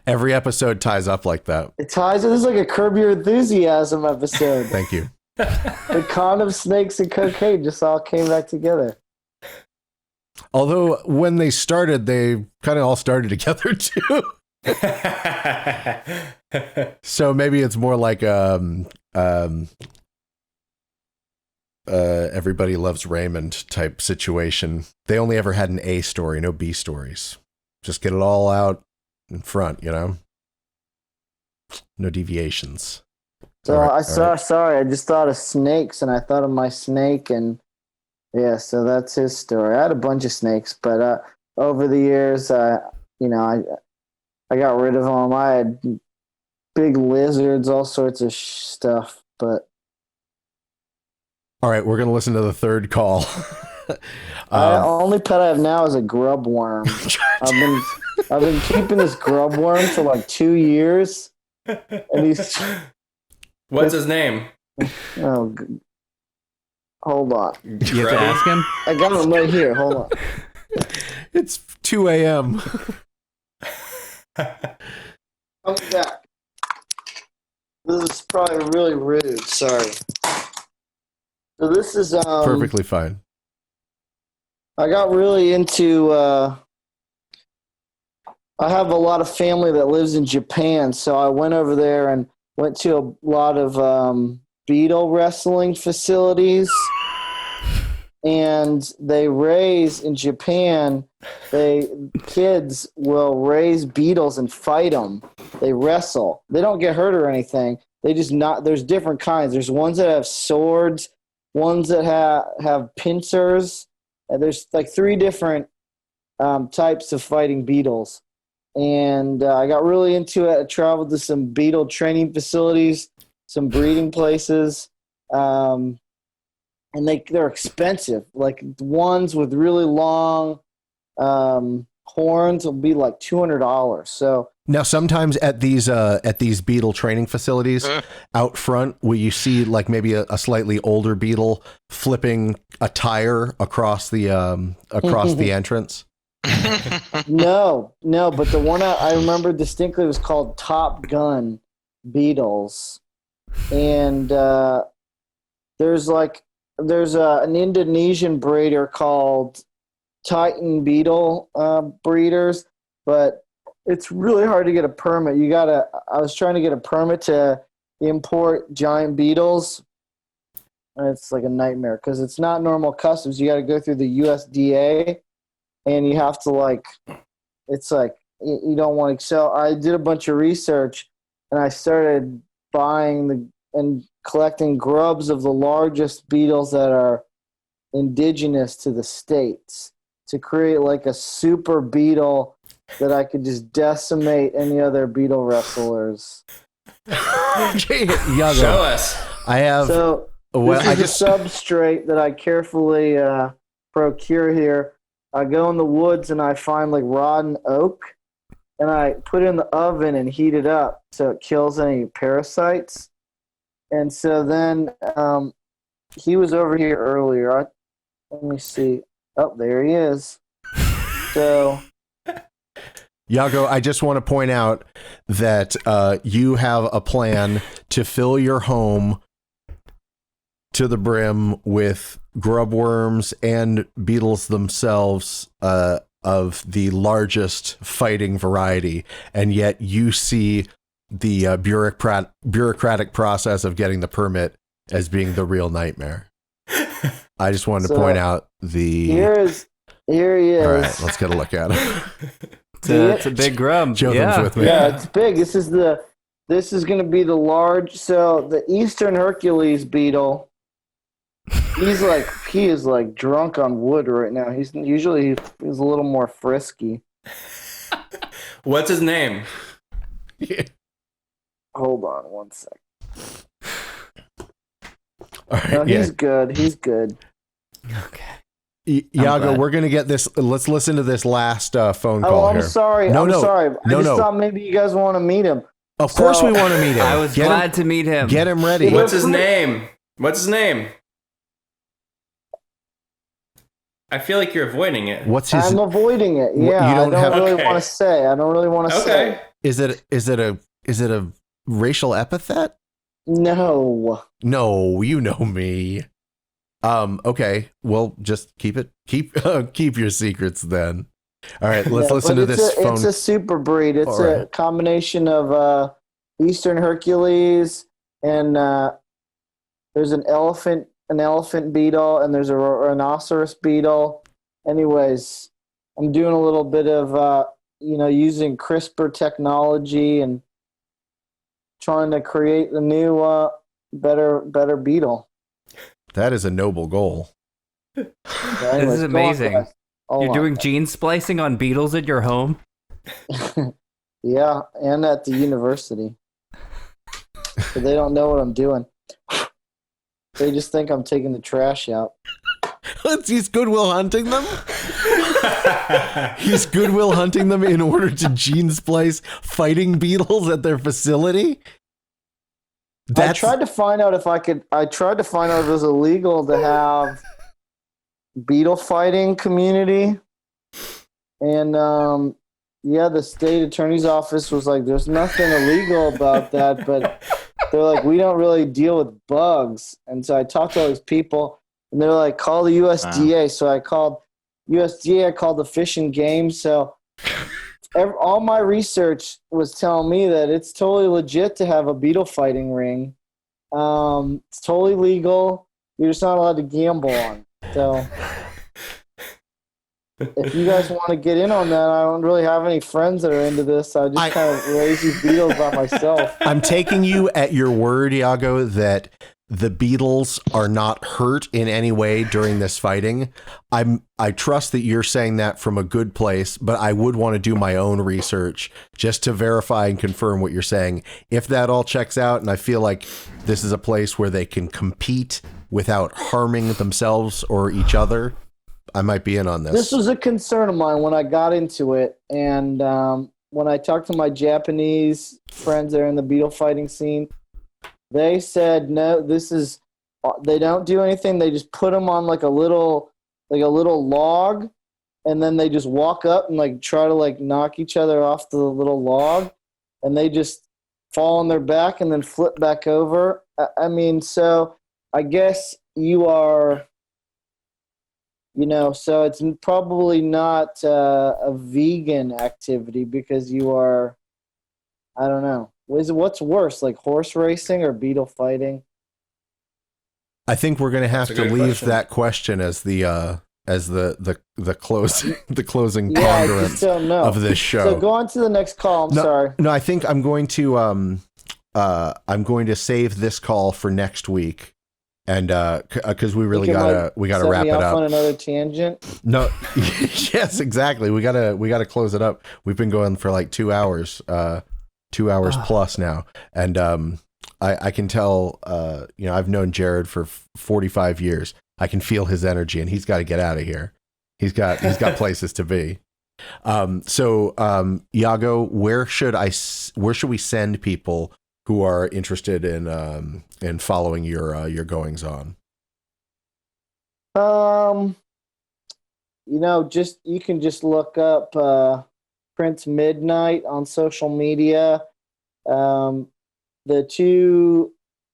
Every episode ties up like that. It ties. This is like a Curb Your Enthusiasm episode. Thank you. The condom, snakes, and cocaine just all came back together. Although when they started, they kind of all started together too. So maybe it's more like Everybody Loves Raymond type situation. They only ever had an A story, no B stories. Just get it all out in front, you know? No deviations. So sorry, I just thought of snakes, and I thought of my snake, and yeah, so that's his story. I had a bunch of snakes, but over the years, I got rid of them. I had big lizards, all sorts of stuff, but. All right, we're going to listen to the third call. Only pet I have now is a grub worm. I've been keeping this grub worm for like 2 years, and he's. What's his name? Oh, hold on. You have to ask him? I got him right here. Hold on. It's 2 a.m. I'll be back. This is probably really rude. Sorry. So this is perfectly fine. I got really into. I have a lot of family that lives in Japan, so I went over there and went to a lot of beetle wrestling facilities. And they raise in Japan, kids will raise beetles and fight them. They wrestle. They don't get hurt or anything. There's different kinds. There's ones that have swords, ones that have pincers. And there's like 3 different types of fighting beetles. and I got really into it. I traveled to some beetle training facilities, some breeding places, and they're expensive. Like ones with really long horns will be like $200. So now, sometimes at these beetle training facilities out front, will you see like maybe a slightly older beetle flipping a tire across the entrance? No, but the one I remember distinctly was called Top Gun Beetles, and there's an Indonesian breeder called Titan Beetle breeders, but it's really hard to get a permit. I was trying to get a permit to import giant beetles, and it's like a nightmare because it's not normal customs. You got to go through the USDA, and you have to it's like you don't want to. So I did a bunch of research, and I started buying and collecting grubs of the largest beetles that are indigenous to the states to create like a super beetle that I could just decimate any other beetle wrestlers. Yaago, Show us. I have. So this is a substrate that I carefully procure here. I go in the woods and I find like rotten oak, and I put it in the oven and heat it up so it kills any parasites. And so then he was over here earlier. Let me see. Oh, there he is. So. Yaago, I just want to point out that you have a plan to fill your home to the brim with grub worms and beetles themselves of the largest fighting variety, and yet you see the bureaucratic process of getting the permit as being the real nightmare. I just wanted to point out Here he is. All right, let's get a look at him. It's a big grub. Jotham's with me. Yeah, it's big. This is going to be the large. So the Eastern Hercules beetle. He is like drunk on wood right now. He's a little more frisky. What's his name? Yeah. Hold on one sec. All right, No, he's good. He's good. Okay. Yaago, we're gonna get this. Let's listen to this last phone call. Oh, I'm here. sorry. I'm sorry. I just thought maybe you guys want to meet him. Of course we want to meet him. I was glad to meet him. Get him ready. What's his name? I feel like you're avoiding it. I'm avoiding it. Yeah, I don't really want to say. I don't really want to say. Is it a racial epithet? No. No, you know me. Okay. Well, just keep your secrets then. All right, let's listen to this phone. It's a super breed. It's a combination of Eastern Hercules and there's an elephant beetle, and there's a rhinoceros beetle. Anyways, I'm doing a little bit of using CRISPR technology and trying to create a new better beetle. That is a noble goal. This is amazing. You're doing gene splicing on beetles at your home? Yeah, and at the university. But they don't know what I'm doing. They just think I'm taking the trash out. He's Goodwill Hunting them? He's Goodwill Hunting them in order to gene splice fighting beetles at their facility? I tried to find out if it was illegal to have beetle fighting community. And the state attorney's office was like, there's nothing illegal about that, but they're like, we don't really deal with bugs. And so I talked to all these people, and they're like, call the USDA. So I called USDA, I called the Fish and Game. So all my research was telling me that it's totally legit to have a beetle fighting ring. It's totally legal. You're just not allowed to gamble on it. So if you guys want to get in on that, I don't really have any friends that are into this. I just kind of raise these beetles by myself. I'm taking you at your word, Yaago, that the Beatles are not hurt in any way during this fighting. I trust that you're saying that from a good place, but I would want to do my own research just to verify and confirm what you're saying. If that all checks out, and I feel like this is a place where they can compete without harming themselves or each other, I might be in on this. This was a concern of mine when I got into it, and when I talked to my Japanese friends there in the Beetle fighting scene, they said no. They don't do anything. They just put them on like a little log, and then they just walk up and like try to like knock each other off the little log, and they just fall on their back and then flip back over. I mean, so I guess you are. So it's probably not a vegan activity because you are, I don't know. What's worse, like horse racing or beetle fighting? I think we're going to have to leave question. that question as the closing Yeah, I ponderance just don't know. of this show. So go on to the next call. I'm sorry. No, I think I'm going to save this call for next week. And because we really gotta wrap it up on another tangent. No, yes, exactly. We gotta close it up. We've been going for like 2 hours, 2 hours plus now, and I can tell. I've known Jared for 45 years. I can feel his energy, and he's got to get out of here. He's got places to be. So Yaago, where should we send people who are interested in following your goings on? You can just look up Prince Midnight on social media. The two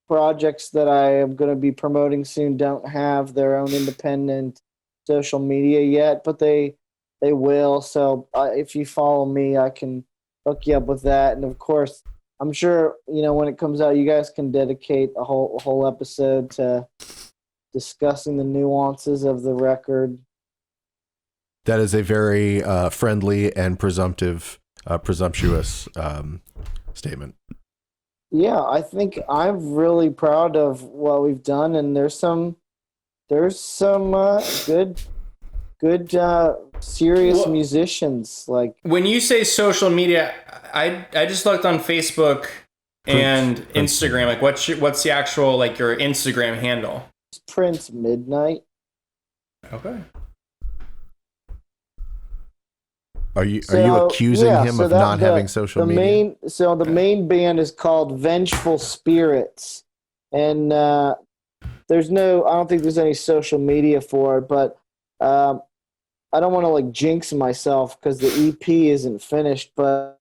projects that I am going to be promoting soon don't have their own independent social media yet, but they will. So if you follow me, I can hook you up with that. And of course, I'm sure, when it comes out, you guys can dedicate a whole episode to discussing the nuances of the record. That is a very friendly and presumptuous statement. Yeah, I think I'm really proud of what we've done, and there's some good serious musicians. Like when you say social media, I just looked on Facebook and Instagram. Like what's the actual like your Instagram handle? Prince Midnight. Okay. Are you accusing him of not having social media? The main band is called Vengeful Spirits, and I don't think there's any social media for it, but I don't want to like jinx myself because the EP isn't finished, but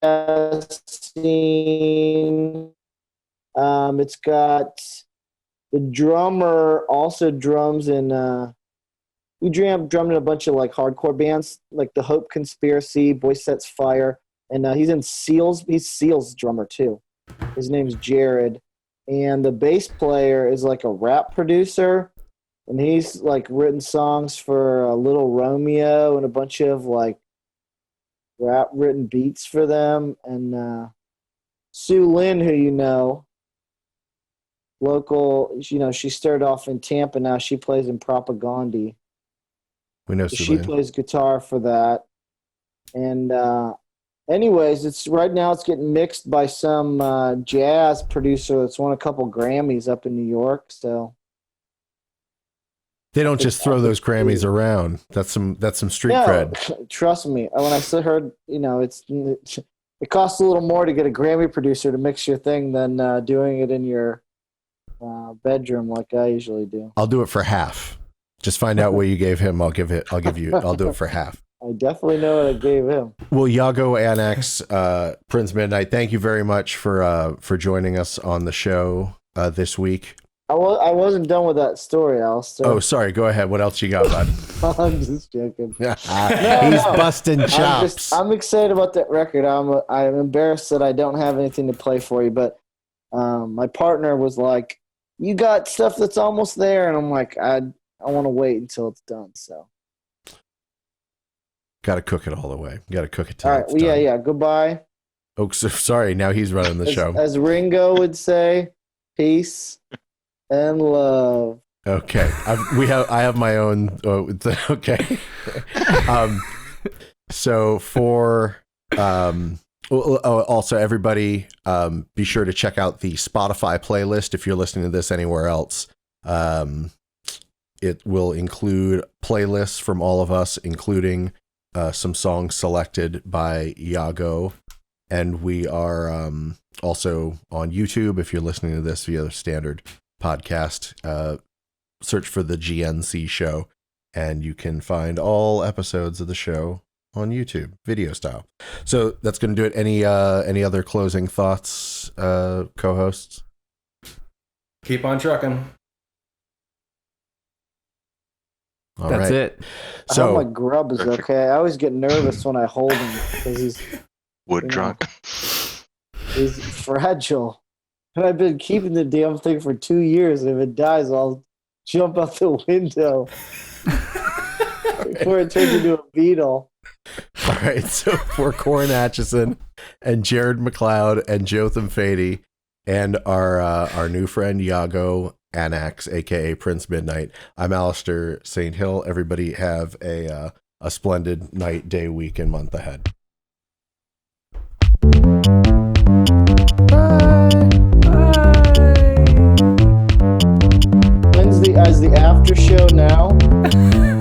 it's got the drummer also drums in we drummed in a bunch of like hardcore bands like the Hope Conspiracy, Boy Sets Fire, and he's in Seals. He's Seals drummer too. His name's Jared, and the bass player is like a rap producer, and he's like written songs for Little Romeo and a bunch of like rap written beats for them. And Sue Lynn, who local, she started off in Tampa. Now she plays in Propaganda. We know She plays guitar for that. And anyways, right now it's getting mixed by some jazz producer that's won a couple Grammys up in New York. So they don't just throw those Grammys around. That's some street cred. Trust me. When I heard, it costs a little more to get a Grammy producer to mix your thing than doing it in your bedroom like I usually do. I'll do it for half. Just find out what you gave him. I'll do it for half. I definitely know what I gave him. Well, Yaago, Anax, Prince Midnight, thank you very much for joining us on the show this week. I wasn't done with that story, Alistair. Oh, sorry. Go ahead. What else you got, bud? I'm just joking. He's busting chops. I'm excited about that record. I'm embarrassed that I don't have anything to play for you, but my partner was like, "You got stuff that's almost there," and I'm like, I want to wait until it's done. So, got to cook it all the way. Got to cook it till all right. it's done. Yeah. Goodbye. Oh, so, sorry. Now he's running the show. As Ringo would say, peace and love. Okay, I have my own. Okay, so for also everybody, be sure to check out the Spotify playlist if you're listening to this anywhere else. It will include playlists from all of us, including some songs selected by Yaago, and we are also on YouTube if you're listening to this via the standard podcast. Search for the GNC show, and you can find all episodes of the show on YouTube, video style. So that's going to do it. Any other closing thoughts, co-hosts? Keep on trucking. All That's right. it. I hope my So grub is okay. I always get nervous when I hold him because he's Wood you know. drunk. he's fragile. And I've been keeping the damn thing for 2 years. And if it dies, I'll jump out the window before it turns into a beetle. all right. So for Corin Atchison and Jared McLeod and Jotham Fady and our new friend Yaago Anax, aka Prince Midnight, I'm Alistair St. Hill. Everybody have a splendid night, day, week, and month ahead. When's the after show now?